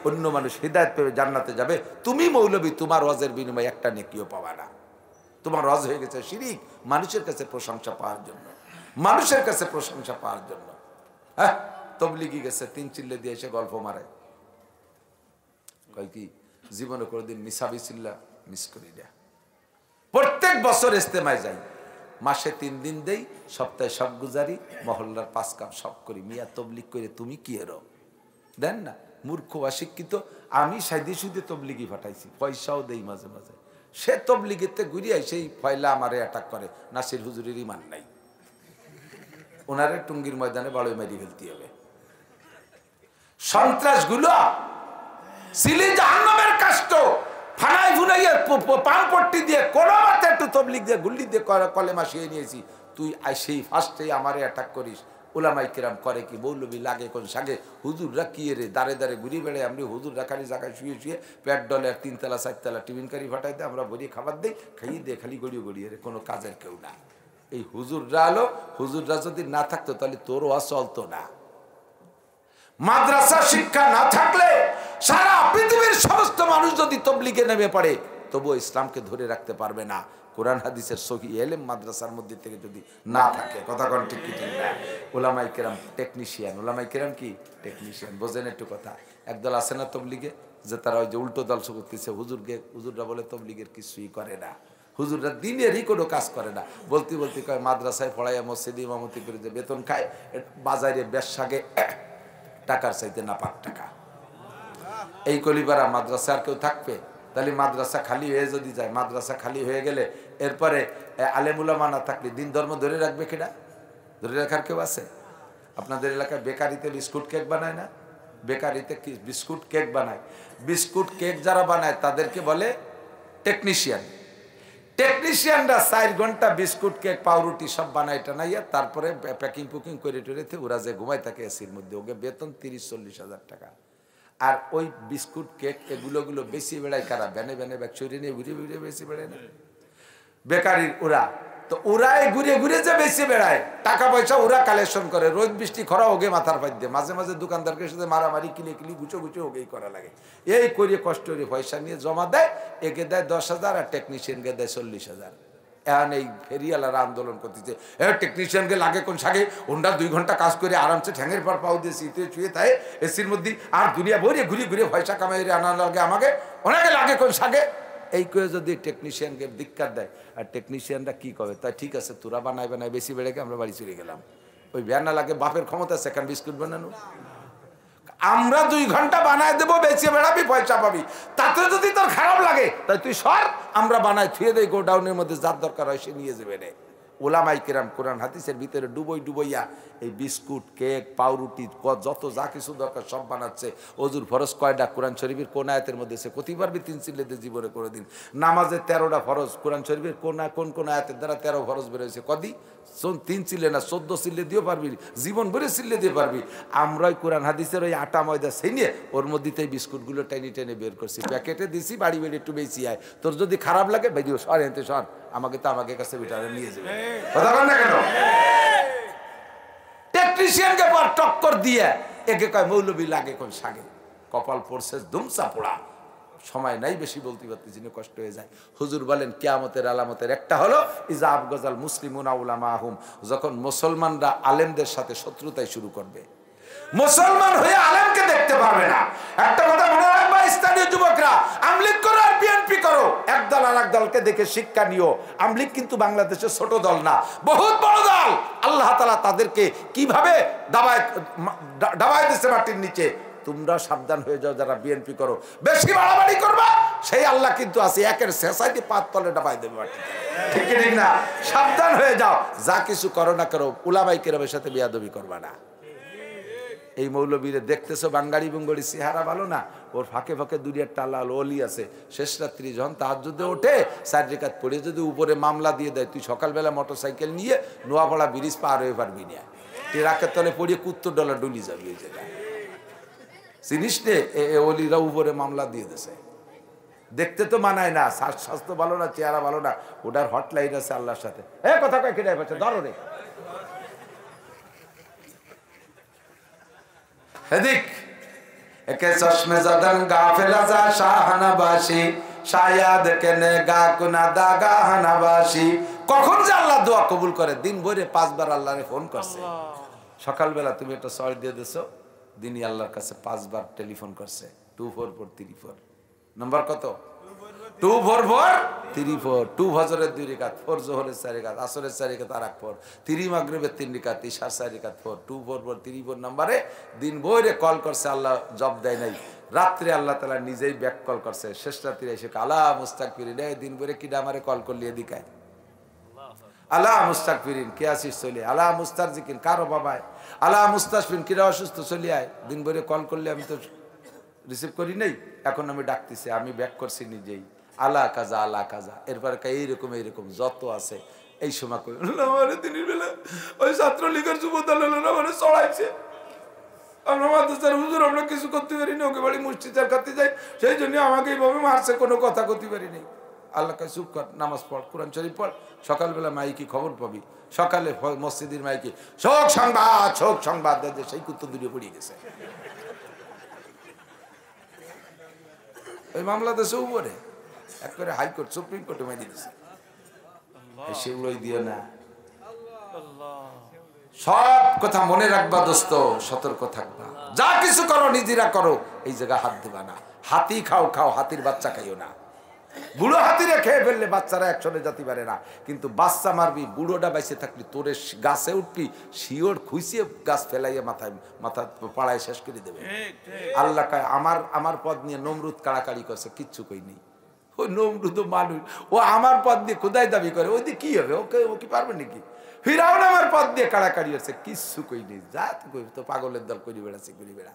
অন্য মানুষ হিদায়াত পাবে, জান্নাতে যাবে। তুমি মৌলবী, তোমার ওয়াজের বিনিময়ে একটা নেকিও পাবা না। তোমার ওয়াজ হয়ে গেছে শিরিক, মানুষের কাছে প্রশংসা পাওয়ার জন্য, মানুষের কাছে প্রশংসা পাওয়ার জন্য। হ্যাঁ, তবলিগি গেছে 3 চিল্লে দিয়ে এসে গল্প মারে, কয় কি জীবনে কোনোদিন মিসাবি চিল্লা মিস করি না। প্রত্যেক বছর ইস্তেমায় যাই, মাসে 3 দিন দেই, সপ্তাহে সব গুজারি, মহল্লার 5 কাপ সব করি। মিয়া তবলিগ করে তুমি কি এরো দেন না? মূর্খ অশিক্ষিত। আমি সাইদে সুদে তবলিগি ফাটাইছি, পয়সাও দেই মাঝে মাঝে। সে তবলিগেতে ঘুরিয়ে সেই ফয়লা আমারে অ্যাটাক করে। নাসির হুজুরের ইমান নাই, ওনারে টুঙ্গির ময়দানে বাড়ি মারি ফেলতে হবে। সন্ত্রাসগুলো সিলি জাহান্নামের কাষ্ট, ফানাই ফুনাইয়ে পানপট্টি দিয়ে কোনো মতে একটু তবলিগ দিয়ে গুল্লি দিয়ে কলেমা শিয়ে নিয়েছি। তুই সেই ফার্স্টেই আমারে অ্যাটাক করিস। ওলামাই কিরাম করে কি, মৌলবি লাগে কোন সাগে, হুজুররা কি রে দাঁড়ে দাঁড়ে ঘুরি বেড়ে, আমি হুজুররা খালি জায়গায় শুয়ে শুয়ে পেট ডলে 3 তলা 4 তলা টিফিন কারি ফাটাই দেয়, আমরা ভরিয়ে খাবার দিই, খাইয়ে দিয়ে খালি গড়িয়ে গড়িয়ে রে, কোনো কাজের কেউ না। এই হুজুররা আলো, হুজুররা যদি না থাকতো তাহলে তোরও আর চলতো না। মাদ্রাসা শিক্ষা না থাকলে সারা পৃথিবীর সমস্ত মানুষ যদি তবলিগে নেমে পড়ে, তবুও ইসলামকে ধরে রাখতে পারবে না। কোরআন হাদিসের সহি এলেম মাদ্রাসার মধ্যে থেকে যদি না থাকে, কথা কোন ঠিক ঠিক না? ওলামাই কেরাম টেকনিশিয়ান, ওলামাই কেরাম কি টেকনিশিয়ান, বোঝেন একটু কথা। একদল আছে না তবলিগে, যে তারা ওই যে উল্টো দল করতেছে হুজুররা বলে তবলিগের কিছুই করে না, হুজুররা দিনেরই কোনো কাজ করে না, বলতে বলতে কয় মাদ্রাসায় পড়াইয়া মসজিদে ইমামতি করে যে বেতন খায়, বাজারে বেশ্যাগে টাকার চাইতে না 5 টাকা। এই কলিপাড়া মাদ্রাসা আর কেউ থাকবে? তাহলে মাদ্রাসা খালি হয়ে যদি যায়, মাদ্রাসা খালি হয়ে গেলে এরপরে আলেমুলামা না থাকলে দিন ধর্ম ধরে রাখবে কিনা? ধরে রাখার কেউ আছে? আপনাদের এলাকায় বেকারিতে বিস্কুট কেক বানায় না? বেকারিতে কি বিস্কুট কেক বানায়? বিস্কুট কেক যারা বানায় তাদেরকে বলে টেকনিশিয়ান। টেকনিশিয়ানরা 4 ঘন্টা বিস্কুট কেক পাউরুটি সব বানায় টানাইয়া তারপরে প্যাকিং পুকিং করে টেরেতে ওরা যে ঘুমাই থাকে এসির মধ্যে, ওকে বেতন 30-40 হাজার টাকা। আর ওই বিস্কুট কেক এগুলো বেশি বেড়ায় কারা? ভ্যানে ভ্যানে ব্যাগ চুরি নিয়ে ঘুরে ঘুরে বেশি বেড়ায় না বেকারির ওরা। তো ওরাই ঘুরে ঘুরে যে বেশি বেড়ায়, টাকা পয়সা ওরা কালেকশন করে, রোদ বৃষ্টি খরা ওগে মাথার পাই দিয়ে, মাঝে মাঝে দোকানদারকে সাথে মারামারি কিলি গুছো গুছো ওগেই করা লাগে। এই করে কষ্ট করে পয়সা নিয়ে জমা দেয়, একে দেয় 10,000 আর টেকনিশিয়ানকে দেয় 40,000। এখন এই ফেরিওয়ালারা আন্দোলন করতেছে, টেকনিশিয়ানকে লাগে কোন সাগে, ওনরা 2 ঘন্টা কাজ করে আরামসে ঠ্যাঙের পর পাও দিয়ে শীতে ছুঁয়ে তাই এসির মধ্যে আর দুনিয়া ভরে ঘুরে ঘুরে পয়সা কামাই আনা লাগে আমাকে, ওনাকে লাগে কোন সাগে। এই করে যদি টেকনিশিয়ানকে ধিক্কার দেয়, আর টেকনিশিয়ানরা কি করে, তাই ঠিক আছে তোরা বানাই বেশি বেড়ে গিয়ে আমরা বাড়ি চলে গেলাম। ওই ভ্যান লাগে বাপের ক্ষমতা সেকেন্ড বিস্কুট বানানো, আমরা 2 ঘন্টা বানায় দেবো, বেঁচে বেড়াবি, পয়সা পাবি। তাতে যদি তোর খারাপ লাগে তাই তুই সর, আমরা বানায় থুয়ে দেই গোডাউনের মধ্যে, যার দরকার হয় সে নিয়ে যাবে রে। ওলামাই কেরাম কোরআন হাদিসের ভিতরে ডুবইয়া এই বিস্কুট কেক পাউরুটি যত যা কিছু দরকার সব বানাচ্ছে। অজুর ফরজ কয়টা? কোরআন শরীফের কোন আয়াতের মধ্যে সে কতি পারবি 3 চিল্লেতে জীবনে করে দিন। নামাজের 13টা ফরজ, কোরআন শরীফের কোন আয়াতের দ্বারা 13 ফরজ বেরোয়েছে? কদি? 3 চিল্লে না 14 চিল্লে দিয়েও পারবি, জীবন ভরে চিল্লে দিয়ে পারবি। আমরাই কোরআন হাদিসের ওই আটা ময়দা সেই নিয়ে ওর মধ্যেই বিস্কুটগুলো টেনে টেনে বের করছি, প্যাকেটে দিছি, বাড়ি বেড়ে একটু বেশি আয়। তোর যদি খারাপ লাগে ভাইও সর, এনতে সর, আমাকে তো আমাকে কাছে বিটারে নিয়ে যাবে। কথা বল না কেন? টেকনিশিয়ানকে পর টক্কর দিয়ে একে কয় মৌলবি লাগে কোন সাগে, কপাল পড়ছে ধুমসা পোড়া। সময় নাই বেশি বলতে পারতেছি না, কষ্ট হয়ে যায়। হুজুর বলেন কিয়ামতের আলামতের একটা হলো ইজা আবগাজাল মুসলিমুনা উলামাহুম, যখন মুসলমানরা আলেমদের সাথে শত্রুতাই শুরু করবে, মুসলমান হয়ে আলেমকে দেখতে পারবে না। একটা কথা মনে রাখবা স্থানীয় যুবকরা, আমলিগ করো আর বিএনপি করো, এক দল আর এক দলকে দেখে শিক্ষা নিও। আমলিগ কিন্তু বাংলাদেশের ছোট দল না, বহুত বড় দল। আল্লাহ তাআলা তাদেরকে কিভাবে দাবায় দিচ্ছে মাটির নিচে। তোমরা সাবধান হয়ে যাও যারা বিএনপি করো, বেশি বাড়াবাড়ি করবা সেই আল্লাহ কিন্তু আছে, একের শেষাইতে 5 তলে ডাবাই দেবে মাটি। ঠিক ঠিক না? সাবধান হয়ে যাও, যা কিছু করো না করো উলামায়ে কেরামের সাথে বেয়াদবি করবা না। এই মৌলবীরে দেখতেছো বাঙ্গাড়ি বুঙ্গড়ি চেহারা ভালো না, ওর ফাঁকে ফাঁকে দুনিয়ার টালাল ওলি আছে। শেষ রাত্রি যখন তাহাজ্জুদে ওঠে 4 রাকাত পড়ে যদি উপরে মামলা দিয়ে দেয়, তুই সকালবেলা মোটরসাইকেল নিয়ে নোয়াপাড়া ব্রিজ পার হয়ে পারবি না, ট্রাকের তলে পড়িয়ে $70 ডুলি যাবি। ওই জায়গায় চিনিস নে, ওলিরা উপরে মামলা দিয়ে দিছে। দেখতে তো মানায় না, স্বাস্থ্য ভালো না, চেহারা ভালো না, ওটার হটলাইন আছে আল্লাহর সাথে। কথা কয় কেটে পাচ্ছে, ধরো রে হেদিক একে চশমে জাদান গাফেলা যা শাহানাবাসী শায়াদ কেনে গা কুনা দাগা হানাবাসী। কখন যে আল্লাহ দোয়া কবুল করে, দিন ভরে 5 বার আল্লাহরে ফোন করছে। সকালবেলা তুমি একটা সয় দিয়ে দিছো, দিনই আল্লাহর কাছে 5 বার টেলিফোন করছে। 24434 নম্বর কত? 24434। 2 ফজরের 2 রাকাত, 4 যোহরের 4 রাকাত, আসরের 4 রাকাত আর 1 4, 3 মাগরিবের 3 রাকাত, ইশার 4 রাকাত 4। 24434 নম্বরে দিন ভরে কল করছে, আল্লাহ জব দেয় নাই। রাত্রে আল্লাহ তাআলা নিজেই ব্যাক কল করছে। শেষ রাত্রে এসে আলা মুস্তাগফিরিন, দিন ভরে কিডা আমারে কল করলি এদিকায়, আলা মুস্তাগফিরিন কে আসিস চলে, আলা মুস্তারজিকিন কারো বাবায়, আলা মুস্তাশফিন কিরা অসুস্থ চলে আয়। দিন ভরে কল করলে আমি তো রিসিভ করি নাই, এখন আমি ডাকতেছি, আমি ব্যাক করছি নিজেই, আলা কাজা আলা কাজা। এরপরে এইরকম এইরকম যত আছে এই সময় কই আমারে দিনের বেলা ওই ছাত্রলীগের যুবদল আমারে চড়াইছে, আমরা মাদ্রাসার হুজুর আমরা কিছু করতে পারি না, ওকে বাড়ি মুস্তিচার করতে যাই, সেই জন্য আমাকে এইভাবে মারছে, কোনো কথা করতে পারি নাই। আল্লাহ কে চুপ কর, নামাজ পড়, কোরআন শরীফ পড়, সকালবেলা মাইকি খবর পাবি, সকালে মসজিদের মাইকি শোক সংবাদ, শোক সংবাদ, সেই কুত্তো দূরে পড়িয়ে গেছে। ওই মামলা দেশে উপরে একবারে হাইকোর্ট সুপ্রিম কোর্টে মেরে দিয়েছে। সেগুলোই দিও না, সব কথা মনে রাখবা দোস্ত, সতর্ক থাকবা, যা কিছু করো নিজেরা করো, এই জায়গা হাত দিবা না। হাতি খাও খাও, হাতির বাচ্চা খাইও না। বুড়ো হাতিরে খেয়ে ফেললে বাচ্চারা একসঙ্গে যেতে পারে না, কিন্তু বাচ্চা মারবি, বুড়োটা বাইসে থাকলি তোরে গাছে উঠবি, শিওর খুঁচিয়ে গাছ ফেলাইয়া মাথা পাড়ায় শেষ করে দেবে। আল্লাহ কয় আমার পদ নিয়ে নমরুদ কাড়াকাড়ি করছে, কিচ্ছু কই নেই। ওই নমরুদ মানুষ, ও আমার পদ দিয়ে খোদাই দাবি করে, ওই দিয়ে কি হবে, ও কি পারবে নাকি? ফিরাউন আমার পদ দিয়ে কাড়াকাড়ি হচ্ছে, কিচ্ছু কই নেই, যা তো কই, তো পাগলের দল করি বেড়াচ্ছে, করি বেড়া।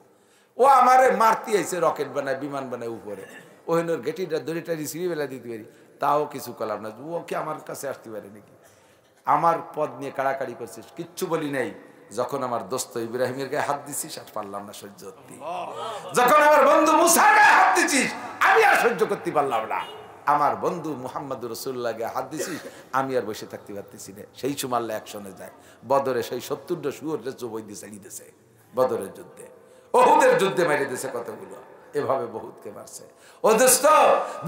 ও আমারে মারতে আইছে, রকেট বানায়, বিমান বানায় উপরে, ওহিনোর গেটিটা দড়িটা রিসিভি বেলা দিতে পারি, তাও কিছু করলাম না। ও কি আমার কাছে আসতে পারে নাকি? আমার পদ নিয়ে কাড়াকাড়ি করছিস, কিচ্ছু বলি নাই। যখন আমার দোস্ত ইব্রাহিমের গায়ে হাত দিছিস আর পারলাম না সহ্য করতে, যখন আমার বন্ধু মুসার গায়ে হাত দিছিস আমি আর সহ্য করতে পারলাম না, আমার বন্ধু মুহাম্মদ রাসূলুল্লাহ গায়ে হাত দিছিস আমি আর বসে থাকতে পারতেছি না। সেই সময় আল্লাহ অ্যাকশনে যায়, বদরে সেই 70টা শুয়োরের চোবই দিয়ে চালিয়ে দিয়েছে, বদরের যুদ্ধে, ওহুদের যুদ্ধে মেরে দিয়েছে কতগুলো, এভাবে বহুতকে মারছে। ও দোস্ত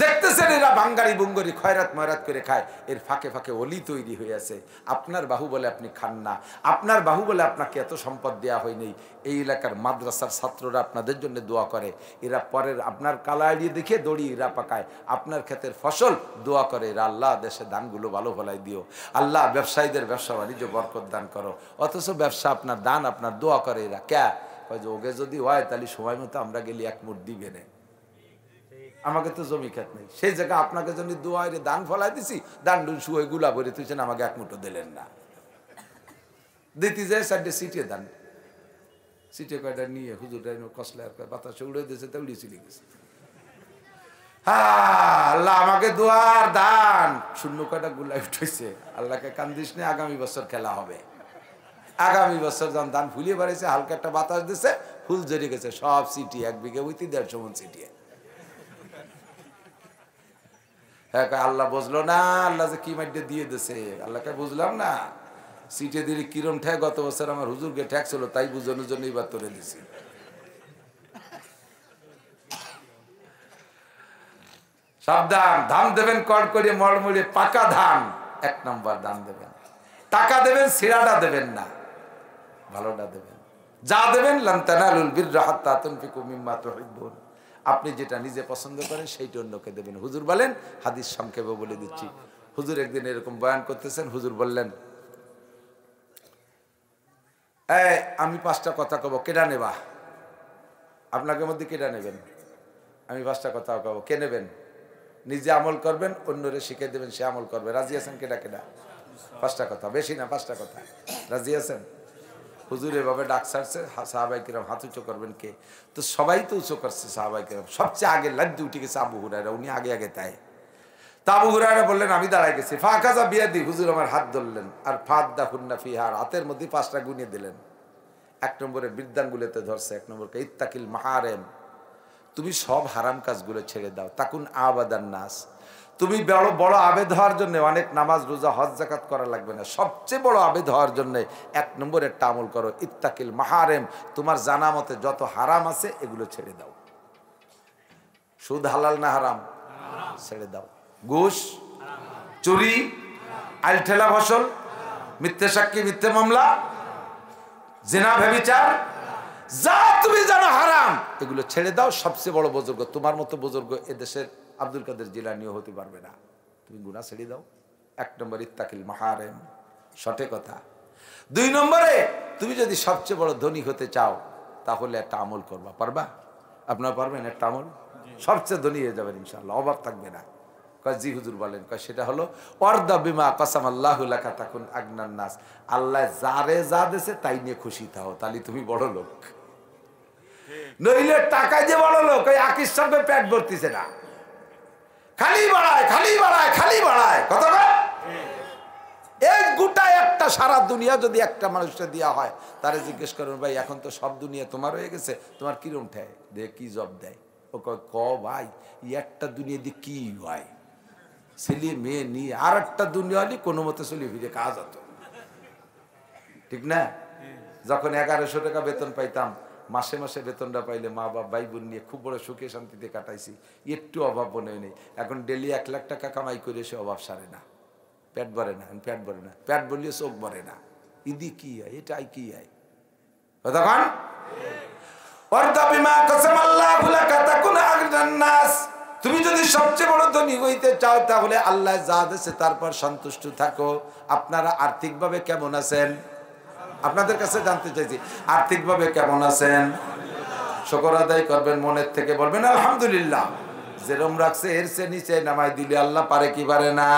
দেখতেছেন এরা বাঙ্গারি বুঙ্গরি খয়রাত ময়রাত করে খায়, এর ফাঁকে ফাঁকে অলি তৈরি হয়ে আছে। আপনার বাহু বলে আপনি খান না, আপনার বাহু বলে আপনাকে এত সম্পদ দেওয়া হয়নি। এই এলাকার মাদ্রাসার ছাত্ররা আপনাদের জন্য দোয়া করে, এরা পরের আপনার কালা এড়িয়ে দেখে দড়ি এরা পাকায়, আপনার ক্ষেতের ফসল দোয়া করে এরা, আল্লাহ দেশে দানগুলো ভালো ফলাই দিও, আল্লাহ ব্যবসায়ীদের ব্যবসা বাণিজ্য বরকত দান করো। অথচ ব্যবসা আপনার দান আপনার দোয়া করে এরা, ক্যা ওকে যদি হয় তাহলে সময় মতো আমরা গেলে এক মুঠ দিবে না, আমাকে তো জমি খেত নেই, সেই জায়গা আপনাকে যদি দোয়া রে দান ফলাই দিছি, দান ডুন শুয়ে গুলা ভরে তুইছেন, আমাকে এক মুঠো দিলেন না, দিতে যায় সাইডে সিটে দান, সিটে কয়টা নিয়ে হুজুর কসলে আর বাতাসে উড়ে দিয়েছে, তা উড়িয়ে চলে গেছে। আল্লাহ আমাকে দোয়ার দান শূন্য কয়টা গুলা উঠেছে, আল্লাহকে কান্দিস নে, আগামী বছর খেলা হবে, আগামী বছর যখন ধান ফুলিয়ে বাড়িয়েছে, হালকা একটা বাতাস দিছে, ফুল জড়িয়ে গেছে, সব সিটি 1 বিঘে হইতে 150 মণ সিটিয়ে। হ্যাঁ আল্লাহ বুঝলো না, আল্লাহ যে কি মাইডে দিয়ে দিছে, আল্লাহকে বুঝলাম না, সিটে দিলে কিরম ঠেক, গত বছর আমার হুজুরকে ঠেক ছিল, তাই বুঝানোর জন্য এবার তোরে দিছি। সাবধান, ধান দেবেন কর করে মড়মড়ে, পাকা ধান 1 নম্বর ধান দেবেন, টাকা দেবেন সিরাটা দেবেন না, ভালোটা দেবেন, যা দেবেন লান তানালুল বিররা হাত্তা তুনফিকু মিম্মা তুহিব্বুন, আপনি যেটা নিজে পছন্দ করেন সেইটা অন্যকে দেবেন। হুজুর বলেন, হাদিস সংক্ষেপে বলে দিচ্ছি, হুজুর একদিন এরকম বয়ান করতেছেন, হুজুর বললেন, আমি 5টা কথা কব, কেডা নেবা, আপনাকে মধ্যে কেডা নেবেন, আমি 5টা কথা কব, কে নেবেন? নিজে আমল করবেন, অন্যরে শিখে দেবেন, সে আমল করবে, রাজি আছেন? কেডা কেডা? 5টা কথা, বেশি না, 5টা কথা, রাজি আছেন? হুজুর এভাবে ডাক ছাড়ছে, সাহাবাই কিরাম হাত উঁচু করবেন কে? তো সবাই তো উঁচু করছে, সাহাবাই কিরাম সবচেয়ে আগে লাড্ডু উঠে গেছে আবু হুরায়রা, উনি আগে আগে তাই। তা আবু হুরায়রা বললেন, আমি দাঁড়াই গেছি, ফাকাজা বিয়াদি, হুজুর আমার হাত ধরলেন, আর ফাদ্দা হুন্না ফিহার, হাতের মধ্যে 5টা গুনিয়ে দিলেন। 1 নম্বরে বৃদ্ধাঙ্গুলেতে ধরছে, 1 নম্বরকে ইত্তাকিল মাহারেম, তুমি সব হারাম কাজগুলো ছেড়ে দাও, তাকুন আবাদান নাস, তুমি বড় বড় আবেদ হওয়ার জন্য অনেক নামাজ রোজা হজ যাকাত করা লাগবে না, সবচেয়ে বড় আবেদ হওয়ার জন্য 1 নম্বরে একটা আমল করো, ইত্তাকিল মাহারেম, তোমার জানা মতে যত হারাম আছে এগুলো ছেড়ে দাও। সুদ হালাল না হারাম? ছেড়ে দাও। ঘুষ, চুরি, আইলঠেলা ফসল, মিথ্যে সাক্ষী, মিথ্যে মামলা, জিনা, ব্যভিচার, যা তুমি জানো হারাম, এগুলো ছেড়ে দাও। সবচেয়ে বড় বুজুর্গ, তোমার মতো বুজুর্গ এদেশের আব্দুল কাদের জিলানীও হতে পারবে না, তুমি গুনাহ ছেড়ে দাও। 1 নম্বর ইত্তাকিল মাহারেম, সঠিক কথা। 2 নম্বরে, তুমি যদি সবচেয়ে বড় ধনী হতে চাও তাহলে একটা আমল করবা, পারবা? আপনারা পারবেন একটা আমল? সবচেয়ে ধনী হয়ে যাবেন ইনশাআল্লাহ, অভাব থাকবে না। কয় জি হুজুর বলেন। কয় সেটা হলো ওয়ারদা বিমা কাসামাল্লাহু লাকা তাকুন আগনান নাস, আল্লাহ যারে যা দেছে তাই নিয়ে খুশি থাও, তাহলে তুমি বড় লোক। নইলে টাকায় যে বড় লোক, ওই আকিস সঙ্গে পেট ভরতিছে না, খালি বাড়ায় খালি বাড়ায় খালি বাড়ায়, কত এই গোটা একটা সারা দুনিয়া যদি একটা মানুষকে দেওয়া হয়, তারে জিজ্ঞেস করুন, ভাই এখন তো সব দুনিয়া তোমার হয়ে গেছে, তোমার কিরম ঠায় দে, কি জব দেয়? ও ক ভাই একটা দুনিয়া দিয়ে কি হয়, ছেলে মেয়ে নিয়ে আর একটা দুনিয়া হলে কোনো মতে চলে ফিরে কাজ হতো, ঠিক না? যখন 1100 টাকা বেতন পাইতাম, মাসে মাসে বেতনটা পাইলে মা বাপ ভাই বোন নিয়ে খুব বড় সুখে শান্তিতে কাটাইছি, একটু অভাব মনে নেই। এখন ডেলি 1 লাখ টাকা কামাই করে সে অভাব সারে না, পেট ভরে না, পেট ভরে না, পেট ভরলে চোখ ভরে না, ইদি কি হয়, এটাই কি হয়? তখন তুমি যদি সবচেয়ে বড় ধনী হইতে চাও তাহলে আল্লাহ যা দিয়েছে তারপর সন্তুষ্ট থাকো। আপনারা আর্থিকভাবে কেমন আছেন? আপনাদের কাছে জানতে চাইছি, আর্থিকভাবে কেমন আছেন? শুকর আদায় করবেন, মনের থেকে বলবেন আলহামদুলিল্লাহ। যেরম রাখছে এর চেয়ে নিচে নামাই দিলে আল্লাহ পারে কি পারে না?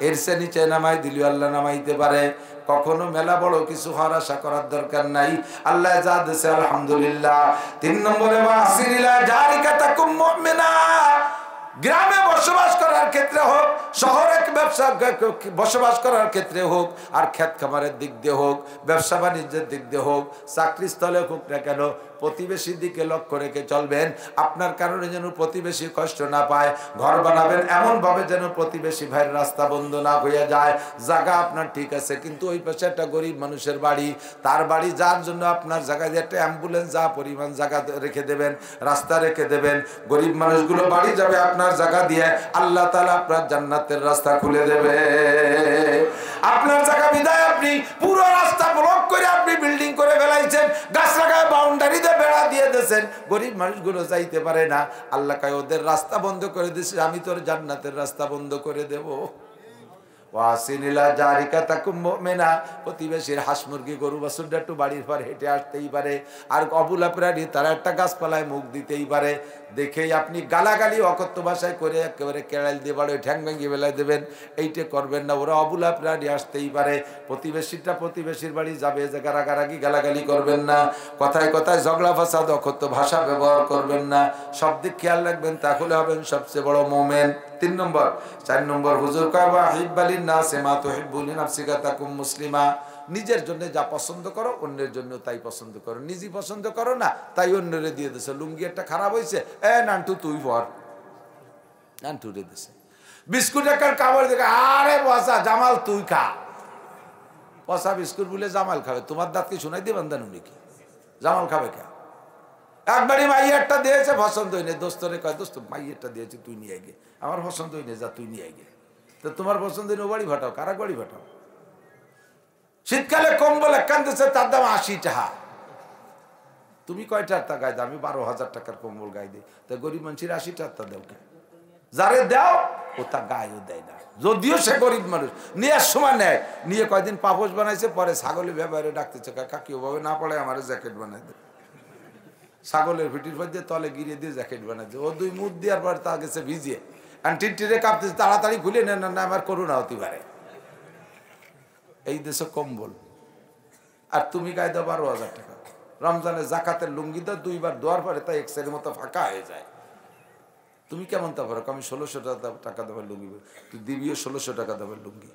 এর চেয়ে নিচে নামাই দিলে আল্লাহ নামাইতে পারে। কখনো মেলা বড় কিছু হওয়ার আশা করার দরকার নাই। আল্লাহ যা দিয়েছে আলহামদুলিল্লাহ। 3 নম্বরে ওয়াসিলা জারিকাতাকুম মুমিনা, গ্রামে বসবাস করার ক্ষেত্রে হোক, শহরে ব্যবসা বসবাস করার ক্ষেত্রে হোক, আর ক্ষেত খামারের দিক দিয়ে হোক, ব্যবসা বাণিজ্যের দিক দিয়ে হোক, চাকরিস্থলে হোক না কেন, প্রতিবেশীর দিকে লক্ষ্য রেখে চলবেন। আপনার কারণে যেন প্রতিবেশী কষ্ট না পায়। ঘর বানাবেন এমন ভাবে যেন প্রতিবেশী ভাইয়ের রাস্তা বন্ধ না হয়ে যায়। জায়গা আপনার ঠিক আছে, কিন্তু ওই পাশে একটা গরিব মানুষের বাড়ি, তার বাড়ি যার জন্য আপনার জায়গায় একটা অ্যাম্বুলেন্স যা পরিমাণ জায়গা রেখে দেবেন, রাস্তা রেখে দেবেন, গরিব মানুষগুলো বাড়ি যাবে আপনার জায়গা দিয়ে, আল্লাহ তাআলা আপনার জান্নাতের রাস্তা খুলে দেবে। আপনার জায়গা বিদায় আপনি পুরো রাস্তা ব্লক করে আপনি বিল্ডিং করে ফেলাইছেন, গাছ লাগায় বাউন্ডারি দিয়ে বেড়া দিয়ে দিয়েছেন, গরিব মানুষগুলো যাইতে পারে না। আল্লাহ কয় ওদের রাস্তা বন্ধ করে দিয়েছে, আমি তোর জান্নাতের রাস্তা বন্ধ করে দেব। ওয়াসিলা জারিকাতাকুম মুমিনা, প্রতিবেশীর হাঁস মুরগি গরু বাছুরটা একটু বাড়ির পর হেঁটে আসতেই পারে, আর অবুলা প্রাণী তারা একটা গাছপালায় মুখ দিতেই পারে। দেখেই আপনি গালাগালি অকথ্য ভাষায় করে একেবারে কেড়াল দিয়ে বাড়ি ঠ্যাং ভেঙে বেলায় দেবেন, এইটা করবেন না। ওরা অবুলা প্রাণী আসতেই পারে, প্রতিবেশীটা প্রতিবেশীর বাড়ি যাবে, যে গারাগারাগি গালাগালি করবেন না, কথায় কথায় ঝগড়া ফাসাদ অকথ্য ভাষা ব্যবহার করবেন না। সব দিক খেয়াল রাখবেন, তাহলে হবেন সবচেয়ে বড় মোমেন। 3 নম্বর। 4 নম্বর, হুজুর কয় ওয়াহিব্বালিন নাসি মা তুহিব্বু লিনাফসিকা তাকুম মুসলিমা, নিজের জন্য যা পছন্দ করো অন্যের জন্য তাই পছন্দ করো। নিজে পছন্দ করো না তাই অন্যরে দিয়ে দিছে। লুঙ্গি একটা খারাপ হয়েছে, নান্টু তুই পর, নান্টু রে দিছে। বিস্কুট একটা কাপড় দেখে, আরে পচা জামাল তুই খা। পচা বিস্কুট বলে জামাল খাবে, তোমার দাঁত কি শোনাই দিয়ে বান্ধান উনি কি জামাল খাবে কে? একবারই মাইয়ারটা দিয়েছে, পছন্দ হয়নি, দোস্তরে কয় দোস্ত মাইয়ারটা দিয়েছে তুই নিয়ে গে, আমার পছন্দ হয়নি, যা তুই নিয়ে গে। তো তোমার পছন্দ হয়নি, ও বাড়ি ভাটাও, কারা বাড়ি ভাটাও। শীতকালে কম্বল একখান দিচ্ছে, তার দাম 80 টাকা। তুমি কয়টা গায়ে দাও? আমি 12,000 টাকার কম্বল গায়ে দিই। তা গরিব মানুষের 80 টাকা দেও কে? যারে দাও ও তা গায়েও দেয় না, যদিও সে গরিব মানুষ। নেওয়ার সময় নেয়, নিয়ে কয়দিন পাপোশ বানাইছে, পরে ছাগলের ব্যবহারে ডাকতেছে, কাকি ওভাবে না পড়ে আমার জ্যাকেট বানাই দে। ছাগলের ভিটির পর দিয়ে তলে গিরিয়ে দিয়ে জ্যাকেট বানাইছে। ও 2 মুঠ দেওয়ার পর তা গেছে ভিজিয়ে, আর টিনটিরে কাঁপতেছে, তাড়াতাড়ি খুলে নেন না আমার করোনা হতে পারে। এই দেশে কম্বল, আর তুমি গায়ে দাও 12,000 টাকা। রমজানের জাকাতের লুঙ্গি দাও, 2 বার দোয়ার পরে তাই এক্সের মতো ফাঁকা হয়ে যায়। তুমি কেমন তা পারো? আমি 1600 টাকা দেবের লুঙ্গি, তুই দিবিও 1600 টাকা দেবের লুঙ্গি।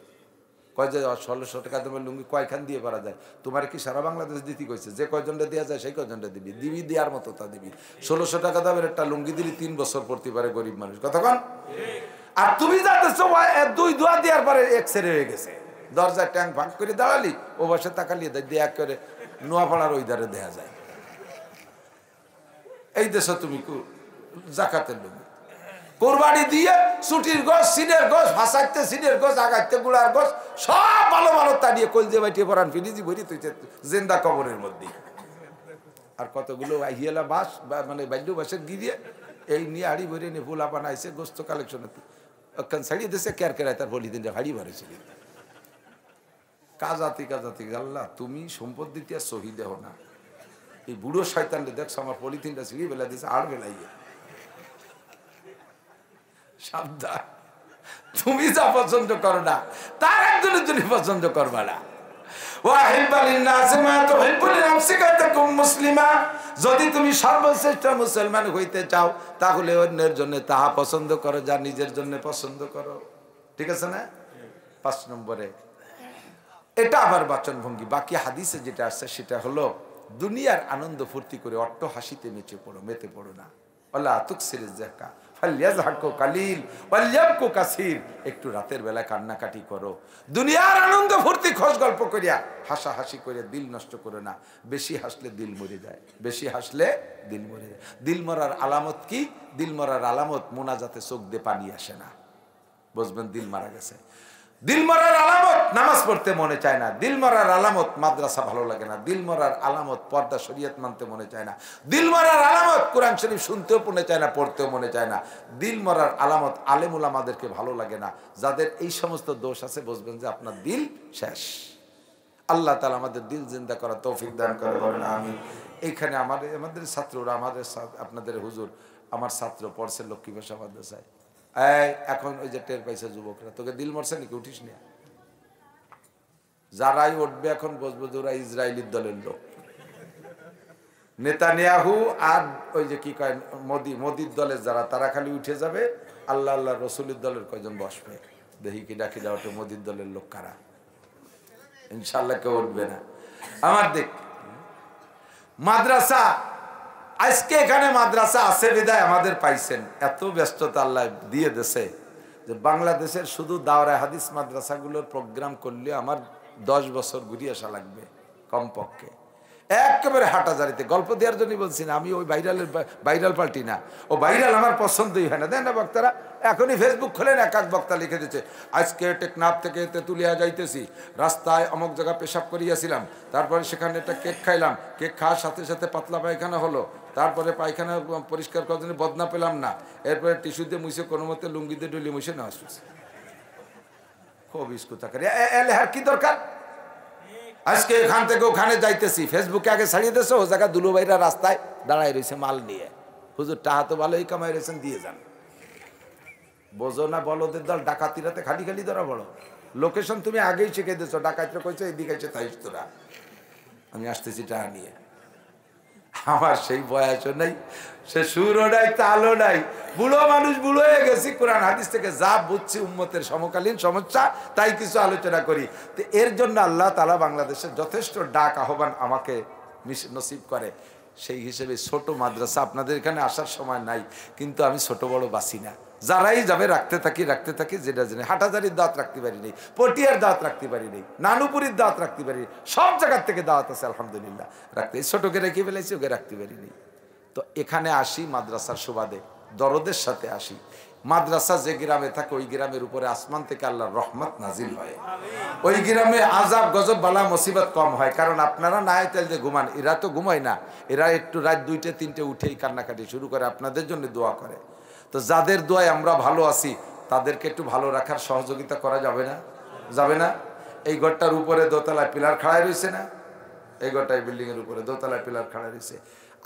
কয় যে 1600 টাকা দেবের লুঙ্গি কয়খান দিয়ে পারা যায়? তোমার কি সারা বাংলাদেশ দিতে কইছে? যে কয়জনটা দেওয়া যায় সেই কয়জনটা দিবি, দিবি দেওয়ার মতো তা দিবি। 1600 টাকা দামের একটা লুঙ্গি দিলি 3 বছর পড়তে পারে গরিব মানুষ, কতক্ষণ? আর তুমি যাতেছো 2 দোয়া দেওয়ার পরে এক্সরে হয়ে গেছে, দরজায় ট্যাঙ্ক ভাগ করে দাঁড়ালি, ও বসে তাকালিয়ে দেখ করে নোয়াপাড়ার ওই ধারে দেয়া যায়। এই দেশে তুমি জাকাতের লুঙ্গি কোরবানি দিয়ে ছুটির গোস, সিনের গোস, ভাসাইতে সিনের গোস, আগাইতে গুড়ার গোস, সব ভালো ভালো তাড়িয়ে কলজে বাইটিয়ে পরান ফিরিজি ভরি তুই জিন্দা কবরের মধ্যে। আর কতগুলো আহিয়েলা বাস মানে বাল্য বাসের গিরিয়ে এই নিয়ে হাড়ি ভরে নিয়ে ফুলা বানাইছে গোস্ত কালেকশনে ছাড়িয়ে দিয়েছে, কেয়ার কেরায় তার বলি দিন হাড়ি ভরেছিল। কাজাতি কাজাতি আল্লাহ তুমি সম্পদ দিতে আর সহি দেহ না। এই বুড়ো শয়তানটা দেখছো আমার পলিথিনটা ছিঁড়িয়ে বেলা দিয়েছে, আর বেলাইয়ে সাবধান। তুমি যা পছন্দ করো না তার একজনের জন্য পছন্দ করবা না। যদি তুমি সর্বশ্রেষ্ঠ মুসলমান হইতে চাও তাহলে অন্যের জন্য তাহা পছন্দ করো যা নিজের জন্য পছন্দ করো, ঠিক আছে না? 5 নম্বরে এটা আবার বাচন ভঙ্গি। বাকি হাদিসে যেটা আসছে সেটা হলো দুনিয়ার আনন্দ ফুর্তি করে অট্ট হাসিতে মেতে পড়ো না। একটু রাতের বেলায় কান্নাকাটি করো, দুনিয়ার আনন্দ ফুর্তি খোঁজ গল্প করিয়া হাসাহাসি করে দিল নষ্ট করে না। বেশি হাসলে দিল মরে যায়, বেশি হাসলে দিল মরে যায়। দিল মরার আলামত কি? দিল মরার আলামত মোনাজাতে চোখ দিয়ে পানি আসে না, বুঝবেন দিল মারা গেছে। দিল মরার আলামত নামাজ পড়তে মনে চায় না, দিল মরার আলামত মাদ্রাসা ভালো লাগে না, দিল মরার আলামত পর্দা শরীয়ত মানতে মনে চায় না, দিল মরার আলামত কোরআন শরীফ শুনতেও মনে চায় না, পড়তেও মনে চায় না, দিল মরার আলামত আলেম উলামাদেরকে ভালো লাগে না। যাদের এই সমস্ত দোষ আছে বুঝবেন যে আপনার দিল শেষ। আল্লাহ তাআলা আমাদের দিল জিন্দা করার তৌফিক দান করে, বলেন আমিন। এইখানে আমাদের ছাত্ররা, আপনাদের হুজুর আমার ছাত্র পড়ছে লক্ষ্মী ভাষা মাদ্রাসায়। এখন ওই যে টের পাইছে যুবকরা, তোকে দিল মরছে নাকি, উঠিস না। যারাই উঠবে এখন বসবো যে ওরা ইসরায়েলির দলের লোক, নেতানিয়াহু আর ওই যে কি কয় মোদির দলের যারা, তারা খালি উঠে যাবে। আল্লাহ আল্লাহ রসুলের দলের কয়জন বসবে, দেখি কিডা কিডা ওঠে মোদির দলের লোক কারা। ইনশাল্লাহ কেউ উঠবে না। আমার দেখ মাদ্রাসা, আজকে এখানে মাদ্রাসা আছে বিদায় আমাদের পাইছেন। এত ব্যস্ততা আল্লাহ দিয়ে দেশে যে বাংলাদেশের শুধু দাওরা হাদিস মাদ্রাসাগুলোর প্রোগ্রাম করলে আমার 10 বছর ঘুরিয়ে আসা লাগবে কমপক্ষে। একেবারে হাঁটাজারিতে গল্প দেওয়ার জন্য বলছি না, আমি ওই ভাইরাল পাল্টি না, ও ভাইরাল আমার পছন্দই হয় না। দেন না বক্তারা এখনই ফেসবুক খোলেন, এক বক্তা লিখে দিচ্ছে আজকে টেকনাফ থেকে তেতুলিয়া যাইতেছি, রাস্তায় অমুক জায়গা পেশাব করিয়াছিলাম, তারপরে সেখানে একটা কেক খাইলাম, কেক খাওয়ার সাথে সাথে পাতলা পায়খানা হলো, তারপরে পায়খানা পরিষ্কার করার জন্য বদনা পেলাম না, এরপরে টিস্যু দিয়ে মুছে কোনো মতে লুঙ্গিতে ডুলি মুছে নেওয়া শুনছে। খুব ইস্কুতা করে এর কি দরকার। আজকে এখান থেকে ওখানে যাইতেছি, ফেসবুকে আগে ছাড়িয়ে দিয়েছে, ও জায়গা দুলু ভাইরা রাস্তায় দাঁড়াই রয়েছে মাল নিয়ে। হুজুর টাহা তো ভালোই কামাই রয়েছেন, দিয়ে যান। বোঝো না বলদের দল, ডাকাতিরাতে খালি খালি ধরা বড় লোকেশন তুমি আগেই শিখে দিয়েছো, ডাকাতিরা কইছো এদিকে এসে তাইস তোরা, আমি আসতেছি টাকা নিয়ে। আমার সেই বয়সও নাই, সে সুরও নাই, তালও নাই, বুড়ো মানুষ, বুড়ো হয়ে গেছি। কোরআন হাদিস থেকে যা বুঝছি উম্মতের সমকালীন সমস্যা তাই কিছু আলোচনা করি। তো এর জন্য আল্লাহ তাআলা বাংলাদেশের যথেষ্ট ডাক আহ্বান আমাকে নসিব করে। সেই হিসেবে ছোট মাদ্রাসা আপনাদের এখানে আসার সময় নাই, কিন্তু আমি ছোট বড় বাসি না, যারাই যাবে রাখতে থাকি। যেটা জেনে হাটাজারির দাঁত রাখতে পারি নেই, পটিয়ার দাঁত রাখতে পারি নেই, নানুপুরির দাঁত রাখতে পারি, সব জায়গার থেকে দাঁত আছে আলহামদুলিল্লাহ রাখতে। ছোটকে রেখে ফেলেছি, ওকে রাখতে পারি নেই। তো এখানে আসি মাদ্রাসার সুবাদে, দরদের সাথে আসি। মাদ্রাসা যে গ্রামে থাকে ওই গ্রামের উপরে আসমান থেকে আল্লাহর রহমত নাজিল হয়। ওই গ্রামে আযাব গজব বালা মুসিবত কম হয়, কারণ আপনারা না হয় তাহলে ঘুমান, এরা তো ঘুমায় না, এরা একটু রাত 2টে 3টে উঠেই কান্নাকাটি শুরু করে, আপনাদের জন্য দোয়া করে। তো যাদের দোয়ায় আমরা ভালো আছি তাদেরকে একটু ভালো রাখার সহযোগিতা করা যাবে না? যাবে না? এই ঘরটার উপরে দোতলায় পিলার খাড়ায় রয়েছে না, এই ঘরটায় বিল্ডিং এর উপরে দোতলায় পিলার খাড়ায় রয়েছে।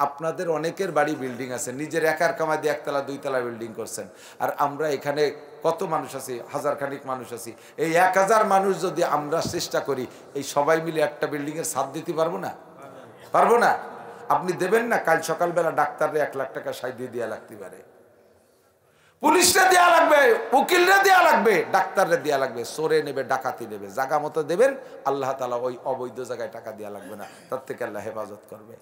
আপনাদের অনেকের বাড়ি বিল্ডিং আছে, নিজের একার কামাই দিয়ে 1তলা 2তলা বিল্ডিং করছেন, আর আমরা এখানে কত মানুষ আছি, 1000 খানিক মানুষ আছি। এই 1000 মানুষ যদি আমরা চেষ্টা করি, এই সবাই মিলে একটা বিল্ডিং এর ছাদ দিতে পারবো না? পারবো না? আপনি দেবেন না? কাল সকালবেলা ডাক্তাররে 1 লাখ টাকা সাই দিয়ে দেওয়া লাগতে পারে, পুলিশরা দেওয়া লাগবে, উকিলরা দেওয়া লাগবে, ডাক্তাররা দেওয়া লাগবে, চোরে নেবে, ডাকাতি নেবে, জায়গা মতো দেবেন, আল্লাহ তাআলা ওই অবৈধ জায়গায় টাকা দেওয়া লাগবে না, তার থেকে আল্লাহ হেফাজত করবে।